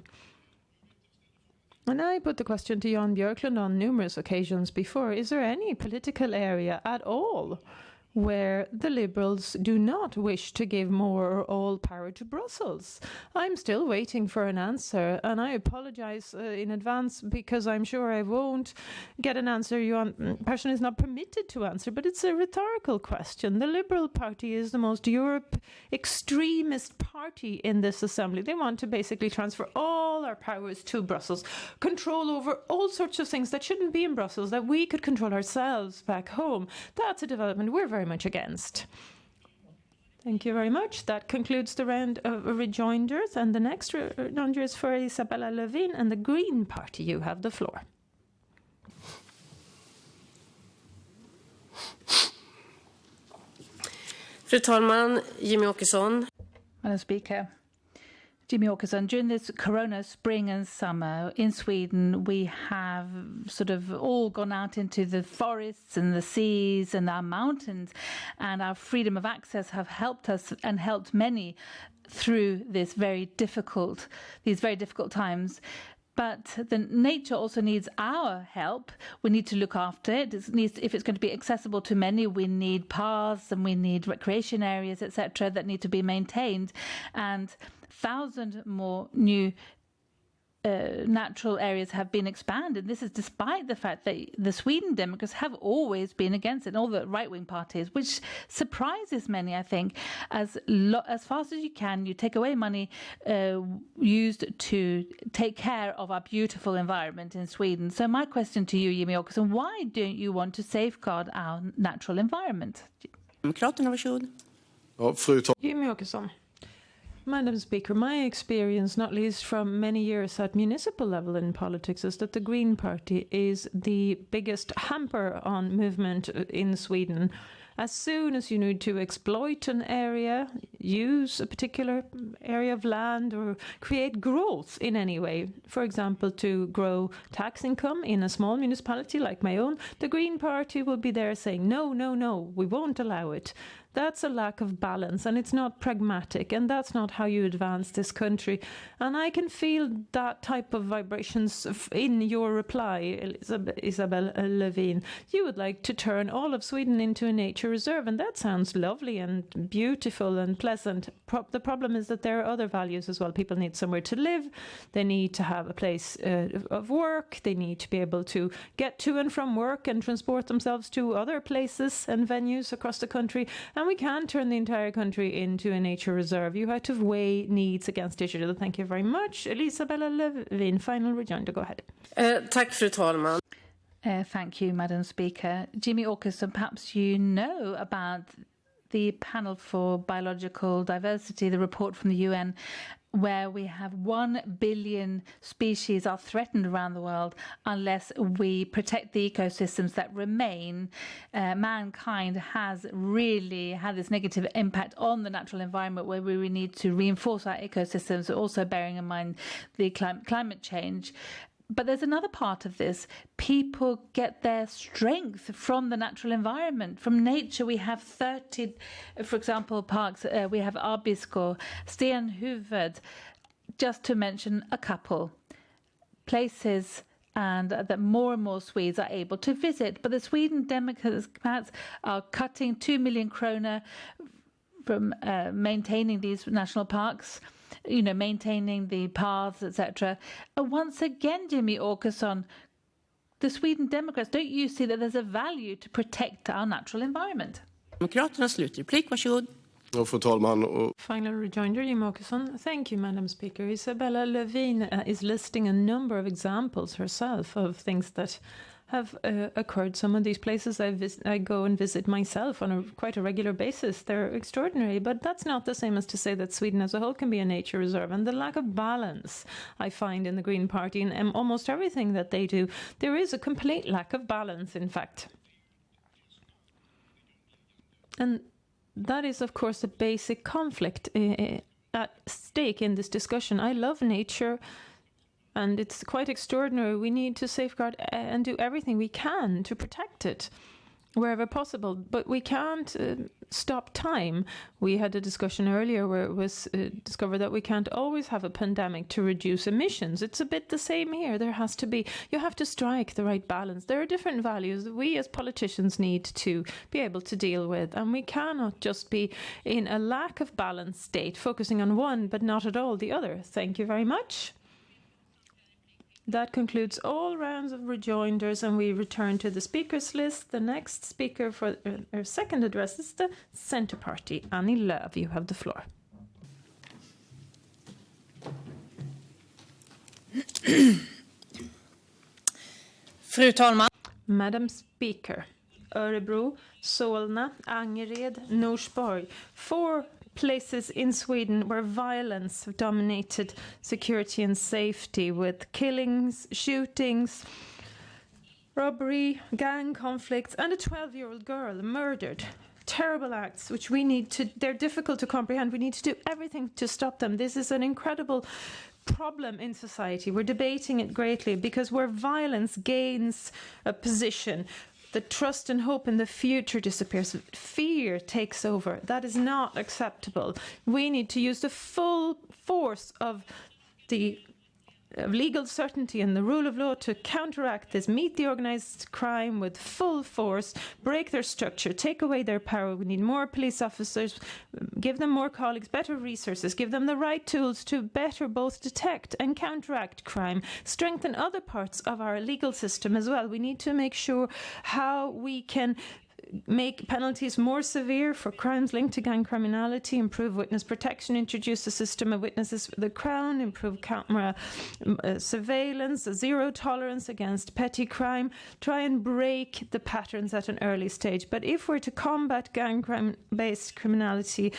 And I put the question to Jan Björklund on numerous occasions before. Is there any political area at all where the Liberals do not wish to give more or all power to Brussels? I'm still waiting for an answer, and I apologize in advance because I'm sure I won't get an answer. Johan Persson is not permitted to answer, but it's a rhetorical question. The Liberal Party is the most Europe extremist party in this assembly. They want to basically transfer all our powers to Brussels, control over all sorts of things that shouldn't be in Brussels, that we could control ourselves back home. That's a development we're very much against. Thank you very much. That concludes the round of rejoinders, and the next rejoinder is for Isabella Lövin and the Green Party. You have the floor. Fru talman, Jimmy Åkesson. Madam Speaker, Jimmy Åkesson, during this corona spring and summer in Sweden, we have sort of all gone out into the forests and the seas and our mountains, and our freedom of access have helped us and helped many through these very difficult times. But the nature also needs our help. We need to look after it. If it's going to be accessible to many, we need paths and we need recreation areas, etc., that need to be maintained. And 1,000 more new natural areas have been expanded. This is despite the fact that the Sweden Democrats have always been against it, and all the right-wing parties, which surprises many, I think. As fast as you can, you take away money used to take care of our beautiful environment in Sweden. So my question to you, Jimmie Åkesson, why don't you want to safeguard our natural environment? Jimmie Åkesson. Madam Speaker, my experience, not least from many years at municipal level in politics, is that the Green Party is the biggest hamper on movement in Sweden. As soon as you need to exploit an area, use a particular area of land or create growth in any way, for example, to grow tax income in a small municipality like my own, the Green Party will be there saying, no, no, no, we won't allow it. That's a lack of balance, and it's not pragmatic, and that's not how you advance this country. And I can feel that type of vibrations in your reply, Isabel Lövin. You would like to turn all of Sweden into a nature reserve, and that sounds lovely and beautiful and pleasant. The problem is that there are other values as well. People need somewhere to live. They need to have a place of work. They need to be able to get to and from work and transport themselves to other places and venues across the country. And we can't turn the entire country into a nature reserve. You have to weigh needs against each other. Thank you very much. Elisabella Lövin, final rejoinder. Go ahead. Tack, fru talman. Thank you, Madam Speaker. Jimmie Åkesson, perhaps you know about the Panel for Biological Diversity, the report from the UN, where we have 1 billion species are threatened around the world unless we protect the ecosystems that remain. Mankind has really had this negative impact on the natural environment, where we need to reinforce our ecosystems, also bearing in mind the climate change. But there's another part of this. People get their strength from the natural environment, from nature. We have 30, for example, parks. We have Abisko, Stenhuvud, just to mention a couple. Places and that more and more Swedes are able to visit. But the Sweden Democrats are cutting 2 million kronor from maintaining these national parks, maintaining the paths, etc. Once again, Jimmie Åkesson, the Sweden Democrats, don't you see that there's a value to protect our natural environment? Fru talman. Final rejoinder, Jimmie Åkesson. Thank you, Madam Speaker. Isabella Lövin is listing a number of examples herself of things that have occurred. Some of these places I go and visit myself on quite a regular basis. They're extraordinary, but that's not the same as to say that Sweden as a whole can be a nature reserve. And the lack of balance I find in the Green Party and almost everything that they do, there is a complete lack of balance, in fact. And that is, of course, a basic conflict at stake in this discussion. I love nature, and it's quite extraordinary. We need to safeguard and do everything we can to protect it wherever possible. But we can't stop time. We had a discussion earlier where it was discovered that we can't always have a pandemic to reduce emissions. It's a bit the same here. You have to strike the right balance. There are different values that we as politicians need to be able to deal with. And we cannot just be in a lack of balance state, focusing on one but not at all the other. Thank you very much. That concludes all rounds of rejoinders, and we return to the speakers list. The next speaker for her second address is the Centre Party. Annie Lööf, you have the floor. Fru talman. Madam Speaker, Örebro, Solna, Angered, Norsborg. 4 places in Sweden where violence have dominated security and safety, with killings, shootings, robbery, gang conflicts, and a 12-year-old girl murdered. Terrible acts which they're difficult to comprehend. We need to do everything to stop them. This is an incredible problem in society. We're debating it greatly because where violence gains a position, the trust and hope in the future disappears. Fear takes over. That is not acceptable. We need to use the full force of the legal certainty and the rule of law to counteract this, meet the organised crime with full force, break their structure, take away their power. We need more police officers, give them more colleagues, better resources, give them the right tools to better both detect and counteract crime, strengthen other parts of our legal system as well. We need to make sure how we can make penalties more severe for crimes linked to gang criminality, improve witness protection, introduce a system of witnesses for the Crown, improve camera surveillance, zero tolerance against petty crime, try and break the patterns at an early stage. But if we're to combat gang crime-based criminality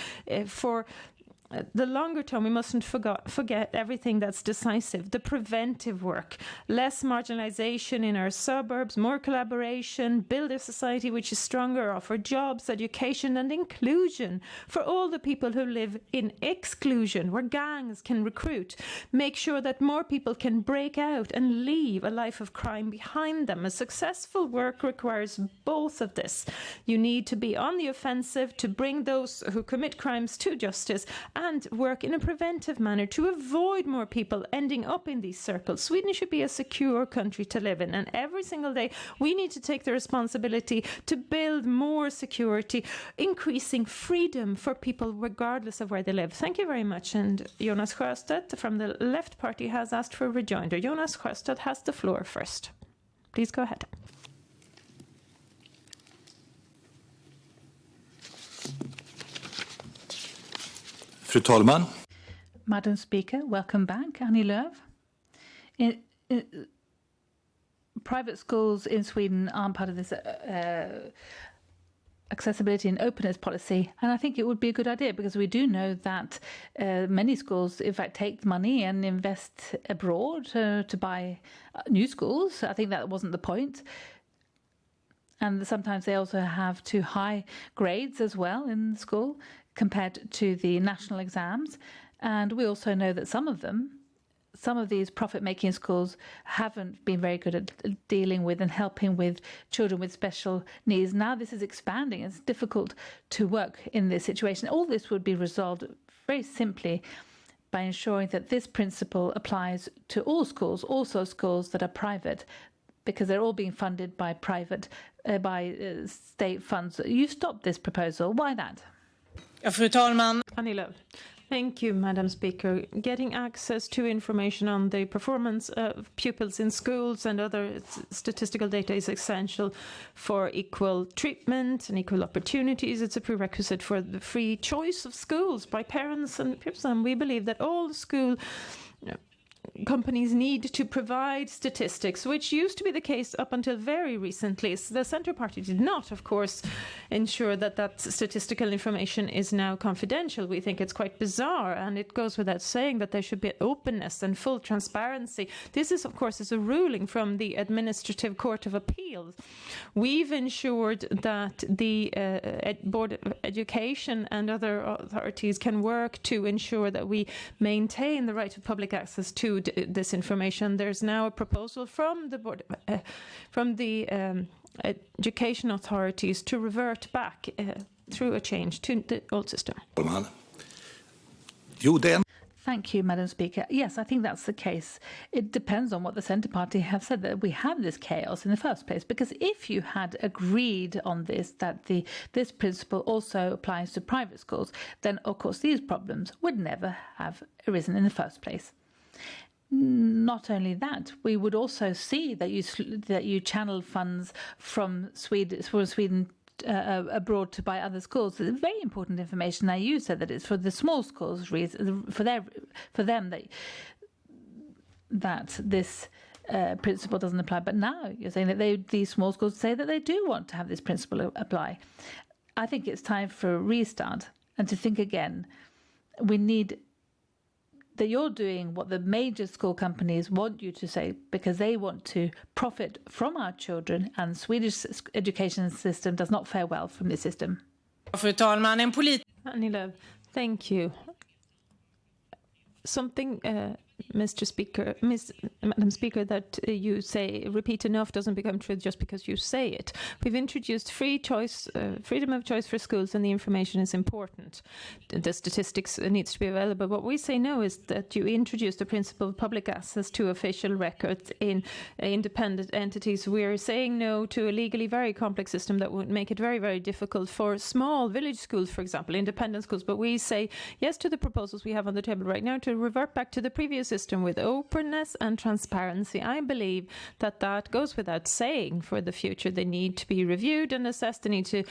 for the longer term, we mustn't forget everything that's decisive. The preventive work, less marginalisation in our suburbs, more collaboration, build a society which is stronger, offer jobs, education and inclusion for all the people who live in exclusion, where gangs can recruit. Make sure that more people can break out and leave a life of crime behind them. A successful work requires both of this. You need to be on the offensive to bring those who commit crimes to justice and work in a preventive manner to avoid more people ending up in these circles. Sweden should be a secure country to live in, and every single day we need to take the responsibility to build more security, increasing freedom for people regardless of where they live. Thank you very much. And Jonas Sjöstedt from the Left Party has asked for a rejoinder. Jonas Sjöstedt has the floor first. Please go ahead. Fru talman. Madam Speaker, welcome back, Annie Lööf. Private schools in Sweden aren't part of this accessibility and openness policy, and I think it would be a good idea because we do know that many schools in fact take money and invest abroad to buy new schools. I think that wasn't the point. And sometimes they also have too high grades as well in school compared to the national exams. And we also know that some of these profit-making schools haven't been very good at dealing with and helping with children with special needs. Now this is expanding. It's difficult to work in this situation. All this would be resolved very simply by ensuring that this principle applies to all schools, also schools that are private, because they're all being funded by state funds. You stopped this proposal. Why that? Fru talman. Annie Lööf. Thank you, Madam Speaker. Getting access to information on the performance of pupils in schools and other statistical data is essential for equal treatment and equal opportunities. It's a prerequisite for the free choice of schools by parents and pupils. And we believe that all school companies need to provide statistics, which used to be the case up until very recently. So the Centre Party did not, of course, ensure that statistical information is now confidential. We think it's quite bizarre, and it goes without saying that there should be openness and full transparency. This is, of course, a ruling from the Administrative Court of Appeals. We've ensured that the Board of Education and other authorities can work to ensure that we maintain the right of public access to this information. There's now a proposal from the board, from the education authorities to revert back through a change to the old system. Thank you, Madam Speaker. Yes, I think that's the case. It depends on what the Centre Party have said, that we have this chaos in the first place. Because if you had agreed on this, that this principle also applies to private schools, then of course these problems would never have arisen in the first place. Not only that, we would also see that you channel funds from Sweden abroad to buy other schools. It's very important information. Now you said that it's for the small schools, for them that this principle doesn't apply. But now you're saying that these small schools say that they do want to have this principle apply. I think it's time for a restart and to think again. We need that you're doing what the major school companies want you to say, because they want to profit from our children, and Swedish education system does not fare well from this system. Fru talman, Annie Lööf, thank you. Something Madam Speaker, that you say repeat enough doesn't become true just because you say it. We've introduced freedom of choice for schools, and the information is important. The statistics needs to be available. What we say no is that you introduce the principle of public access to official records in independent entities. We're saying no to a legally very complex system that would make it very, very difficult for small village schools, for example, independent schools. But we say yes to the proposals we have on the table right now to revert back to the previous system with openness and transparency. I believe that that goes without saying for the future. They need to be reviewed and assessed. They need to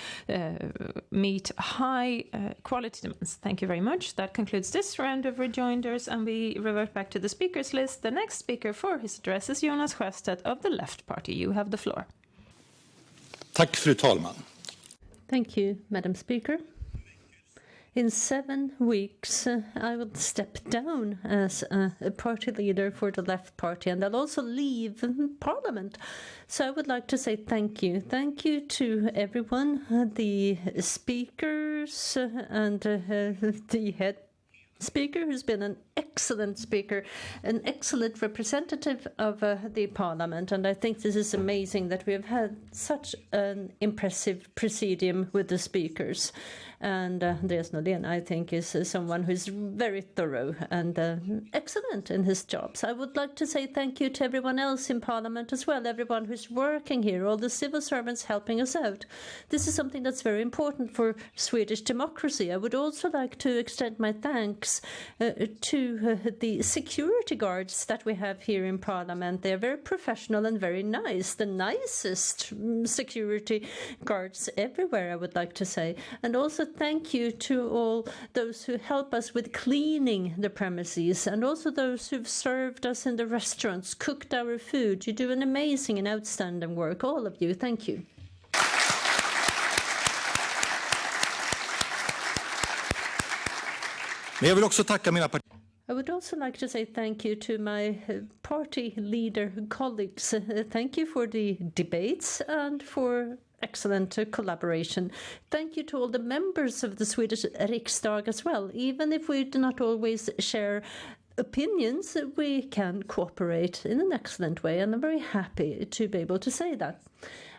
meet high quality demands. Thank you very much. That concludes this round of rejoinders, and we revert back to the speakers list. The next speaker for his address is Jonas Sjöstedt of the Left Party. You have the floor. Tack, fru talman. Thank you, Madam Speaker. In 7 weeks, I will step down as a party leader for the Left Party, and I'll also leave Parliament. So I would like to say thank you. Thank you to everyone, the speakers and the head speaker, who's been an excellent speaker, an excellent representative of the Parliament. And I think this is amazing that we have had such an impressive presidium with the speakers. And Andreas Nordén, I think, is someone who is very thorough and excellent in his job. So I would like to say thank you to everyone else in Parliament as well, everyone who's working here, all the civil servants helping us out. This is something that's very important for Swedish democracy. I would also like to extend my thanks to the security guards that we have here in Parliament. They're very professional and very nice, the nicest security guards everywhere, I would like to say. And also thank you to all those who help us with cleaning the premises, and also those who've served us in the restaurants, cooked our food. You do an amazing and outstanding work, all of you. Thank you. Men jag vill också tacka mina I would also like to say thank you to my party leader colleagues. Thank you for the debates and for excellent collaboration. Thank you to all the members of the Swedish Riksdag as well. Even if we do not always share opinions, we can cooperate in an excellent way, and I'm very happy to be able to say that.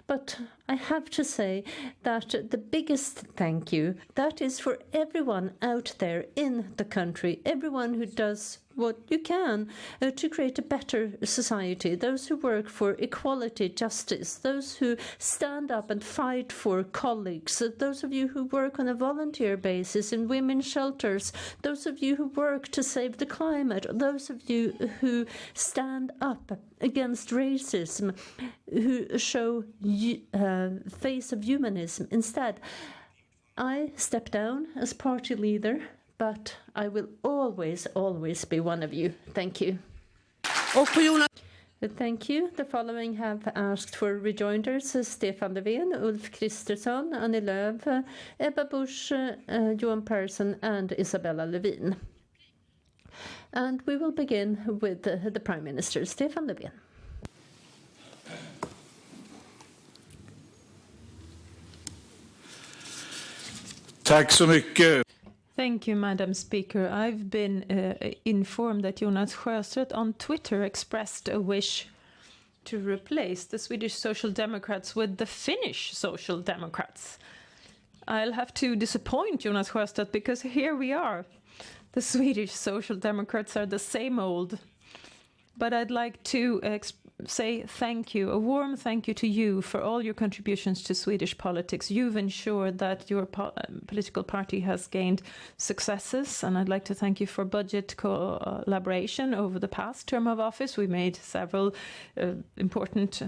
But I have to say that the biggest thank you, that is for everyone out there in the country, everyone who does what you can to create a better society, those who work for equality, justice, those who stand up and fight for colleagues, those of you who work on a volunteer basis in women's shelters, those of you who work to save the climate, those of you who stand up against racism, who show face of humanism. Instead, I step down as party leader, but I will always, always be one of you. Thank you. Thank you. The following have asked for rejoinders: Stefan Löfven, Ulf Kristersson, Annie Lööf, Ebba Busch, Johan Persson, and Isabella Lövin. And we will begin with the Prime Minister, Stefan Löfven. Tack så mycket. Thank you, Madam Speaker. I've been informed that Jonas Sjöstedt on Twitter expressed a wish to replace the Swedish Social Democrats with the Finnish Social Democrats. I'll have to disappoint Jonas Sjöstedt, because here we are. The Swedish Social Democrats are the same old. But I'd like to say thank you, a warm thank you to you for all your contributions to Swedish politics. You've ensured that your political party has gained successes, and I'd like to thank you for budget collaboration over the past term of office. We made several important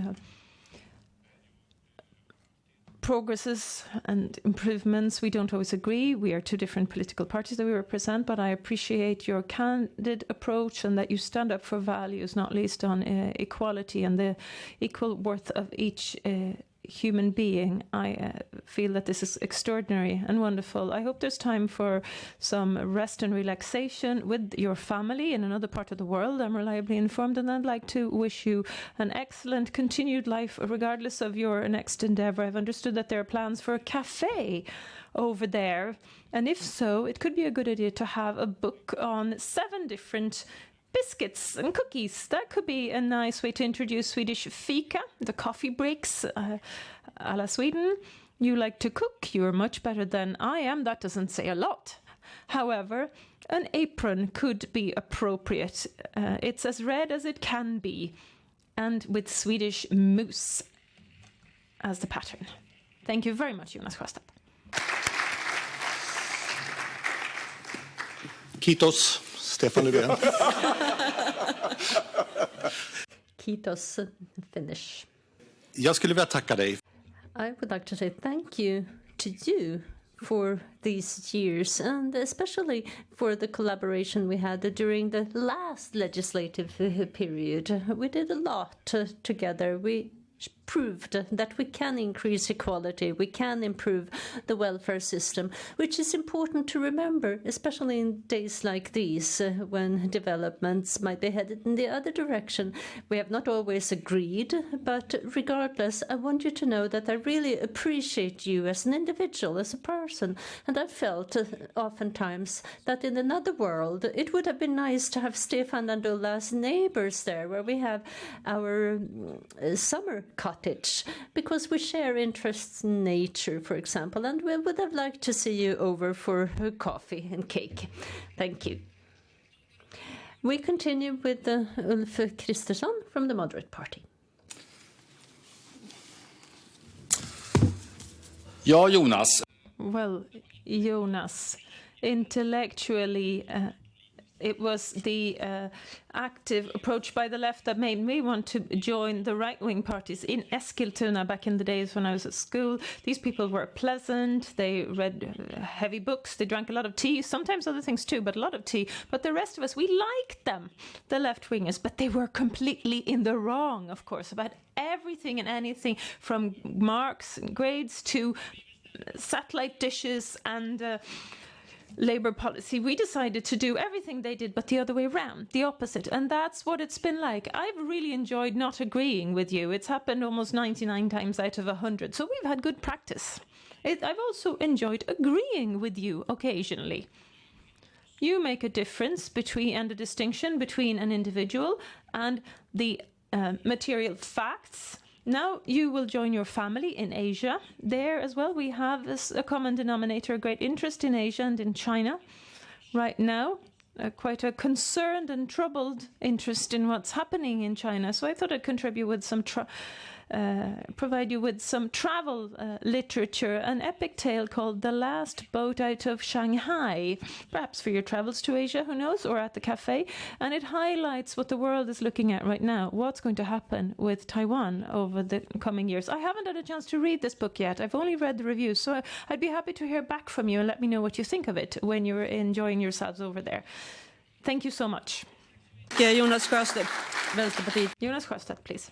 progresses and improvements. We don't always agree. We are two different political parties that we represent, but I appreciate your candid approach and that you stand up for values, not least on equality and the equal worth of each human being. I feel that this is extraordinary and wonderful. I hope there's time for some rest and relaxation with your family in another part of the world. I'm reliably informed, and I'd like to wish you an excellent continued life regardless of your next endeavor. I've understood that there are plans for a cafe over there, and if so, it could be a good idea to have a book on 7 different biscuits and cookies. That could be a nice way to introduce Swedish fika, the coffee breaks a la Sweden. You like to cook, you're much better than I am. That doesn't say a lot. However, an apron could be appropriate. It's as red as it can be, and with Swedish moose as the pattern. Thank you very much, Jonas Sjöstedt. Kiitos, Stefan Löfven. Kiitos, Finnish. Jag skulle vilja tacka dig. I would like to say thank you to you for these years, and especially for the collaboration we had during the last legislative period. We did a lot together. We proved that we can increase equality, we can improve the welfare system, which is important to remember, especially in days like these when developments might be headed in the other direction. We have not always agreed, but regardless, I want you to know that I really appreciate you as an individual, as a person, and I felt oftentimes that in another world it would have been nice to have Stefan and Ulla as neighbors there, where we have our summer cottage, because we share interests in nature, for example, and we would have liked to see you over for coffee and cake. Thank you. We continue with Ulf Kristersson from the Moderate Party. Ja, Jonas. Well, Jonas, intellectually, it was the active approach by the left that made me want to join the right-wing parties in Eskilstuna back in the days when I was at school. These people were pleasant, they read heavy books, they drank a lot of tea, sometimes other things too, but a lot of tea. But the rest of us, we liked them, the left-wingers, but they were completely in the wrong, of course, about everything and anything, from marks and grades to satellite dishes and Labour policy. We decided to do everything they did, but the other way around, the opposite. And that's what it's been like. I've really enjoyed not agreeing with you. It's happened almost 99 times out of 100. So we've had good practice. I've also enjoyed agreeing with you occasionally. You make a difference and a distinction between an individual and the material facts. Now you will join your family in Asia. There as well we have a common denominator, a great interest in Asia and in China. Right now, quite a concerned and troubled interest in what's happening in China. So I thought I'd contribute with some provide you with some travel literature, an epic tale called The Last Boat Out of Shanghai, perhaps for your travels to Asia, who knows, or at the cafe. And it highlights what the world is looking at right now, what's going to happen with Taiwan over the coming years. I haven't had a chance to read this book yet. I've only read the reviews, so I'd be happy to hear back from you and let me know what you think of it when you're enjoying yourselves over there. Thank you so much. Jonas Sjöstedt, Vänsterpartiet. Jonas Sjöstedt, please.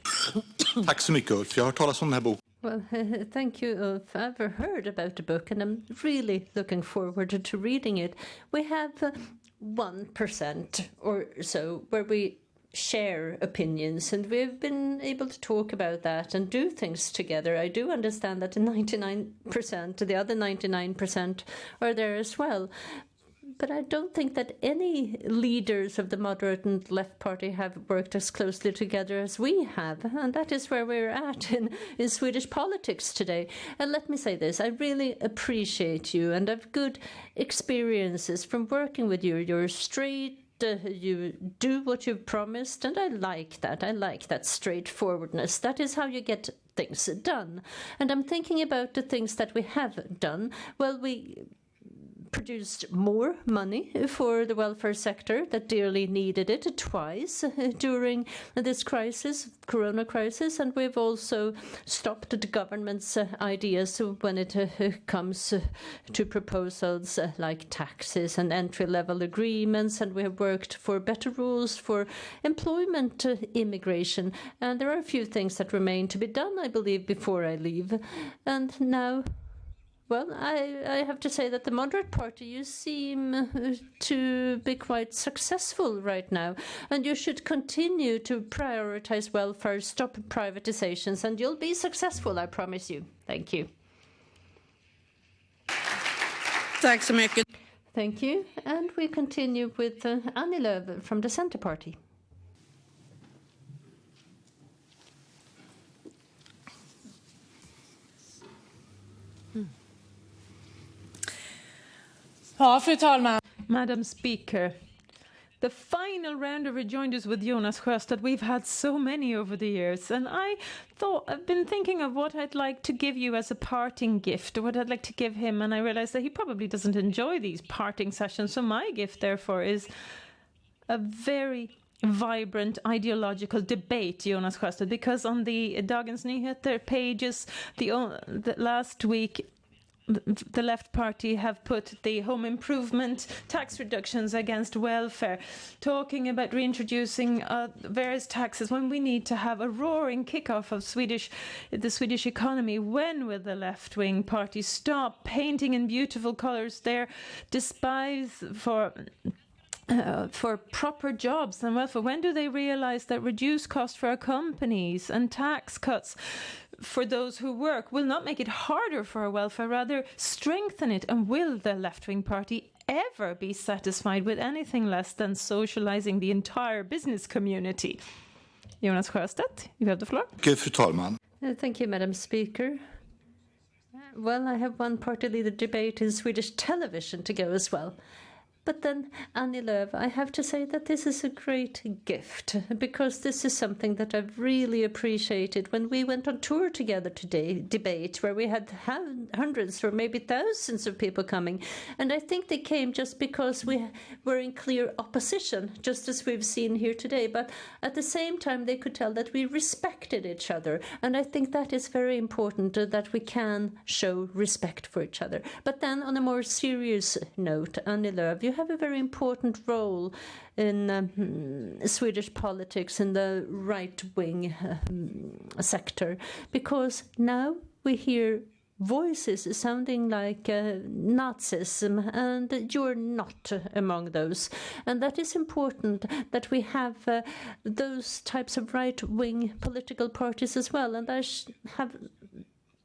Tack så mycket, Ulf. Jag har hört talas om den här boken. Well, thank you, Ulf. I've heard about the book and I'm really looking forward to reading it. We have 1% or so where we share opinions, and we've been able to talk about that and do things together. I do understand that the 99%, the other 99% are there as well. But I don't think that any leaders of the moderate and left party have worked as closely together as we have. And that is where we're at in Swedish politics today. And let me say this, I really appreciate you and have good experiences from working with you. You're straight, you do what you've promised, and I like that. I like that straightforwardness. That is how you get things done. And I'm thinking about the things that we have done. Well, we produced more money for the welfare sector that dearly needed it twice during this crisis, corona crisis, and we've also stopped the government's ideas when it comes to proposals like taxes and entry-level agreements, and we have worked for better rules for employment immigration, and there are a few things that remain to be done, I believe, before I leave. And now, well, I have to say that the Moderate Party, you seem to be quite successful right now, and you should continue to prioritize welfare, stop privatizations, and you'll be successful, I promise you. Thank you. Tack så mycket. Thank you. And we continue with Annie Lööf from the Centre Party. Ja, fru talman. Madam Speaker, the final round of rejoinders with Jonas Sjöstedt, we've had so many over the years, and I've been thinking of what I'd like to give you as a parting gift, or what I'd like to give him, and I realized that he probably doesn't enjoy these parting sessions, so my gift, therefore, is a very vibrant ideological debate, Jonas Sjöstedt, because on the Dagens Nyheter pages the last week, the left party have put the home improvement tax reductions against welfare, talking about reintroducing various taxes when we need to have a roaring kickoff of the Swedish economy. When will the left-wing party stop painting in beautiful colors their despise for proper jobs and welfare? When do they realize that reduced costs for our companies and tax cuts for those who work will not make it harder for our welfare, rather strengthen it? And will the left-wing party ever be satisfied with anything less than socializing the entire business community? Jonas Sjöstedt, you have the floor. Fru talman. Thank you, Madam Speaker. Well, I have one party leader debate in Swedish television to go as well. But then, Annie Lööf, I have to say that this is a great gift, because this is something that I've really appreciated when we went on tour together today, debate, where we had hundreds or maybe thousands of people coming. And I think they came just because we were in clear opposition, just as we've seen here today. But at the same time, they could tell that we respected each other. And I think that is very important, that we can show respect for each other. But then on a more serious note, Annie Lööf, you have a very important role in Swedish politics in the right-wing sector, because now we hear voices sounding like Nazism, and you're not among those. And that is important, that we have those types of right-wing political parties as well. And I have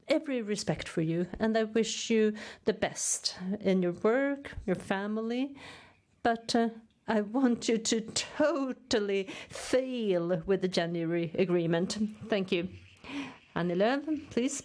every respect for you, and I wish you the best in your work, your family, but I want you to totally fail with the January agreement. Thank you. Annie Lööf, please.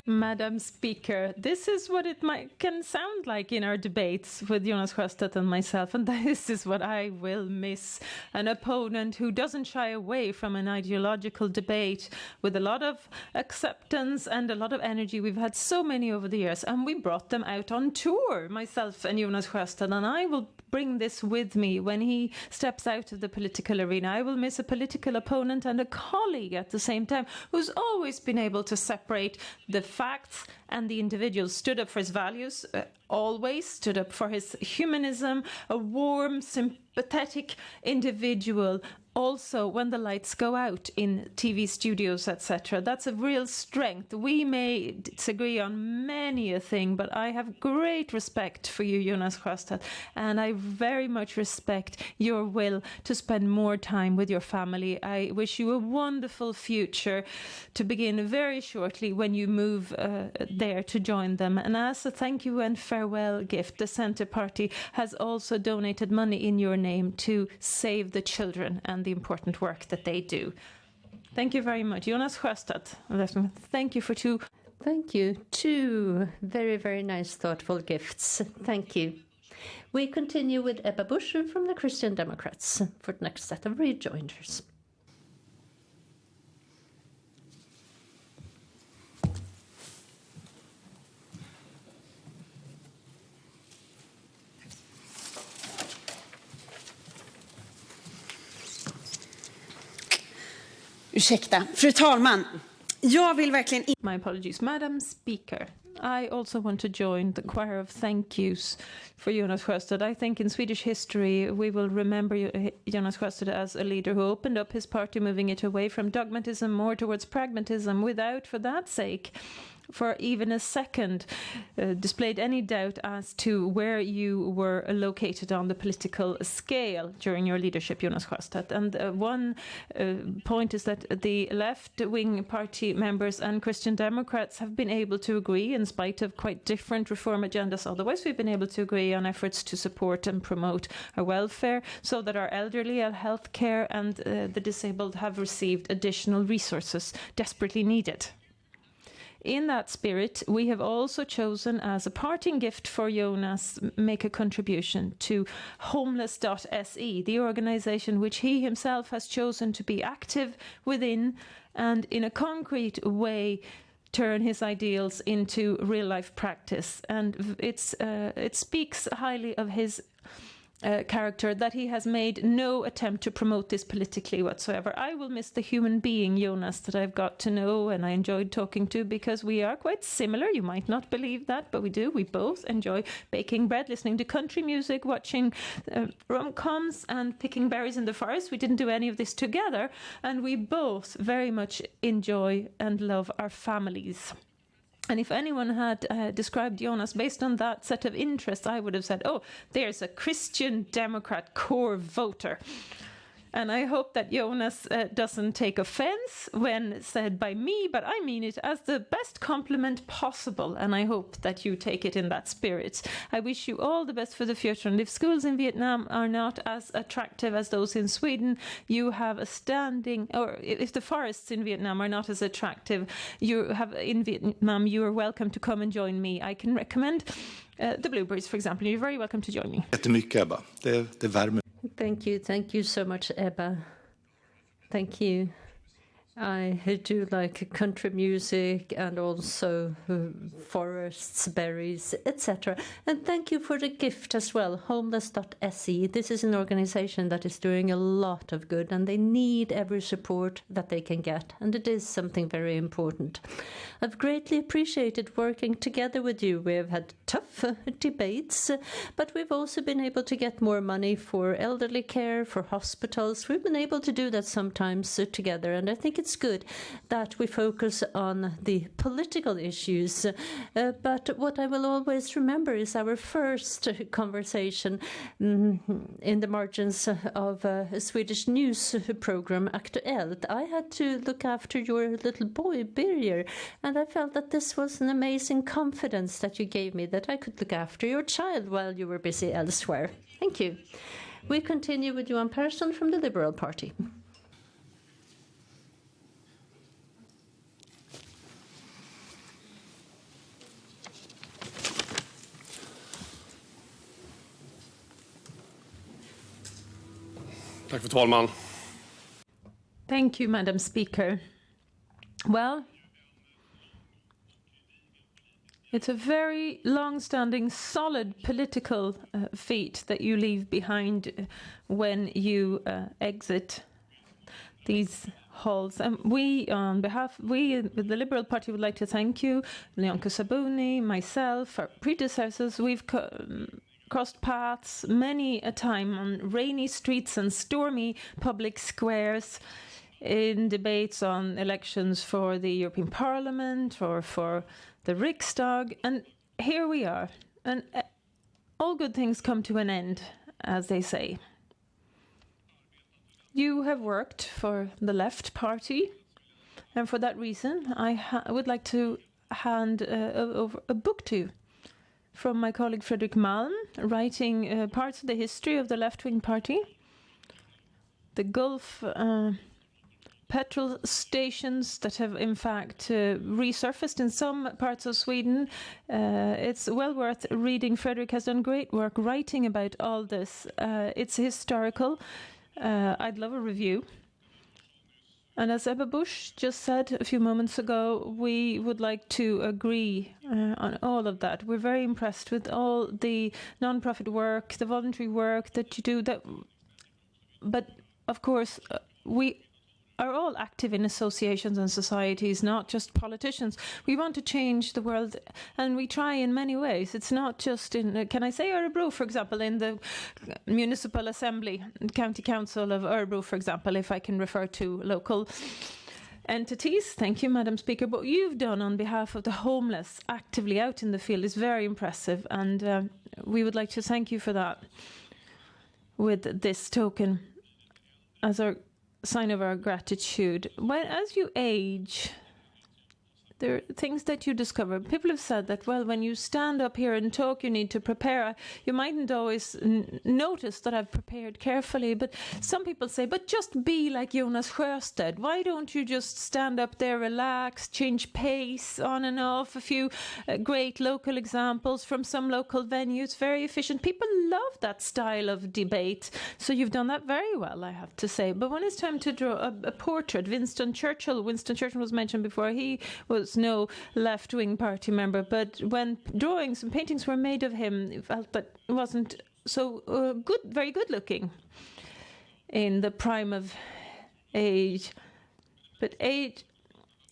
Madam Speaker, this is what it can sound like in our debates with Jonas Sjöstedt and myself, and this is what I will miss. An opponent who doesn't shy away from an ideological debate with a lot of acceptance and a lot of energy. We've had so many over the years, and we brought them out on tour, myself and Jonas Sjöstedt, and I will bring this with me when he steps out of the political arena. I will miss a political opponent and a colleague at the same time, who's always been able to separate the facts and the individual, stood up for his values, always stood up for his humanism, a warm, sympathetic individual. Also, when the lights go out in TV studios, etc., that's a real strength. We may disagree on many a thing, but I have great respect for you, Jonas Sjöstedt, and I very much respect your will to spend more time with your family. I wish you a wonderful future to begin very shortly when you move there to join them. And as a thank you and farewell gift, the Centre Party has also donated money in your name to save the children and the important work that they do. Thank you very much. Jonas Sjöstedt, thank you for two. Thank you. Two very, very nice, thoughtful gifts. Thank you. We continue with Ebba Busch from the Christian Democrats for the next set of rejoinders. Ursäkta, fru talman. Jag vill verkligen... My apologies, Madam Speaker. I also want to join the choir of thank yous for Jonas Sjöstedt. I think in Swedish history we will remember Jonas Sjöstedt as a leader who opened up his party, moving it away from dogmatism more towards pragmatism, without, for that sake, for even a second displayed any doubt as to where you were located on the political scale during your leadership, Jonas Sjöstedt. And one point is that the left-wing party members and Christian Democrats have been able to agree, in spite of quite different reform agendas. Otherwise, we've been able to agree on efforts to support and promote our welfare so that our elderly, our health care and the disabled have received additional resources desperately needed. In that spirit, we have also chosen as a parting gift for Jonas make a contribution to homeless.se, the organization which he himself has chosen to be active within and in a concrete way turn his ideals into real-life practice. And it speaks highly of his character that he has made no attempt to promote this politically whatsoever. I will miss the human being, Jonas, that I've got to know and I enjoyed talking to, because we are quite similar. You might not believe that, but we do. We both enjoy baking bread, listening to country music, watching rom-coms and picking berries in the forest. We didn't do any of this together, and we both very much enjoy and love our families. And if anyone had described Jonas based on that set of interests, I would have said, oh, there's a Christian Democrat core voter. And I hope that Jonas doesn't take offense when said by me, but I mean it as the best compliment possible. And I hope that you take it in that spirit. I wish you all the best for the future. And if schools in Vietnam are not as attractive as those in Sweden, you have a standing, or if the forests in Vietnam are not as attractive, you have in Vietnam, you are welcome to come and join me. I can recommend the blueberries, for example. You're very welcome to join me. Jättemycket, Ebba. Det värmer. Thank you so much, Ebba. Thank you. I do like country music and also forests, berries, etc. And thank you for the gift as well, homeless.se. This is an organization that is doing a lot of good and they need every support that they can get. And it is something very important. I've greatly appreciated working together with you. We have had tough debates, but we've also been able to get more money for elderly care, for hospitals. We've been able to do that sometimes together. And I think it's good that we focus on the political issues. But what I will always remember is our first conversation in the margins of a Swedish news program, Aktuellt. I had to look after your little boy, Birger, and I felt that this was an amazing confidence that you gave me, that I could look after your child while you were busy elsewhere. Thank you. We continue with Johan Persson from the Liberal Party. Tack, fru talman. Thank you, Madam Speaker. Well, it's a very long-standing, solid political feat that you leave behind when you exit these halls. And we, on behalf, the Liberal Party would like to thank you, Nyamko Sabuni, myself, our predecessors. We've crossed paths many a time on rainy streets and stormy public squares in debates on elections for the European Parliament or for the Riksdagen. And here we are. And all good things come to an end, as they say. You have worked for the Left Party, and for that reason, I would like to hand over a book to you from my colleague Fredrik Malm, writing parts of the history of the left-wing party, the Gulf petrol stations that have in fact resurfaced in some parts of Sweden. It's well worth reading. Fredrik has done great work writing about all this. It's historical. I'd love a review. And as Ebba Busch just said a few moments ago, we would like to agree on all of that. We're very impressed with all the non-profit work, the voluntary work that you do. But of course, we are all active in associations and societies, not just politicians. We want to change the world, and we try in many ways. It's not just in, can I say Örebro, for example, in the municipal assembly, county council of Örebro, for example, if I can refer to local entities. Thank you, Madam Speaker. What you've done on behalf of the homeless actively out in the field is very impressive, and we would like to thank you for that with this token as our sign of our gratitude. As you age, there are things that you discover. People have said that, well, when you stand up here and talk, you need to prepare. You mightn't always notice that I've prepared carefully, but some people say, but just be like Jonas Sjöstedt. Why don't you just stand up there, relax, change pace on and off? A few great local examples from some local venues, very efficient. People love that style of debate. So you've done that very well, I have to say. But when it's time to draw a portrait, Winston Churchill was mentioned before. He was no left-wing party member, but when drawings and paintings were made of him, he felt that it wasn't so very good looking in the prime of age. But age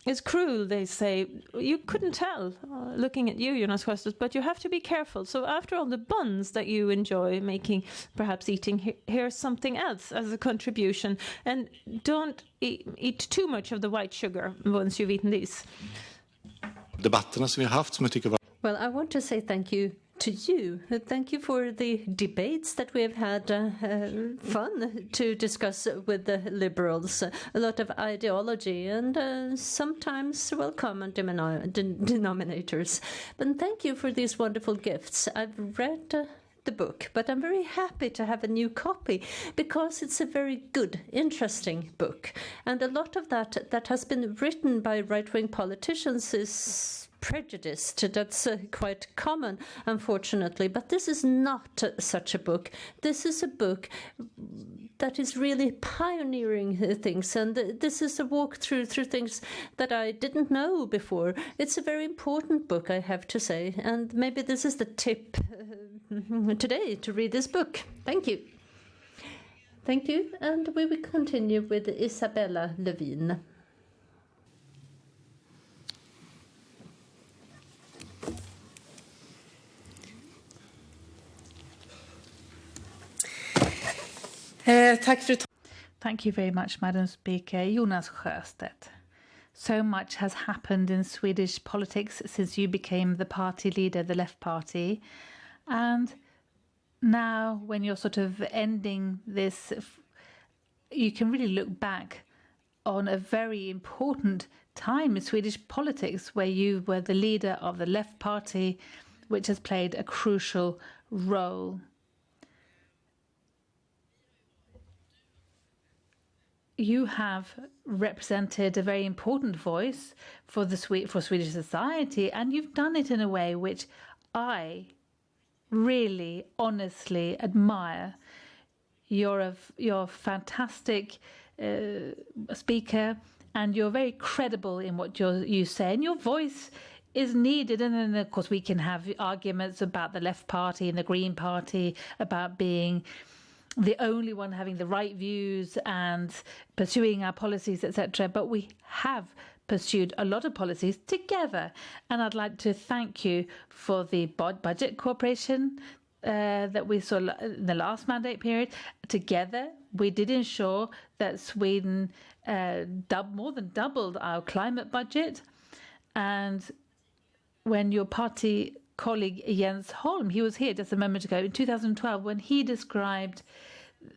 is cruel, they say. You couldn't tell looking at you, Jonas Sjöstedt, but you have to be careful. So after all the buns that you enjoy making, perhaps eating, here's something else as a contribution. And don't eat too much of the white sugar once you've eaten these. Debatterna som vi har haft som jag tycker var... Well, I want to say thank you to you. Thank you for the debates that we have had. Fun to discuss with the Liberals. A lot of ideology and sometimes, well, common denominators. But thank you for these wonderful gifts. I've read the book, but I'm very happy to have a new copy because it's a very good, interesting book. And a lot of that has been written by right-wing politicians is prejudiced. That's quite common, unfortunately. But this is not such a book. This is a book that is really pioneering things, and this is a walk through things that I didn't know before. It's a very important book, I have to say, and maybe this is the tip today to read this book. Thank you. Thank you, and we will continue with Isabella Lövin. Thank you very much, Madam Speaker. Jonas Sjöstedt. So much has happened in Swedish politics since you became the party leader of the Left Party. And now when you're sort of ending this, you can really look back on a very important time in Swedish politics where you were the leader of the Left Party, which has played a crucial role. You have represented a very important voice for Swedish society, and you've done it in a way which I really, honestly admire. You're a fantastic speaker, and you're very credible in what you say, and your voice is needed. And then, of course, we can have arguments about the Left Party and the Green Party, about being the only one having the right views and pursuing our policies, etc. But we have pursued a lot of policies together. And I'd like to thank you for the budget cooperation that we saw in the last mandate period. Together, we did ensure that Sweden more than doubled our climate budget. And when your party colleague Jens Holm, he was here just a moment ago in 2012 when he described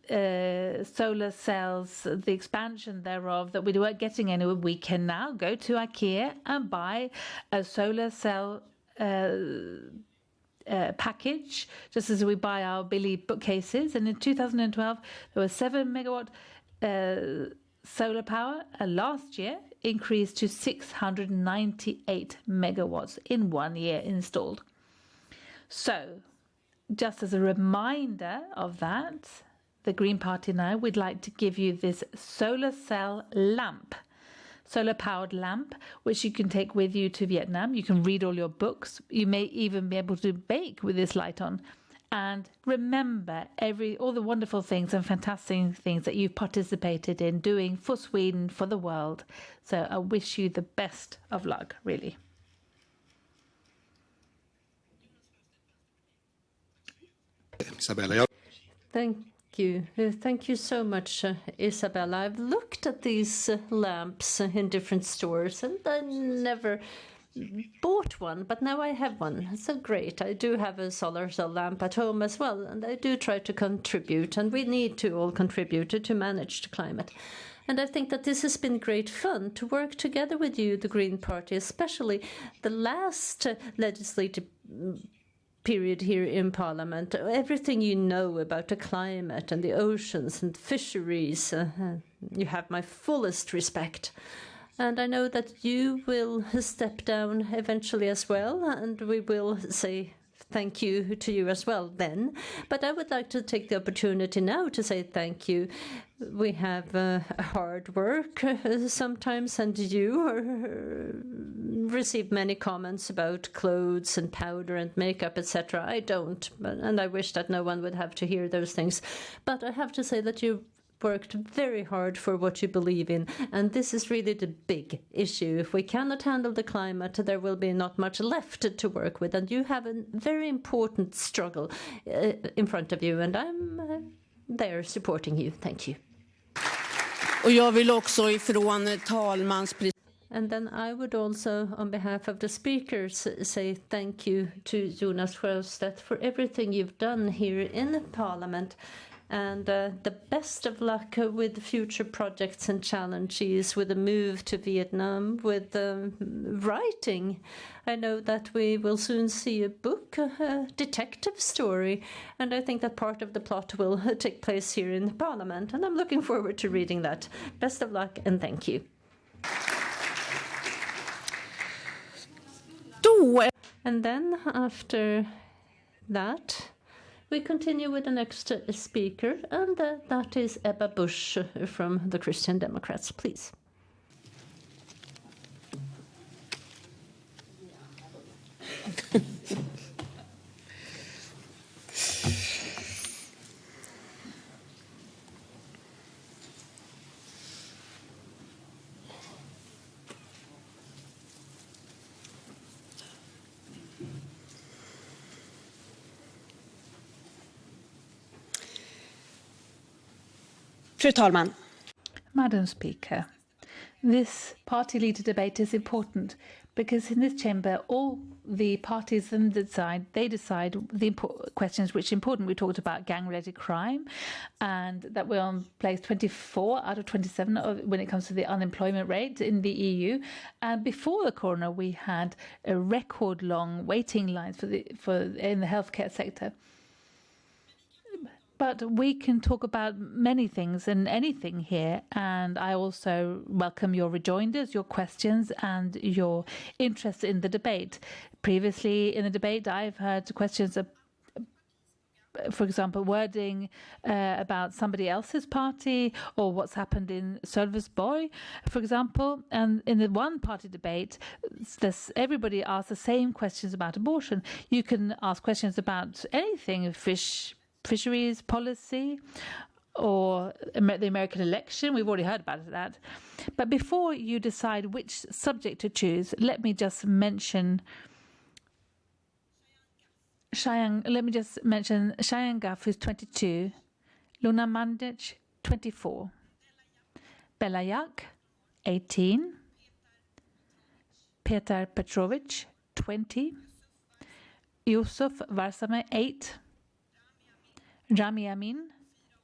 solar cells, the expansion thereof, that we weren't getting anywhere. We can now go to IKEA and buy a solar cell package, just as we buy our Billy bookcases. And in 2012, there was 7 megawatt solar power. Last year, increased to 698 megawatts in 1 year installed. So, just as a reminder of that, the Green Party and I would like to give you this solar cell lamp, solar-powered lamp, which you can take with you to Vietnam. You can read all your books. You may even be able to bake with this light on. And remember all the wonderful things and fantastic things that you've participated in doing for Sweden, for the world. So I wish you the best of luck, really. Isabella, Thank you. Thank you so much, Isabella. I've looked at these lamps in different stores and I never bought one, but now I have one. So great. I do have a solar cell lamp at home as well, and I do try to contribute, and we need to all contribute to manage the climate. And I think that this has been great fun to work together with you, the Green Party, especially the last legislative period here in Parliament. Everything you know about the climate and the oceans and fisheries, you have my fullest respect. And I know that you will step down eventually as well, and we will say thank you to you as well then. But I would like to take the opportunity now to say thank you. We have hard work sometimes, and you receive many comments about clothes and powder and makeup, etc. I don't, and I wish that no one would have to hear those things. But I have to say that you worked very hard for what you believe in, and this is really the big issue. If we cannot handle the climate, there will be not much left to work with, and you have a very important struggle in front of you, and I'm there supporting you. Thank you. Och jag vill också ifrån And then I would also, on behalf of the speakers, say thank you to Jonas Sjöstedt for everything you've done here in Parliament. And the best of luck with future projects and challenges, with the move to Vietnam, with writing. I know that we will soon see a book, a detective story, and I think that part of the plot will take place here in Parliament, and I'm looking forward to reading that. Best of luck and thank you. And then after that, we continue with the next speaker, and that is Ebba Busch from the Christian Democrats. Please. Fru talman. Madam Speaker, this party leader debate is important because in this chamber all the parties then decide the questions which are important. We talked about gang-related crime, and that we're on place 24 out of 27 when it comes to the unemployment rate in the EU. And before the corona, we had a record-long waiting lines in the healthcare sector. But we can talk about many things and anything here, and I also welcome your rejoinders, your questions, and your interest in the debate. Previously in the debate, I've heard questions, for example, wording about somebody else's party or what's happened in Sölvesborg, for example. And in the one-party debate, everybody asks the same questions about abortion. You can ask questions about anything, fisheries policy, or the American election. We've already heard about that. But before you decide which subject to choose, let me just mention Cheyenne Gaff, who's 22, Luna Mandic, 24, Bella Jack, 18, Petar Petrovic, 20, Yusuf Varsame, 8, Rami Amin,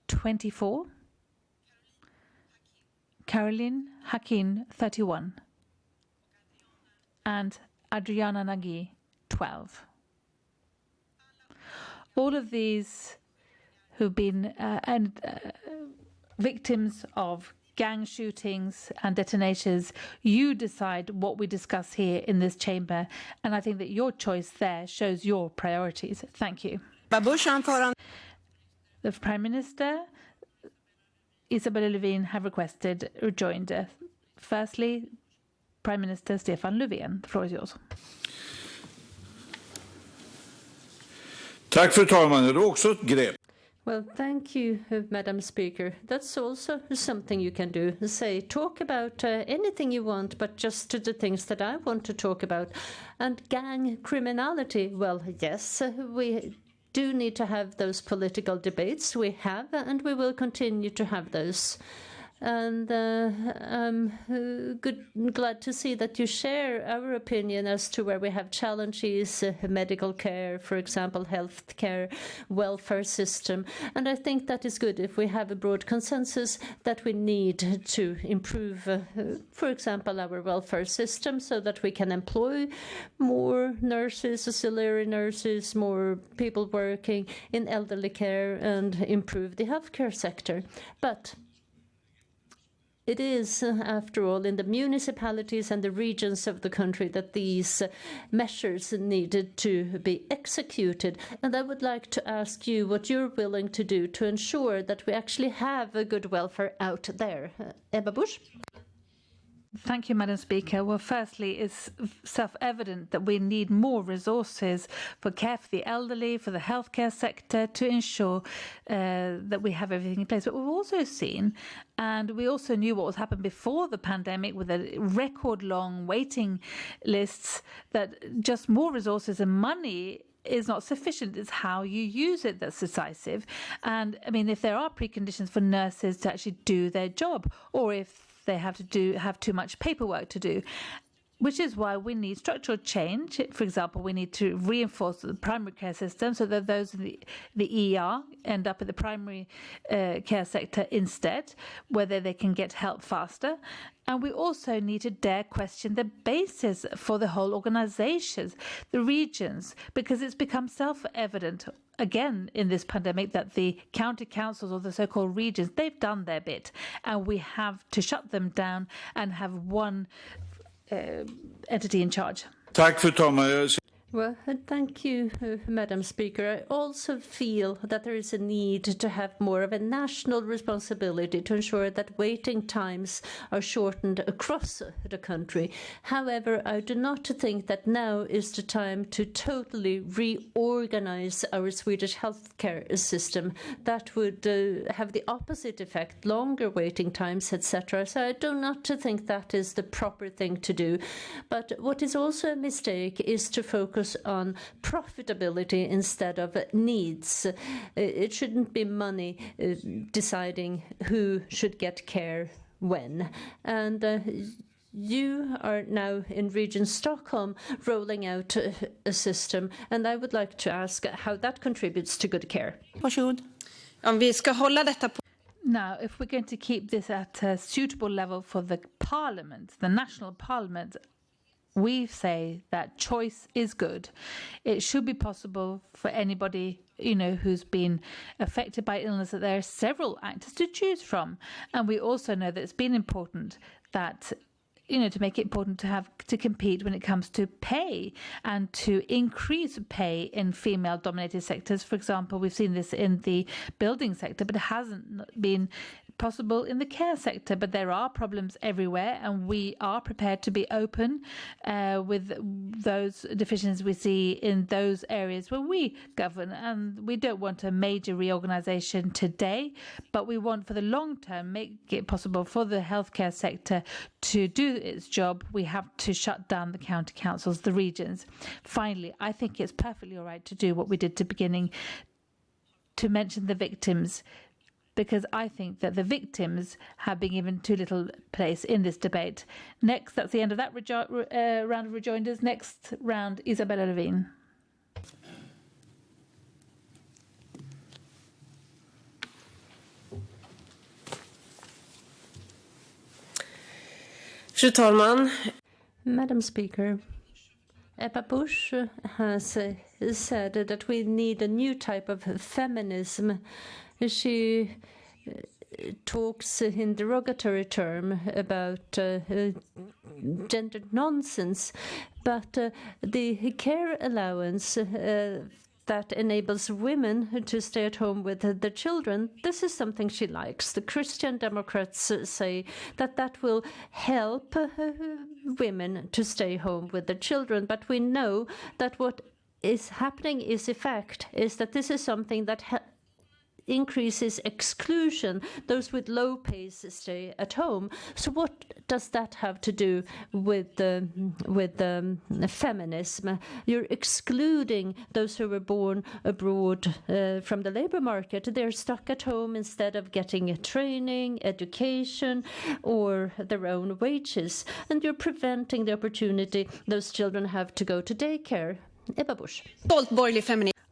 24, Caroline Hakin, 31, and Adriana Nagy, 12. All of these who've been victims of gang shootings and detonations, you decide what we discuss here in this chamber, and I think that your choice there shows your priorities. Thank you. The Prime Minister, Isabella Lövin, have requested rejoinder. Firstly, Prime Minister Stefan Löfven. The floor is yours. Tack, fru talman. Det är också ett grepp. Well, thank you, Madam Speaker. That's also something you can do. Talk about anything you want, but just to the things that I want to talk about. And gang criminality, well, yes, we do need to have those political debates. We have, and we will continue to have those. And I'm glad to see that you share our opinion as to where we have challenges, medical care, for example, health care, welfare system. And I think that is good if we have a broad consensus that we need to improve, for example, our welfare system so that we can employ more nurses, auxiliary nurses, more people working in elderly care and improve the healthcare sector. But it is, after all, in the municipalities and the regions of the country that these measures needed to be executed. And I would like to ask you what you're willing to do to ensure that we actually have a good welfare out there. Ebba Busch? Thank you, Madam Speaker. Well, firstly, it's self-evident that we need more resources for care for the elderly, for the healthcare sector, to ensure that we have everything in place. But we've also seen, and we also knew what was happening before the pandemic with the record-long waiting lists, that just more resources and money is not sufficient. It's how you use it that's decisive. And, I mean, if there are preconditions for nurses to actually do their job, or if they have too much paperwork to do, which is why we need structural change. For example, we need to reinforce the primary care system so that those in the ER end up in the primary care sector instead, whether they can get help faster. And we also need to dare question the basis for the whole organizations, the regions, because it's become self-evident again in this pandemic that the county councils or the so-called regions, they've done their bit, and we have to shut them down and have one entity in charge. Tack, fru talman. Well, thank you, Madam Speaker. I also feel that there is a need to have more of a national responsibility to ensure that waiting times are shortened across the country. However, I do not think that now is the time to totally reorganize our Swedish healthcare system. That would have the opposite effect, longer waiting times, etc. So I do not think that is the proper thing to do. But what is also a mistake is to focus on profitability instead of needs. It shouldn't be money deciding who should get care when. And you are now in Region Stockholm rolling out a system, and I would like to ask how that contributes to good care. Now, if we're going to keep this at a suitable level for the parliament, the national parliament, we say that choice is good. It should be possible for anybody, who's been affected by illness, that there are several actors to choose from. And we also know that it's been important that, to make it important to compete when it comes to pay and to increase pay in female-dominated sectors. For example, we've seen this in the building sector, but it hasn't been possible in the care sector. But there are problems everywhere, and we are prepared to be open with those deficiencies we see in those areas where we govern. And we don't want a major reorganization today, but we want for the long term make it possible for the healthcare sector to do its job. We have to shut down the county councils, the regions. Finally, I think it's perfectly all right to do what we did at the beginning, to mention the victims, because I think that the victims have been given too little place in this debate. Next, that's the end of that round of rejoinders. Next round, Isabella Lövin. Fru talman. Madam Speaker, Ebba Busch has said that we need a new type of feminism. She talks in derogatory term about gendered nonsense, but the care allowance that enables women to stay at home with the children, this is something she likes. The Christian Democrats say that that will help women to stay home with the children, but we know that what is happening is that this is something that increases exclusion. Those with low pays stay at home. So what does that have to do with feminism? You're excluding those who were born abroad from the labour market. They're stuck at home instead of getting training, education, or their own wages. And you're preventing the opportunity those children have to go to daycare. Ebba Busch.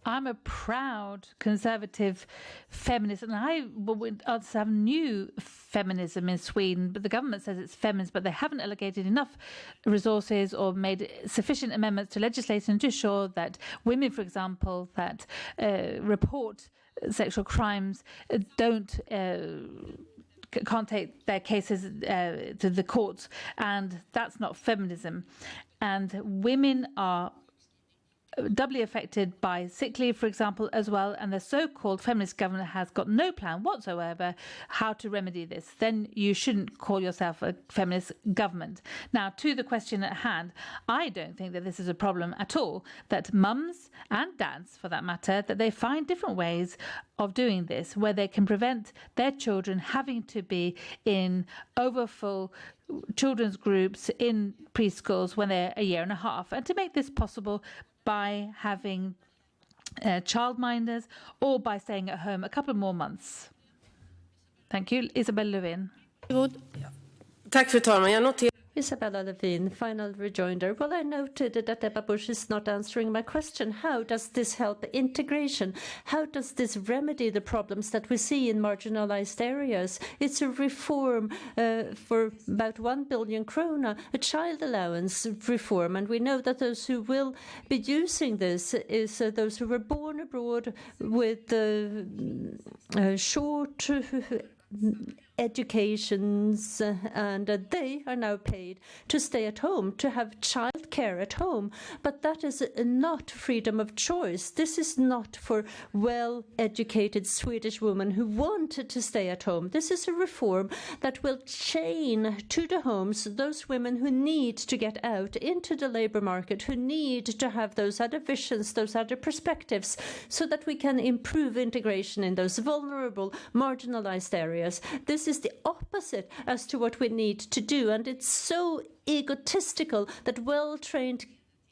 I'm a proud conservative feminist, and I would also have new feminism in Sweden, but the government says it's feminist, but they haven't allocated enough resources or made sufficient amendments to legislation to ensure that women, for example, that report sexual crimes can't take their cases to the courts, and that's not feminism. And women are doubly affected by sick leave, for example, as well, and the so-called feminist government has got no plan whatsoever how to remedy this. Then you shouldn't call yourself a feminist government. Now, to the question at hand, I don't think that this is a problem at all, that mums and dads, for that matter, that they find different ways of doing this, where they can prevent their children having to be in overfull children's groups in preschools when they're a year and a half, and to make this possible by having childminders or by staying at home a couple more months. Thank you. Isabel Lövin. Tack, fru talman. Isabella Lövin, final rejoinder. Well, I noted that Ebba Busch is not answering my question. How does this help integration? How does this remedy the problems that we see in marginalized areas? It's a reform for about 1 billion krona, a child allowance reform. And we know that those who will be using this is those who were born abroad with short educations, and they are now paid to stay at home, to have childcare at home. But that is not freedom of choice. This is not for well-educated Swedish women who wanted to stay at home. This is a reform that will chain to the homes those women who need to get out into the labour market, who need to have those other visions, those other perspectives, so that we can improve integration in those vulnerable, marginalized areas. This is the opposite as to what we need to do, and it's so egotistical that well-trained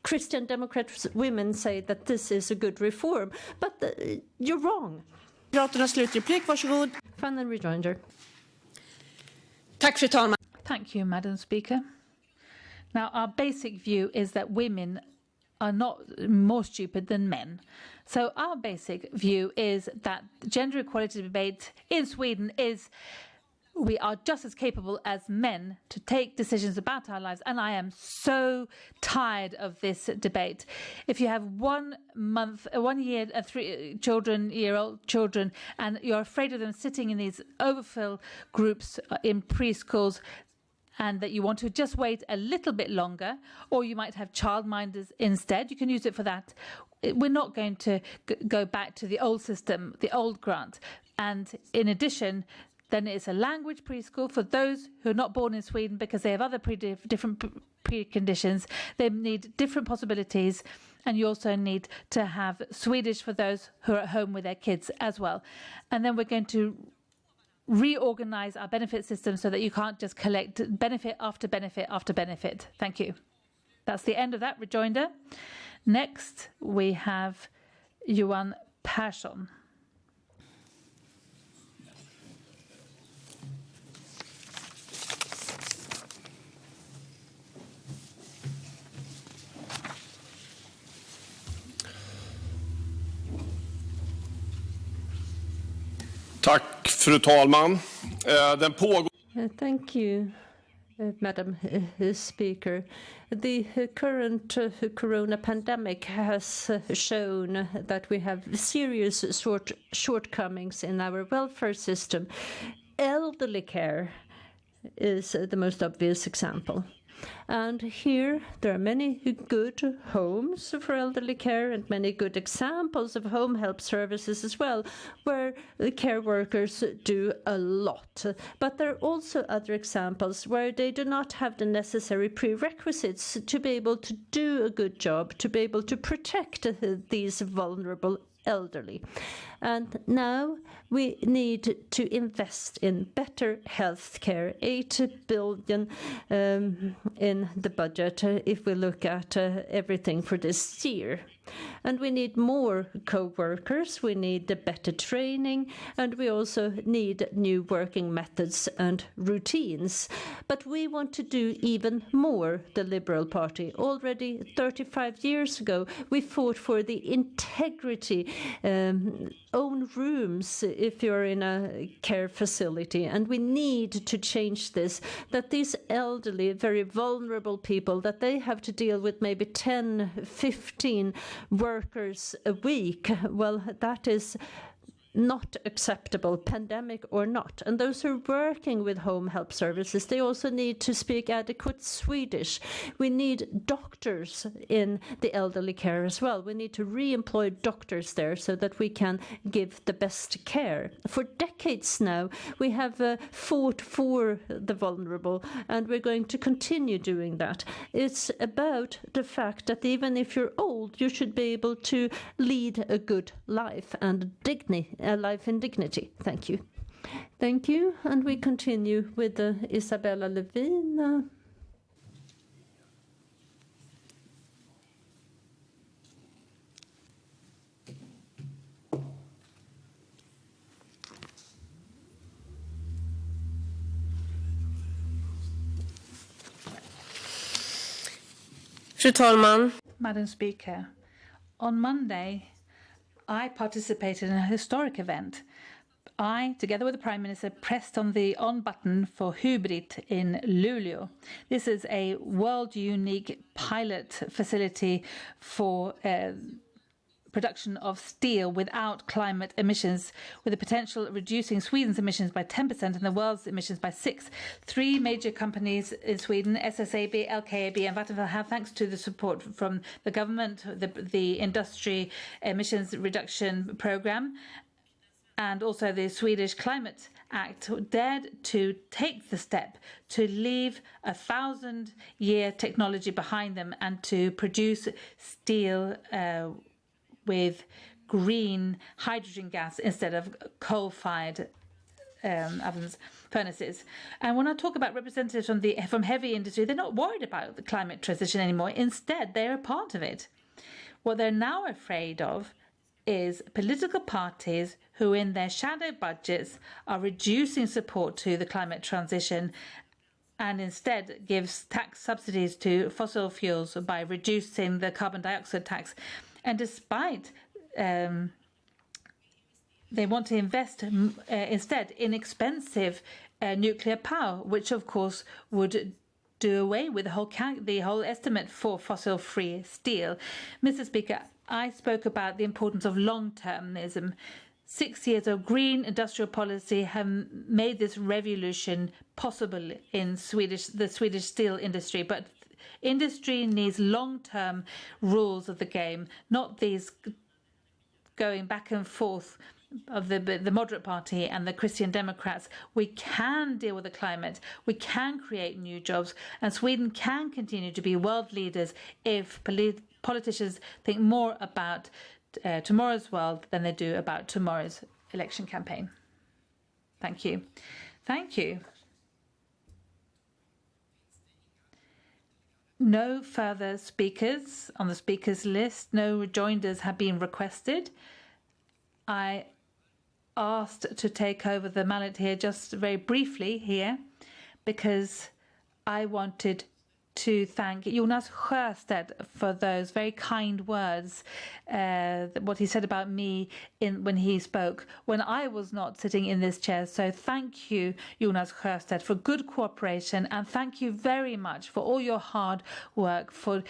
Christian Democrat women say that this is a good reform, but you're wrong. Final rejoinder. Tack, fru talman. Thank you, Madam Speaker. Now, our basic view is that women are not more stupid than men. So our basic view is that gender equality debate in Sweden is we are just as capable as men to take decisions about our lives. And I am so tired of this debate. If you have 1 year, 3-year-old children, and you're afraid of them sitting in these overfill groups in preschools, and that you want to just wait a little bit longer, or you might have childminders instead, you can use it for that. We're not going to go back to the old system, the old grant. And in addition, then it's a language preschool for those who are not born in Sweden because they have other different preconditions. They need different possibilities. And you also need to have Swedish for those who are at home with their kids as well. And then we're going to reorganize our benefit system so that you can't just collect benefit after benefit after benefit. Thank you. That's the end of that rejoinder. Next, we have Johan Persson. Tack, fru talman. Den pågår... Thank you, Madam Speaker. The current corona pandemic has shown that we have serious shortcomings in our welfare system. Elderly care is the most obvious example. And here there are many good homes for elderly care and many good examples of home help services as well, where the care workers do a lot. But there are also other examples where they do not have the necessary prerequisites to be able to do a good job, to be able to protect these vulnerable elderly. And now we need to invest in better health care, 8 billion in the budget if we look at everything for this year. And we need more co-workers, we need better training, and we also need new working methods and routines. But we want to do even more, the Liberal Party. Already 35 years ago, we fought for the integrity, own rooms if you're in a care facility. And we need to change this, that these elderly, very vulnerable people, that they have to deal with maybe 10, 15 workers a week. Well, that is not acceptable, pandemic or not. And those who are working with home help services, they also need to speak adequate Swedish. We need doctors in the elderly care as well. We need to re-employ doctors there so that we can give the best care. For decades now, we have fought for the vulnerable, and we're going to continue doing that. It's about the fact that even if you're old, you should be able to lead a good life and a life in dignity. Thank you. Thank you. And we continue with Isabella Lövin. Fru talman. Madam Speaker, on Monday, I participated in a historic event. I, together with the Prime Minister, pressed on the on button for Hybrid in Luleå. This is a world-unique pilot facility for production of steel without climate emissions, with the potential of reducing Sweden's emissions by 10% and the world's emissions by 6%. 3 major companies in Sweden, SSAB, LKAB and Vattenfall, have, thanks to the support from the government, the industry emissions reduction program, and also the Swedish Climate Act, dared to take the step to leave 1,000-year technology behind them and to produce steel with green hydrogen gas instead of coal-fired furnaces. And when I talk about representatives from heavy industry, they're not worried about the climate transition anymore. Instead, they're a part of it. What they're now afraid of is political parties who in their shadow budgets are reducing support to the climate transition and instead gives tax subsidies to fossil fuels by reducing the carbon dioxide tax. And despite they want to invest instead in expensive nuclear power, which of course would do away with the whole estimate for fossil-free steel. Mr. Speaker, I spoke about the importance of long-termism. 6 years of green industrial policy have made this revolution possible in the Swedish steel industry, but industry needs long-term rules of the game, not these going back and forth of the moderate party and the Christian Democrats. We can deal with the climate, we can create new jobs, and Sweden can continue to be world leaders if politicians think more about tomorrow's world than they do about tomorrow's election campaign. Thank you. Thank you. No further speakers on the speakers list. No rejoinders have been requested. I asked to take over the mallet here just very briefly here because I wanted to thank Jonas Sjöstedt for those very kind words, what he said about me when he spoke, when I was not sitting in this chair. So thank you, Jonas Sjöstedt, for good cooperation, and thank you very much for all your hard work for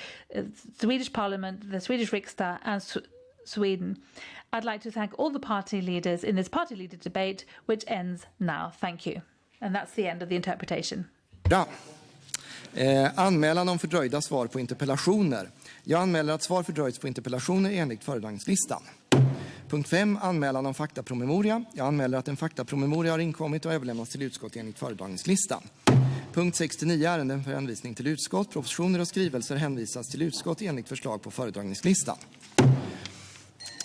Swedish Parliament, the Swedish Riksdagen and Sweden. I'd like to thank all the party leaders in this party leader debate, which ends now. Thank you. And that's the end of the interpretation. Bra. Anmälan om fördröjda svar på interpellationer. Jag anmäler att svar fördröjts på interpellationer enligt föredragningslistan. Punkt 5. Anmälan om faktapromemoria. Jag anmäler att en faktapromemoria har inkommit och överlämnats till utskott enligt föredragningslistan. Punkt 69. Ärenden för hänvisning till utskott. Propositioner och skrivelser hänvisas till utskott enligt förslag på föredragningslistan.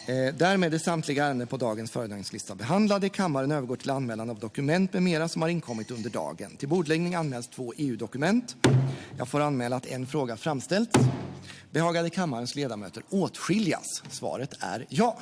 Därmed är samtliga ärenden på dagens föredragningslista behandlade. Kammaren övergår till anmälan av dokument med mera som har inkommit under dagen. Till bordläggning anmäls 2 EU-dokument. Jag får anmäla att en fråga framställts. Behagade kammarens ledamöter åtskiljas? Svaret är ja.